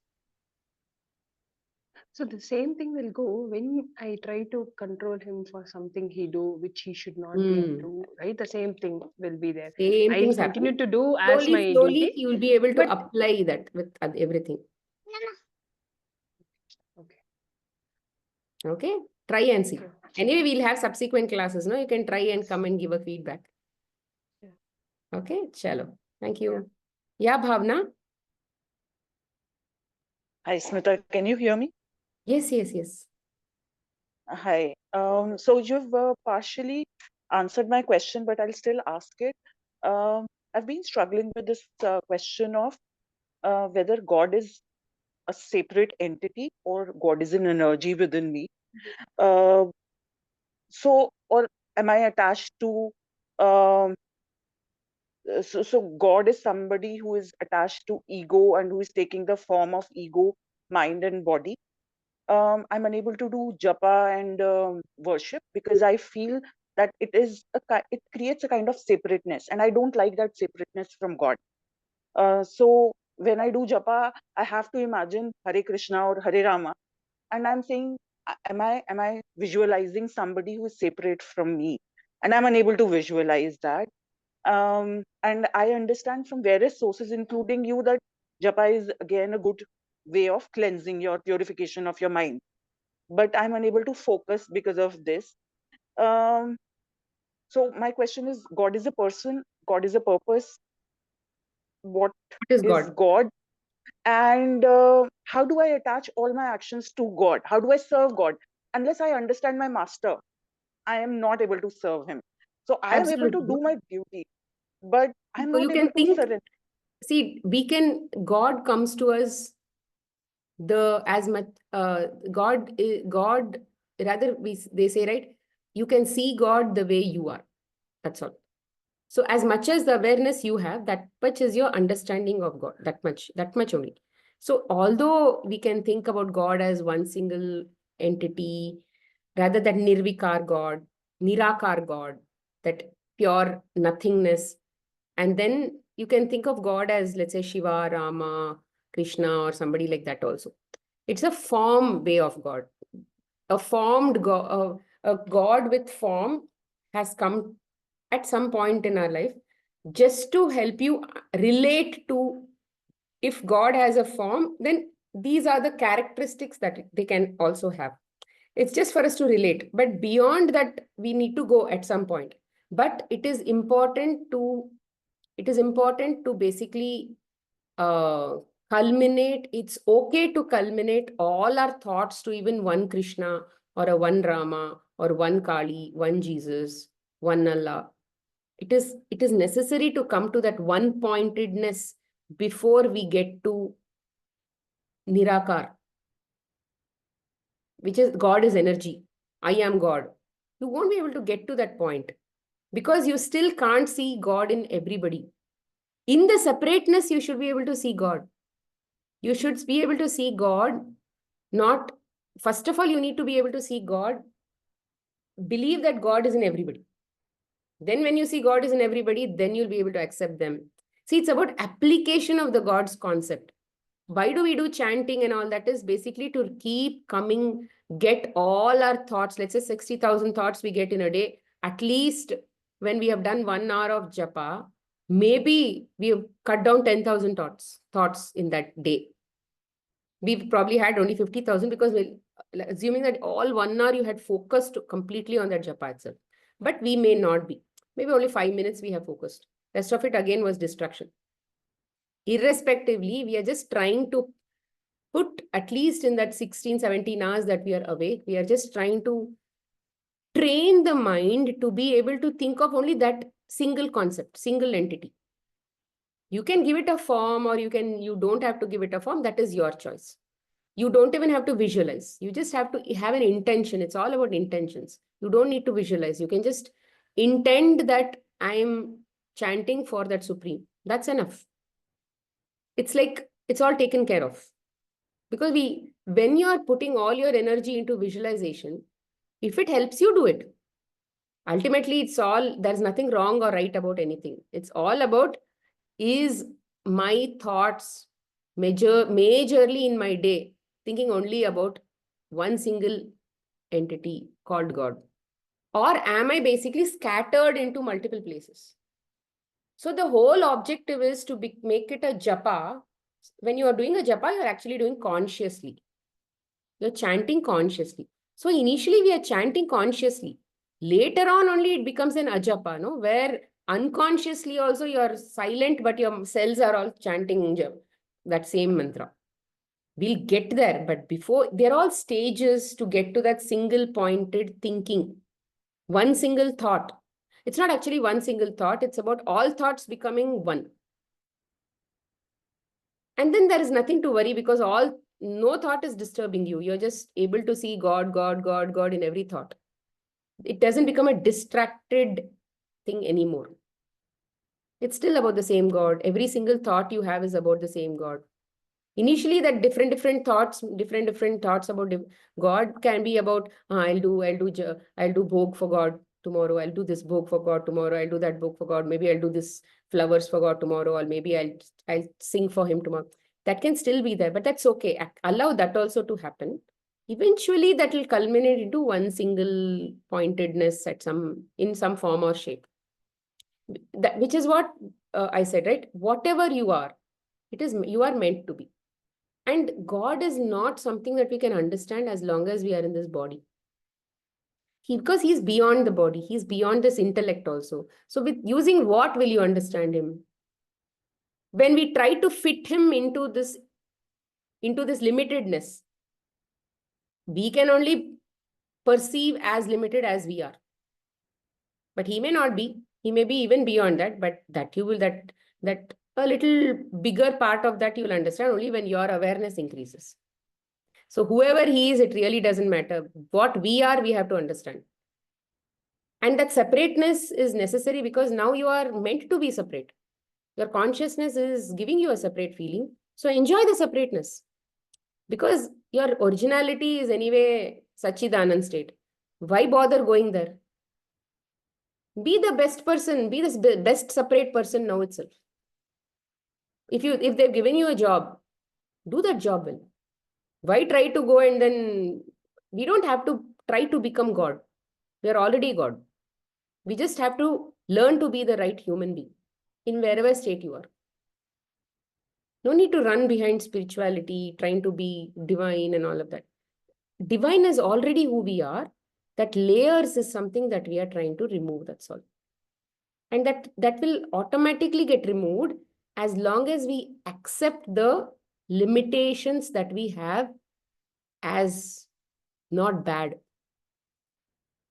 Speaker 3: So the same thing will go when I try to control him for something he do which he should not be do, right? The same thing will be there.
Speaker 1: Same
Speaker 3: I'll
Speaker 1: things
Speaker 3: continue
Speaker 1: happen.
Speaker 3: to do as my
Speaker 1: Slowly,
Speaker 3: duty,
Speaker 1: you will be able to
Speaker 3: but
Speaker 1: apply that with everything.
Speaker 3: okay.
Speaker 1: Okay? Try and see.
Speaker 3: Okay.
Speaker 1: Anyway, we'll have subsequent classes. No, you can try and come and give a feedback.
Speaker 3: Yeah.
Speaker 1: Okay? Chalo. Thank you. Yeah, Bhavna?
Speaker 4: Hi, Smita. Can you hear me?
Speaker 1: Yes, yes, yes.
Speaker 4: Hi. So you've partially answered my question, but I'll still ask it. I've been struggling with this question of whether God is a separate entity or God is an energy within me. Uh, or am I attached to? Um, so God is somebody who is attached to ego and who is taking the form of ego, mind, and body. I'm unable to do japa and worship because I feel that it creates a kind of separateness, and I don't like that separateness from God. So when I do japa, I have to imagine Hare Krishna or Hare Rama, and I'm saying, am I visualizing somebody who is separate from me? And I'm unable to visualize that. And I understand from various sources, including you, that japa is again a good way of cleansing your purification of your mind, but I'm unable to focus because of this. Um, so my question is, God is a person, God is a purpose. What
Speaker 1: What is
Speaker 4: is
Speaker 1: God?
Speaker 4: God? And how do I attach all my actions to God? How do I serve God? Unless I understand my master, I am not able to serve him. So I am able to
Speaker 1: Absolutely.
Speaker 4: do my duty, but I'm
Speaker 1: So
Speaker 4: not
Speaker 1: you
Speaker 4: able
Speaker 1: can
Speaker 4: to
Speaker 1: think,
Speaker 4: surrender.
Speaker 1: see, God comes to us the as much God, rather they say, right, you can see God the way you are. That's all. So as much as the awareness you have, that much is your understanding of God. That much only. So although we can think about God as one single entity, rather than Nirvikar God, Nirakar God, that pure nothingness, and then you can think of God as, let's say, Shiva, Rama, Krishna, or somebody like that also. It's a form way of God. A formed God, a God with form has come at some point in our life just to help you relate to. If God has a form, then these are the characteristics that they can also have. It's just for us to relate. But beyond that, we need to go at some point. But it is important to basically uh, culminate. It's okay to culminate all our thoughts to even one Krishna or a one Rama or one Kali, one Jesus, one Allah. It is necessary to come to that one pointedness before we get to Nirakar, which is God is energy. I am God. You won't be able to get to that point because you still can't see God in everybody. In the separateness, you should be able to see God. You should be able to see God. Not, first of all, you need to be able to see God, believe that God is in everybody. Then when you see God is in everybody, then you'll be able to accept them. See, it's about application of the God's concept. Why do we do chanting and all that? Is basically to keep coming, get all our thoughts, let's say 60,000 thoughts we get in a day. At least when we have done 1 hour of japa, maybe we have cut down 10,000 thoughts in that day. We've probably had only 50,000 because assuming that all 1 hour you had focused completely on that japa itself. But we may not be. Maybe only 5 minutes we have focused. Rest of it again was distraction. Irrespectively, we are just trying to put, at least in that 16, 17 hours that we are awake, we are just trying to train the mind to be able to think of only that single concept, single entity. You can give it a form or you don't have to give it a form. That is your choice. You don't even have to visualize. You just have to have an intention. It's all about intentions. You don't need to visualize. You can just intend that I am chanting for that supreme. That's enough. It's like it's all taken care of. Because when you are putting all your energy into visualization, if it helps you, do it. Ultimately, there's nothing wrong or right about anything. It's all about, is my thoughts majorly in my day thinking only about one single entity called God? Or am I basically scattered into multiple places? So the whole objective is to make it a japa. When you are doing a japa, you're actually doing consciously. You're chanting consciously. So initially we are chanting consciously. Later on only it becomes an ajapa, no? Where unconsciously also you're silent, but your cells are all chanting that same mantra. We'll get there, but before, they're all stages to get to that single pointed thinking. One single thought. It's not actually one single thought. It's about all thoughts becoming one. And then there is nothing to worry because no thought is disturbing you. You're just able to see God, God, God, God in every thought. It doesn't become a distracted thing anymore. It's still about the same God. Every single thought you have is about the same God. Initially, that different thoughts about God can be about, I'll do bhog for God tomorrow. I'll do this bhog for God tomorrow. I'll do that bhog for God. Maybe I'll do this flowers for God tomorrow, or maybe I'll sing for Him tomorrow. That can still be there, but that's okay. Allow that also to happen. Eventually, that will culminate into one single pointedness in some form or shape. Which is what I said, right? Whatever you are, you are meant to be. And God is not something that we can understand as long as we are in this body. Because He's beyond the body. He's beyond this intellect also. So with using what will you understand Him? When we try to fit Him into this limitedness, we can only perceive as limited as we are. But He may not be. He may be even beyond that. But that a little bigger part of that you will understand only when your awareness increases. So whoever He is, it really doesn't matter. What we are, we have to understand. And that separateness is necessary because now you are meant to be separate. Your consciousness is giving you a separate feeling. So enjoy the separateness. Because your originality is anyway Sachidanand state. Why bother going there? Be the best person. Be the best separate person now itself. If they've given you a job, do that job well. Why try to go and then we don't have to try to become God. We are already God. We just have to learn to be the right human being in wherever state you are. No need to run behind spirituality, trying to be divine and all of that. Divine is already who we are. That layers is something that we are trying to remove, that's all. And that will automatically get removed as long as we accept the limitations that we have as not bad,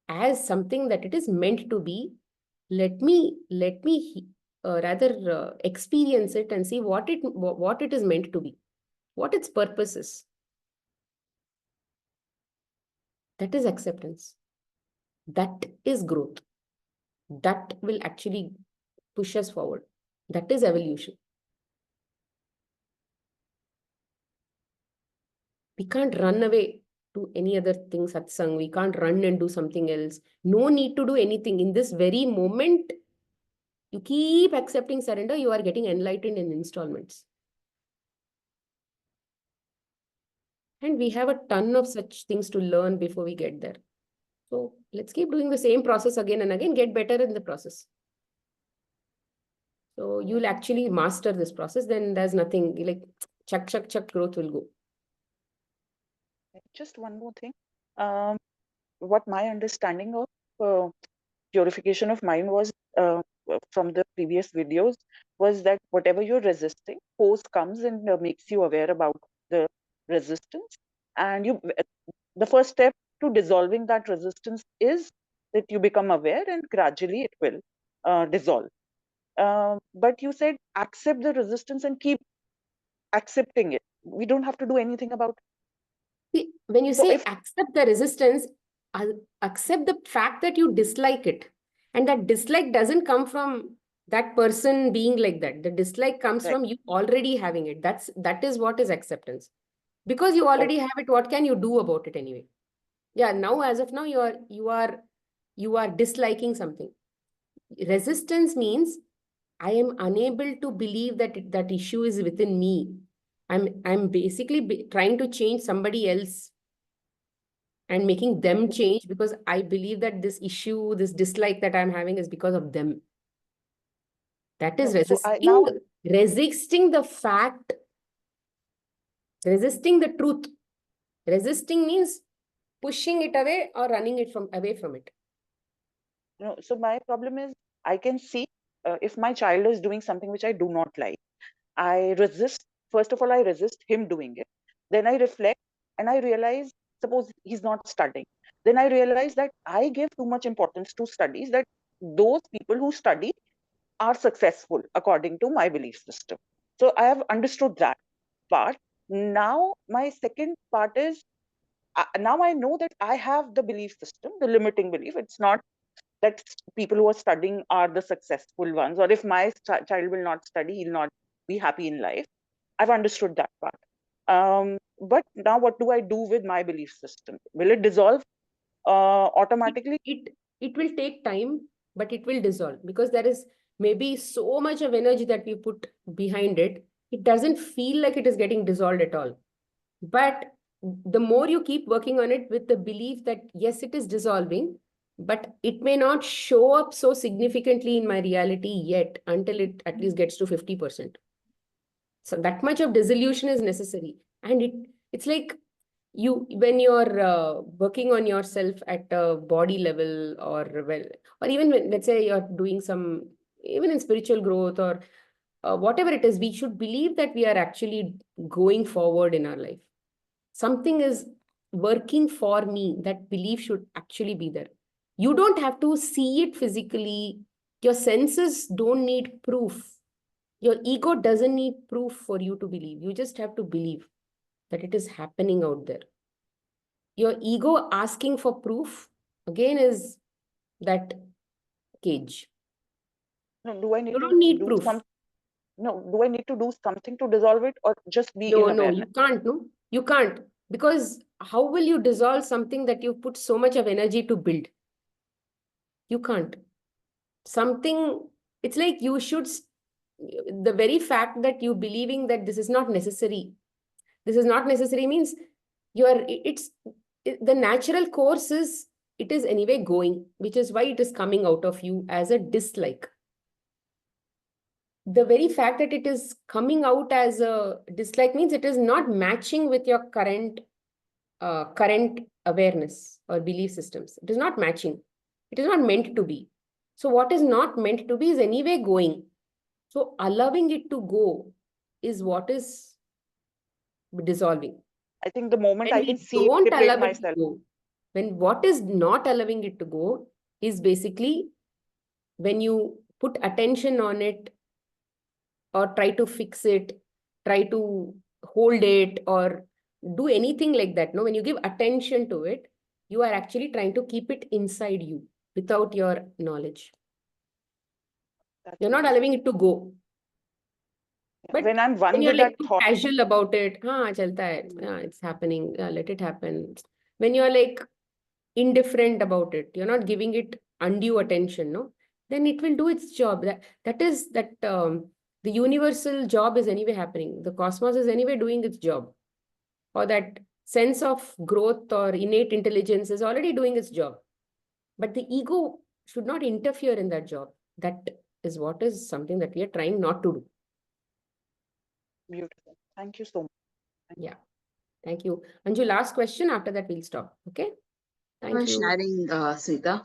Speaker 1: as something that it is meant to be. Let me rather experience it and see what it is meant to be, what its purpose is. That is acceptance. That is growth. That will actually push us forward. That is evolution. We can't run away to any other thing, satsang. We can't run and do something else. No need to do anything. In this very moment, you keep accepting surrender, you are getting enlightened in installments. And we have a ton of such things to learn before we get there. So let's keep doing the same process again and again, get better in the process. So you'll actually master this process, then there's nothing like chuck, growth will go.
Speaker 4: Just one more thing. What my understanding of purification of mind was from the previous videos was that whatever you're resisting, force comes and makes you aware about the resistance. And the first step to dissolving that resistance is that you become aware and gradually it will dissolve. But you said accept the resistance and keep accepting it. We don't have to do anything about it.
Speaker 1: See, when you
Speaker 4: So
Speaker 1: say
Speaker 4: if
Speaker 1: accept the resistance, accept the fact that you dislike it. And that dislike doesn't come from that person being like that. The dislike comes
Speaker 4: right,
Speaker 1: from you already having it. That is what is acceptance. Because you already have it, what can you do about it anyway? Yeah, now as of now, you are disliking something. Resistance means I am unable to believe that that issue is within me. I'm basically trying to change somebody else and making them change because I believe that this issue, this dislike that I'm having is because of them. That is
Speaker 4: no, so I now
Speaker 1: resisting the fact, resisting the truth. Resisting means pushing it away or running it away from it.
Speaker 4: no, so my problem is I can see if my child is doing something which I do not like, I resist. First of all, I resist him doing it. Then I reflect and I realize, suppose he's not studying. Then I realize that I give too much importance to studies, that those people who study are successful according to my belief system. So I have understood that part. Now, my second part is, now I know that I have the belief system, the limiting belief. It's not that people who are studying are the successful ones, or if my child will not study, he'll not be happy in life. I've understood that part. But now, what do I do with my belief system? Will it dissolve automatically?
Speaker 1: It will take time, but it will dissolve, because there is maybe so much of energy that we put behind it. It doesn't feel like it is getting dissolved at all. But the more you keep working on it with the belief that, yes, it is dissolving, but it may not show up so significantly in my reality yet until it at least gets to 50%. So that much of dissolution is necessary. And it's like when you're working on yourself at a body level, or well, or even when, let's say, you're doing some, even in spiritual growth, or whatever it is, we should believe that we are actually going forward in our life. Something is working for me. That belief should actually be there. You don't have to see it physically. Your senses don't need proof. Your ego doesn't need proof for you to believe. You just have to believe that it is happening out there. Your ego asking for proof, again, is that cage.
Speaker 4: No, do I need
Speaker 1: You
Speaker 4: to
Speaker 1: don't need
Speaker 4: do
Speaker 1: proof.
Speaker 4: some? No, do I need to do something to dissolve it, or just be in
Speaker 1: No,
Speaker 4: awareness?
Speaker 1: you can't. No, you can't. Because how will you dissolve something that you put so much of energy to build? You can't. Something, it's like you should, the very fact that you believing that this is not necessary. This is not necessary means the natural course is, it is anyway going, which is why it is coming out of you as a dislike. The very fact that it is coming out as a dislike means it is not matching with your current awareness or belief systems. It is not matching. It is not meant to be. So what is not meant to be is anyway going. So allowing it to go is what is dissolving.
Speaker 4: I think the moment
Speaker 1: When
Speaker 4: I can
Speaker 1: we
Speaker 4: see,
Speaker 1: don't
Speaker 4: separate
Speaker 1: allow it to
Speaker 4: myself.
Speaker 1: go, when what is not allowing it to go is basically when you put attention on it, or try to fix it, try to hold it, or do anything like that. No, when you give attention to it, you are actually trying to keep it inside you without your knowledge.
Speaker 4: That's
Speaker 1: You're not
Speaker 4: beautiful.
Speaker 1: allowing it to go. But
Speaker 4: When I'm
Speaker 1: when
Speaker 4: one
Speaker 1: you're
Speaker 4: with
Speaker 1: like
Speaker 4: that
Speaker 1: too
Speaker 4: thought,
Speaker 1: casual about it, chalta hai, it's happening, let it happen. When you're like indifferent about it, you're not giving it undue attention, no, then it will do its job. The universal job is anyway happening. The cosmos is anyway doing its job, or that sense of growth or innate intelligence is already doing its job. But the ego should not interfere in that job. That is what is something that we are trying not to do.
Speaker 4: beautiful. Thank you so much.
Speaker 1: Yeah. Thank you. Anju, last question. After that, we'll stop. Okay. Thank
Speaker 5: For
Speaker 1: you.
Speaker 5: sharing, Sita.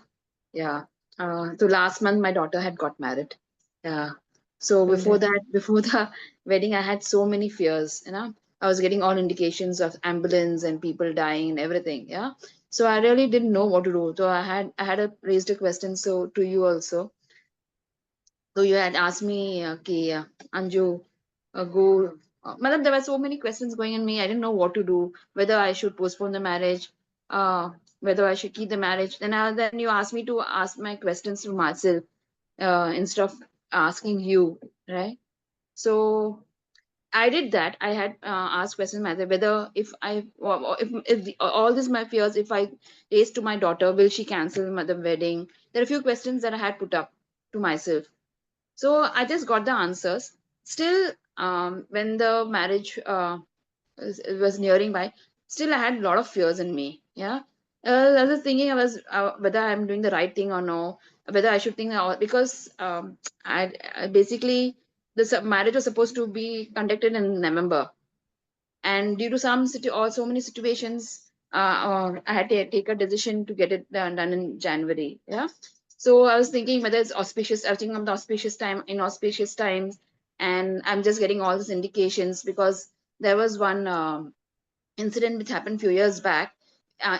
Speaker 5: Yeah. So last month my daughter had got married. Yeah. So before
Speaker 1: Congrats.
Speaker 5: that, before the wedding, I had so many fears. I was getting all indications of ambulance and people dying and everything. Yeah. So I really didn't know what to do. So raised a question so to you also. So you had asked me, okay, Anju, go. Madam, there were so many questions going in me. I didn't know what to do. Whether I should postpone the marriage, uh, whether I should keep the marriage. Then you asked me to ask my questions to myself instead of asking you, right? So I did that. I had asked questions myself whether if all this my fears, if I raise to my daughter, will she cancel the wedding? There are a few questions that I had put up to myself. So I just got the answers. Still, when the marriage was nearing by, still I had a lot of fears in me. Yeah. I was thinking I was whether I'm doing the right thing or no, whether I should think because I basically this marriage was supposed to be conducted in November, and due to so many situations, I had to take a decision to get it done in January. Yeah. So I was thinking whether it's auspicious. I was thinking of the auspicious time, inauspicious times, and I'm just getting all these indications because there was one incident which happened few years back.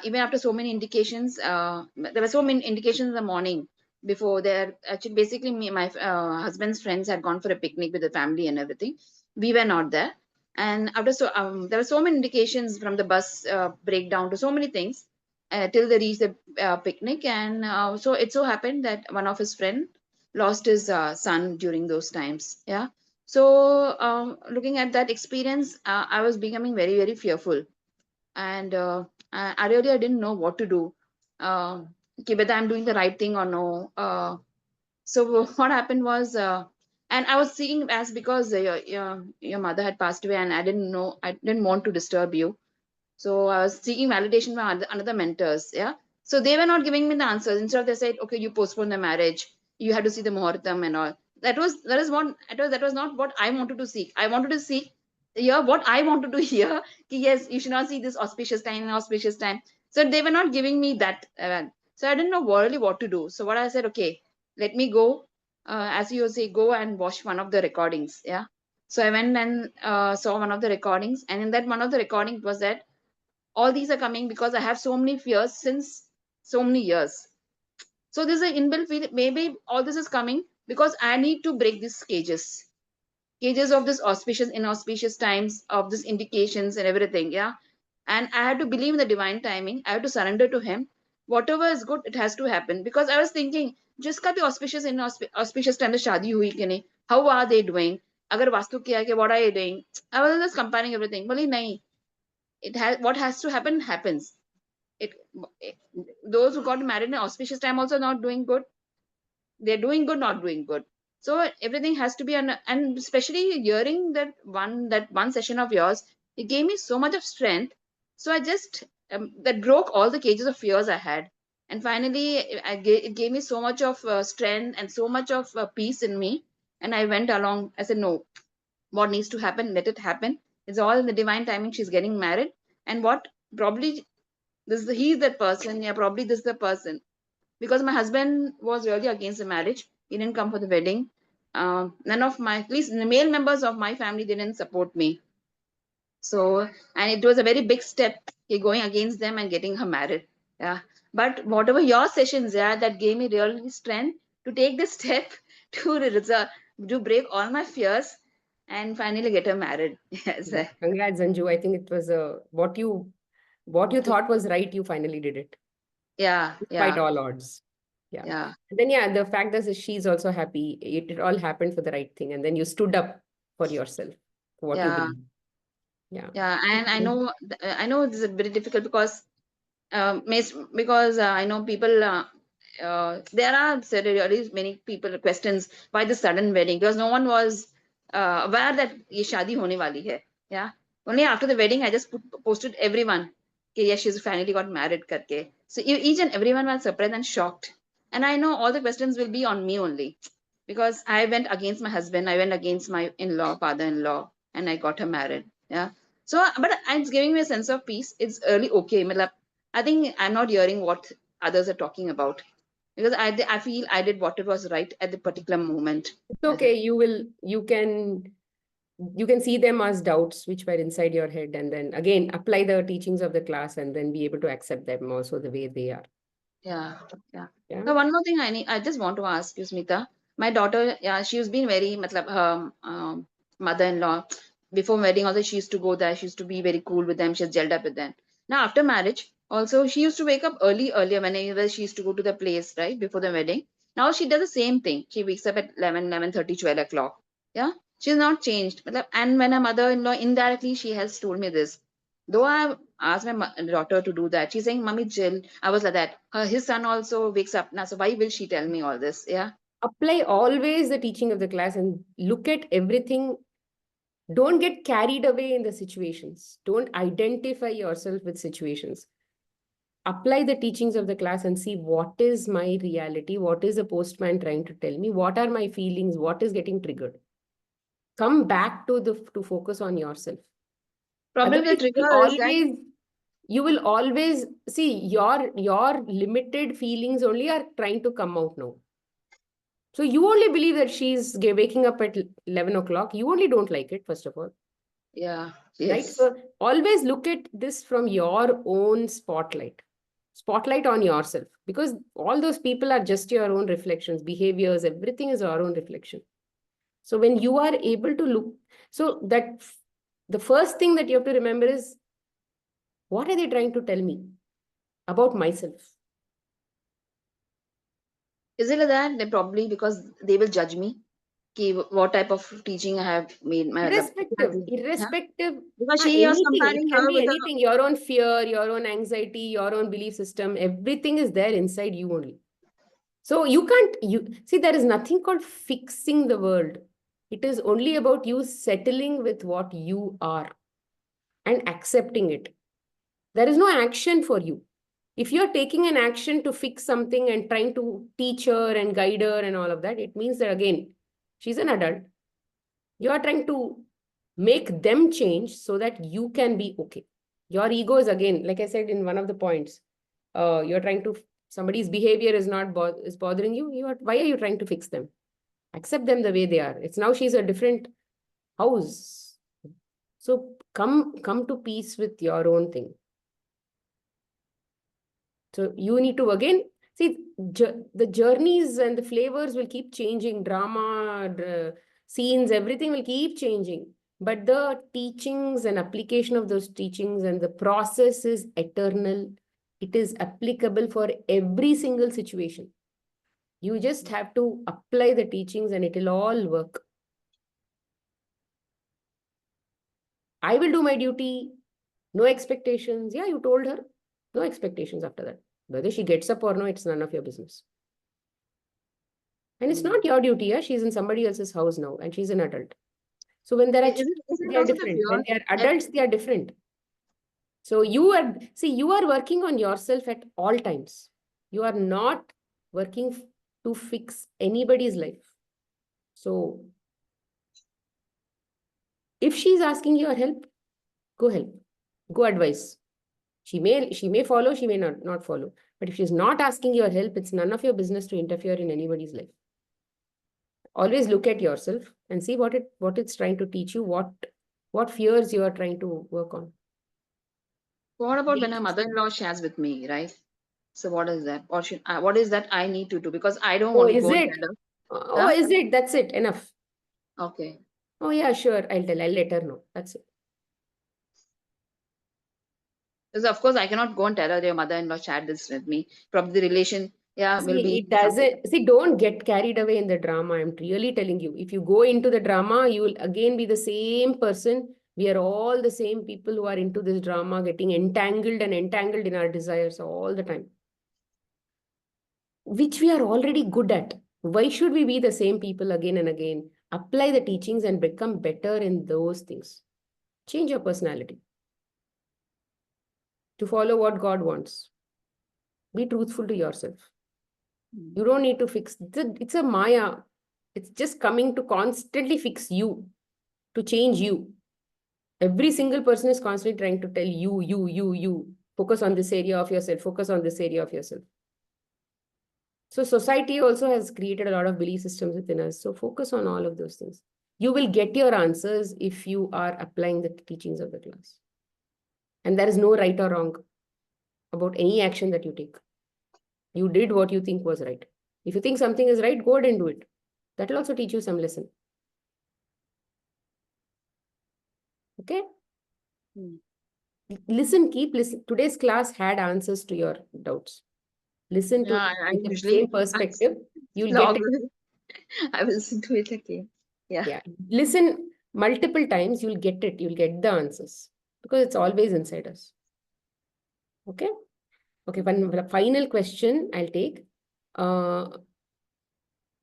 Speaker 5: Even after so many indications, there were so many indications in the morning before there. Actually, basically, my husband's friends had gone for a picnic with the family and everything. We were not there, and after there were so many indications from the bus breakdown to so many things till they reached the picnic, and so it so happened that one of his friend lost his son during those times. Yeah. So looking at that experience, I was becoming very, very fearful, and I didn't know what to do. Okay, whether I'm doing the right thing or no. So what happened was, and I was seeing as because your mother had passed away, and I didn't want to disturb you. So I was seeking validation from another mentors. Yeah. So they were not giving me the answers. Instead, they said, "Okay, you postpone the marriage. You had to see the muhurtam and all." That was not what I wanted to seek. I wanted to seek here what I wanted to hear. Yes, you should not see this auspicious time and auspicious time. So they were not giving me that. So I didn't know really what to do. So what I said, okay, let me go. As you say, go and watch one of the recordings. Yeah. So I went and saw one of the recordings, and in that one of the recordings was that all these are coming because I have so many fears since so many years. So there's an inbuilt feeling maybe all this is coming because I need to break these cages of this auspicious, inauspicious times, of this indications and everything. Yeah. And I had to believe in the divine timing. I had to surrender to him. Whatever is good, it has to happen. Because I was thinking, just ka bhi auspicious, auspicious time में शादी हुई कि नहीं? How are they doing? अगर वास्तु किया कि what are you doing? I was just comparing everything. बोली नहीं, it has what has to happen happens. it, it those who got married in auspicious time also not doing good. They're doing good, not doing good. So everything has to be and especially hearing that one session of yours, it gave me so much of strength. So I just that broke all the cages of fears I had, and finally it gave me so much of strength and so much of peace in me. And I went along. I said, no, what needs to happen, let it happen. It's all in the divine timing. She's getting married, and what probably he's that person. Yeah, probably this is the person, because my husband was really against the marriage. He didn't come for the wedding. None of my, at least the male members of my family, didn't support me. So, and it was a very big step, going against them and getting her married. Yeah. But whatever your sessions, yeah, that gave me really strength to take this step to to break all my fears and finally get her married. Yes.
Speaker 1: Congrats, Anju. I think it was what you thought was right, you finally did it.
Speaker 5: Yeah.
Speaker 1: Despite
Speaker 5: Yeah.
Speaker 1: all odds. Yeah.
Speaker 5: Yeah.
Speaker 1: And then the fact that she's also happy. It all happened for the right thing. And then you stood up for yourself, for what you
Speaker 5: Yeah.
Speaker 1: believe. Yeah.
Speaker 5: Yeah. And
Speaker 1: Okay.
Speaker 5: I know this is very difficult because because I know people, there are really many people questions why the sudden wedding, because no one was aware that ye shadi hone wali hai. Yeah. Only after the wedding, I just posted everyone, कि yes, she's finally got married karke. So each and everyone was surprised and shocked. And I know all the questions will be on me only, because I went against my husband, I went against my in-law, father-in-law, and I got her married. Yeah. So, but it's giving me a sense of peace. It's early okay. matlab, I think I'm not hearing what others are talking about, because I feel I did what it was right at the particular moment.
Speaker 1: It's okay. You can see them as doubts which were inside your head, and then again apply the teachings of the class and then be able to accept them also the way they are.
Speaker 5: Yeah, yeah.
Speaker 1: Yeah.
Speaker 5: So one more thing I just want to ask you, Smita. My daughter, yeah, she's been very, matlab, her mother-in-law, before wedding also, she used to go there. She used to be very cool with them. She's gelled up with them. Now after marriage, also she used to wake up earlier whenever she used to go to the place, right, before the wedding. Now she does the same thing. She wakes up at 11:30, 12 o'clock. Yeah, she's not changed. And when her mother-in-law, indirectly, she has told me this. Though I asked my daughter to do that, she's saying, "Mommy, chill." I was like that. His son also wakes up now, so why will she tell me all this? Yeah,
Speaker 1: Apply always the teaching of the class and look at everything. Don't get carried away in the situations. Don't identify yourself with situations. Apply the teachings of the class and see what is my reality, what is the postman trying to tell me, what are my feelings, what is getting triggered. Come back to focus on yourself.
Speaker 5: probably the
Speaker 1: Otherwise,
Speaker 5: trigger is that.
Speaker 1: you will always see your limited feelings only are trying to come out now. So you only believe that she's waking up at 11 o'clock. You only don't like it, first of all.
Speaker 5: Yeah.
Speaker 1: right?
Speaker 5: Yes.
Speaker 1: So always look at this from your own spotlight on yourself, because all those people are just your own reflections, behaviors, everything is our own reflection. So when you are able to look, so that the first thing that you have to remember is, what are they trying to tell me about myself?
Speaker 5: Is it like that? They probably because they will judge me. Ki what type of teaching I have made my yeah?
Speaker 1: Irrespective,
Speaker 5: Because she was
Speaker 1: anything. It
Speaker 5: comparing
Speaker 1: can
Speaker 5: her
Speaker 1: be
Speaker 5: with a
Speaker 1: anything. Your own fear, your own anxiety, your own belief system, everything is there inside you only. So you can't, you see, there is nothing called fixing the world. It is only about you settling with what you are and accepting it. There is no action for you. If you're taking an action to fix something and trying to teach her and guide her and all of that, it means that again, she's an adult. You are trying to make them change so that you can be okay. Your ego is, again, like I said in one of the points, you're trying to, somebody's behavior is not is bothering you. Why are you trying to fix them? Accept them the way they are. It's now she's a different house. So come to peace with your own thing. So you need to again see the journeys and the flavors will keep changing. Drama, scenes, everything will keep changing. But the teachings and application of those teachings and the process is eternal. It is applicable for every single situation. You just have to apply the teachings and it will all work. I will do my duty. No expectations. Yeah, you told her. No expectations after that. Whether she gets up or no, it's none of your business. And it's not your duty. Yeah? She's in somebody else's house now and she's an adult. So when there are
Speaker 5: is
Speaker 1: they
Speaker 5: it
Speaker 1: are
Speaker 5: also the
Speaker 1: different. When
Speaker 5: fear
Speaker 1: they are
Speaker 5: that
Speaker 1: adults, they are different. So you are working on yourself at all times. You are not working to fix anybody's life. So if she's asking your help, go help. Go advise. She may follow, she may not follow. But if she's not asking your help, it's none of your business to interfere in anybody's life. Always look at yourself and see what it's trying to teach you, what fears you are trying to work on.
Speaker 5: what about when a mother-in-law shares with me, right? So what is that? What is that I need to do? Because I don't
Speaker 1: Oh,
Speaker 5: want to
Speaker 1: is
Speaker 5: go and
Speaker 1: it?
Speaker 5: tell her.
Speaker 1: Oh,
Speaker 5: Huh?
Speaker 1: is it? That's it. Enough.
Speaker 5: Okay.
Speaker 1: Oh, yeah, sure. I'll let her know. That's it.
Speaker 5: Because of course I cannot go and tell her your mother-in-law shared this with me. Probably the relation, yeah, will
Speaker 1: See,
Speaker 5: be
Speaker 1: it
Speaker 5: something.
Speaker 1: doesn't. See, don't get carried away in the drama. I'm really telling you. If you go into the drama, you will again be the same person. We are all the same people who are into this drama, getting entangled in our desires all the time, which we are already good at. Why should we be the same people again and again? Apply the teachings and become better in those things. Change your personality to follow what God wants. Be truthful to yourself. You don't need to fix. It's a Maya. It's just coming to constantly fix you, to change you. Every single person is constantly trying to tell you. Focus on this area of yourself. Focus on this area of yourself. So society also has created a lot of belief systems within us. So focus on all of those things. You will get your answers if you are applying the teachings of the class. And there is no right or wrong about any action that you take. You did what you think was right. If you think something is right, go ahead and do it. That will also teach you some lesson. Okay? Listen, keep listen. Today's class had answers to your doubts. Listen to
Speaker 5: Yeah,
Speaker 1: it
Speaker 5: I
Speaker 1: with the
Speaker 5: usually
Speaker 1: same perspective. You'll get
Speaker 5: log.
Speaker 1: it.
Speaker 5: I will listen to it again. Yeah.
Speaker 1: Yeah. Listen multiple times, you'll get it. You'll get the answers because it's always inside us. Okay? Okay, one final question I'll take.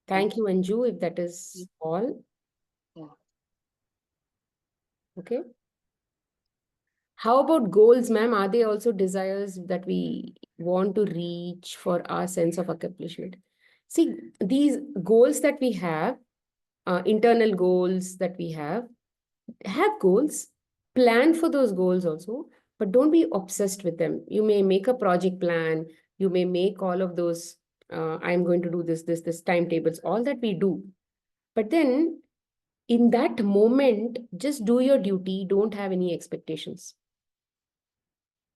Speaker 1: Thank you, Anju, if that is all.
Speaker 5: Yeah.
Speaker 1: Okay. How about goals, ma'am? Are they also desires that we want to reach for our sense of accomplishment? See, these goals that we have, internal goals that we have goals, plan for those goals also, but don't be obsessed with them. You may make a project plan, you may make all of those, I'm going to do this timetables, all that we do. But then In that moment, just do your duty. Don't have any expectations.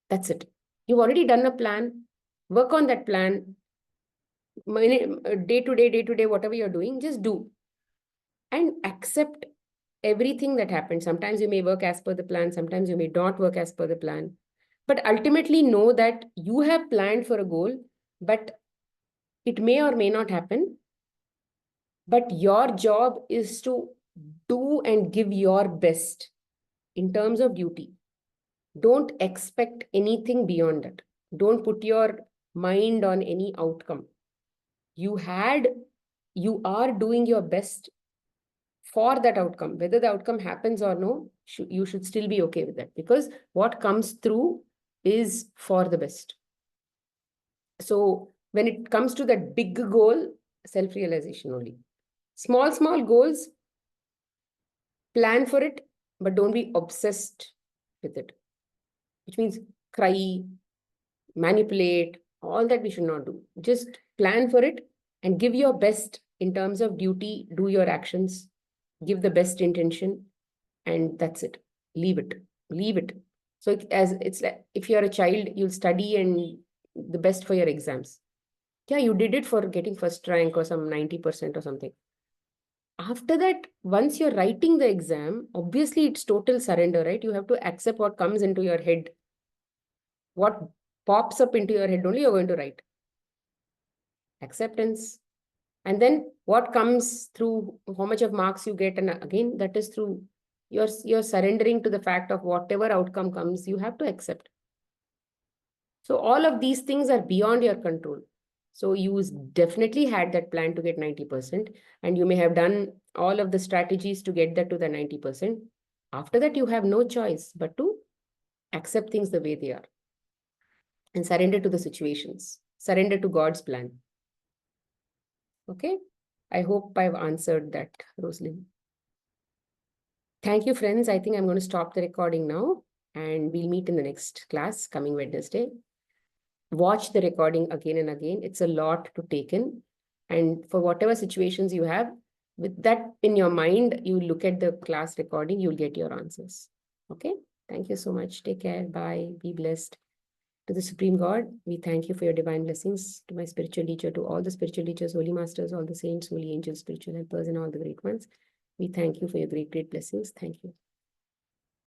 Speaker 1: That's it. You've already done a plan. Work on that plan. Day to day, whatever you're doing, just do. And accept everything that happens. Sometimes you may work as per the plan. Sometimes you may not work as per the plan. But ultimately know that you have planned for a goal, but it may or may not happen. But your job is to do and give your best in terms of duty. Don't expect anything beyond that. Don't put your mind on any outcome. You are doing your best for that outcome. Whether the outcome happens or no, you should still be okay with that, because what comes through is for the best. So when it comes to that big goal, self-realization only. Small goals, plan for it, but don't be obsessed with it, which means cry, manipulate, all that we should not do. Just plan for it and give your best in terms of duty, do your actions, give the best intention, and that's it. Leave it. So it's like, if you're a child, you'll study and the best for your exams. Yeah, you did it for getting first rank or some 90% or something. After that, once you're writing the exam, obviously it's total surrender, right? You have to accept what comes into your head. What pops up into your head only you're going to write. Acceptance. And then what comes through, how much of marks you get, and again, that is through you're surrendering to the fact of whatever outcome comes, you have to accept. So all of these things are beyond your control. So you definitely had that plan to get 90%, and you may have done all of the strategies to get that to the 90%. After that, you have no choice but to accept things the way they are and surrender to the situations, surrender to God's plan. Okay? I hope I've answered that, Rosalind. Thank you, friends. I think I'm going to stop the recording now, and we'll meet in the next class coming Wednesday. Watch the recording again and again. It's a lot to take in. And for whatever situations you have, with that in your mind, you look at the class recording, you'll get your answers. Okay? Thank you so much. Take care. Bye. Be blessed. To the Supreme God, we thank you for your divine blessings. To my spiritual teacher, to all the spiritual teachers, holy masters, all the saints, holy angels, spiritual helpers, and all the great ones, we thank you for your great blessings. Thank you.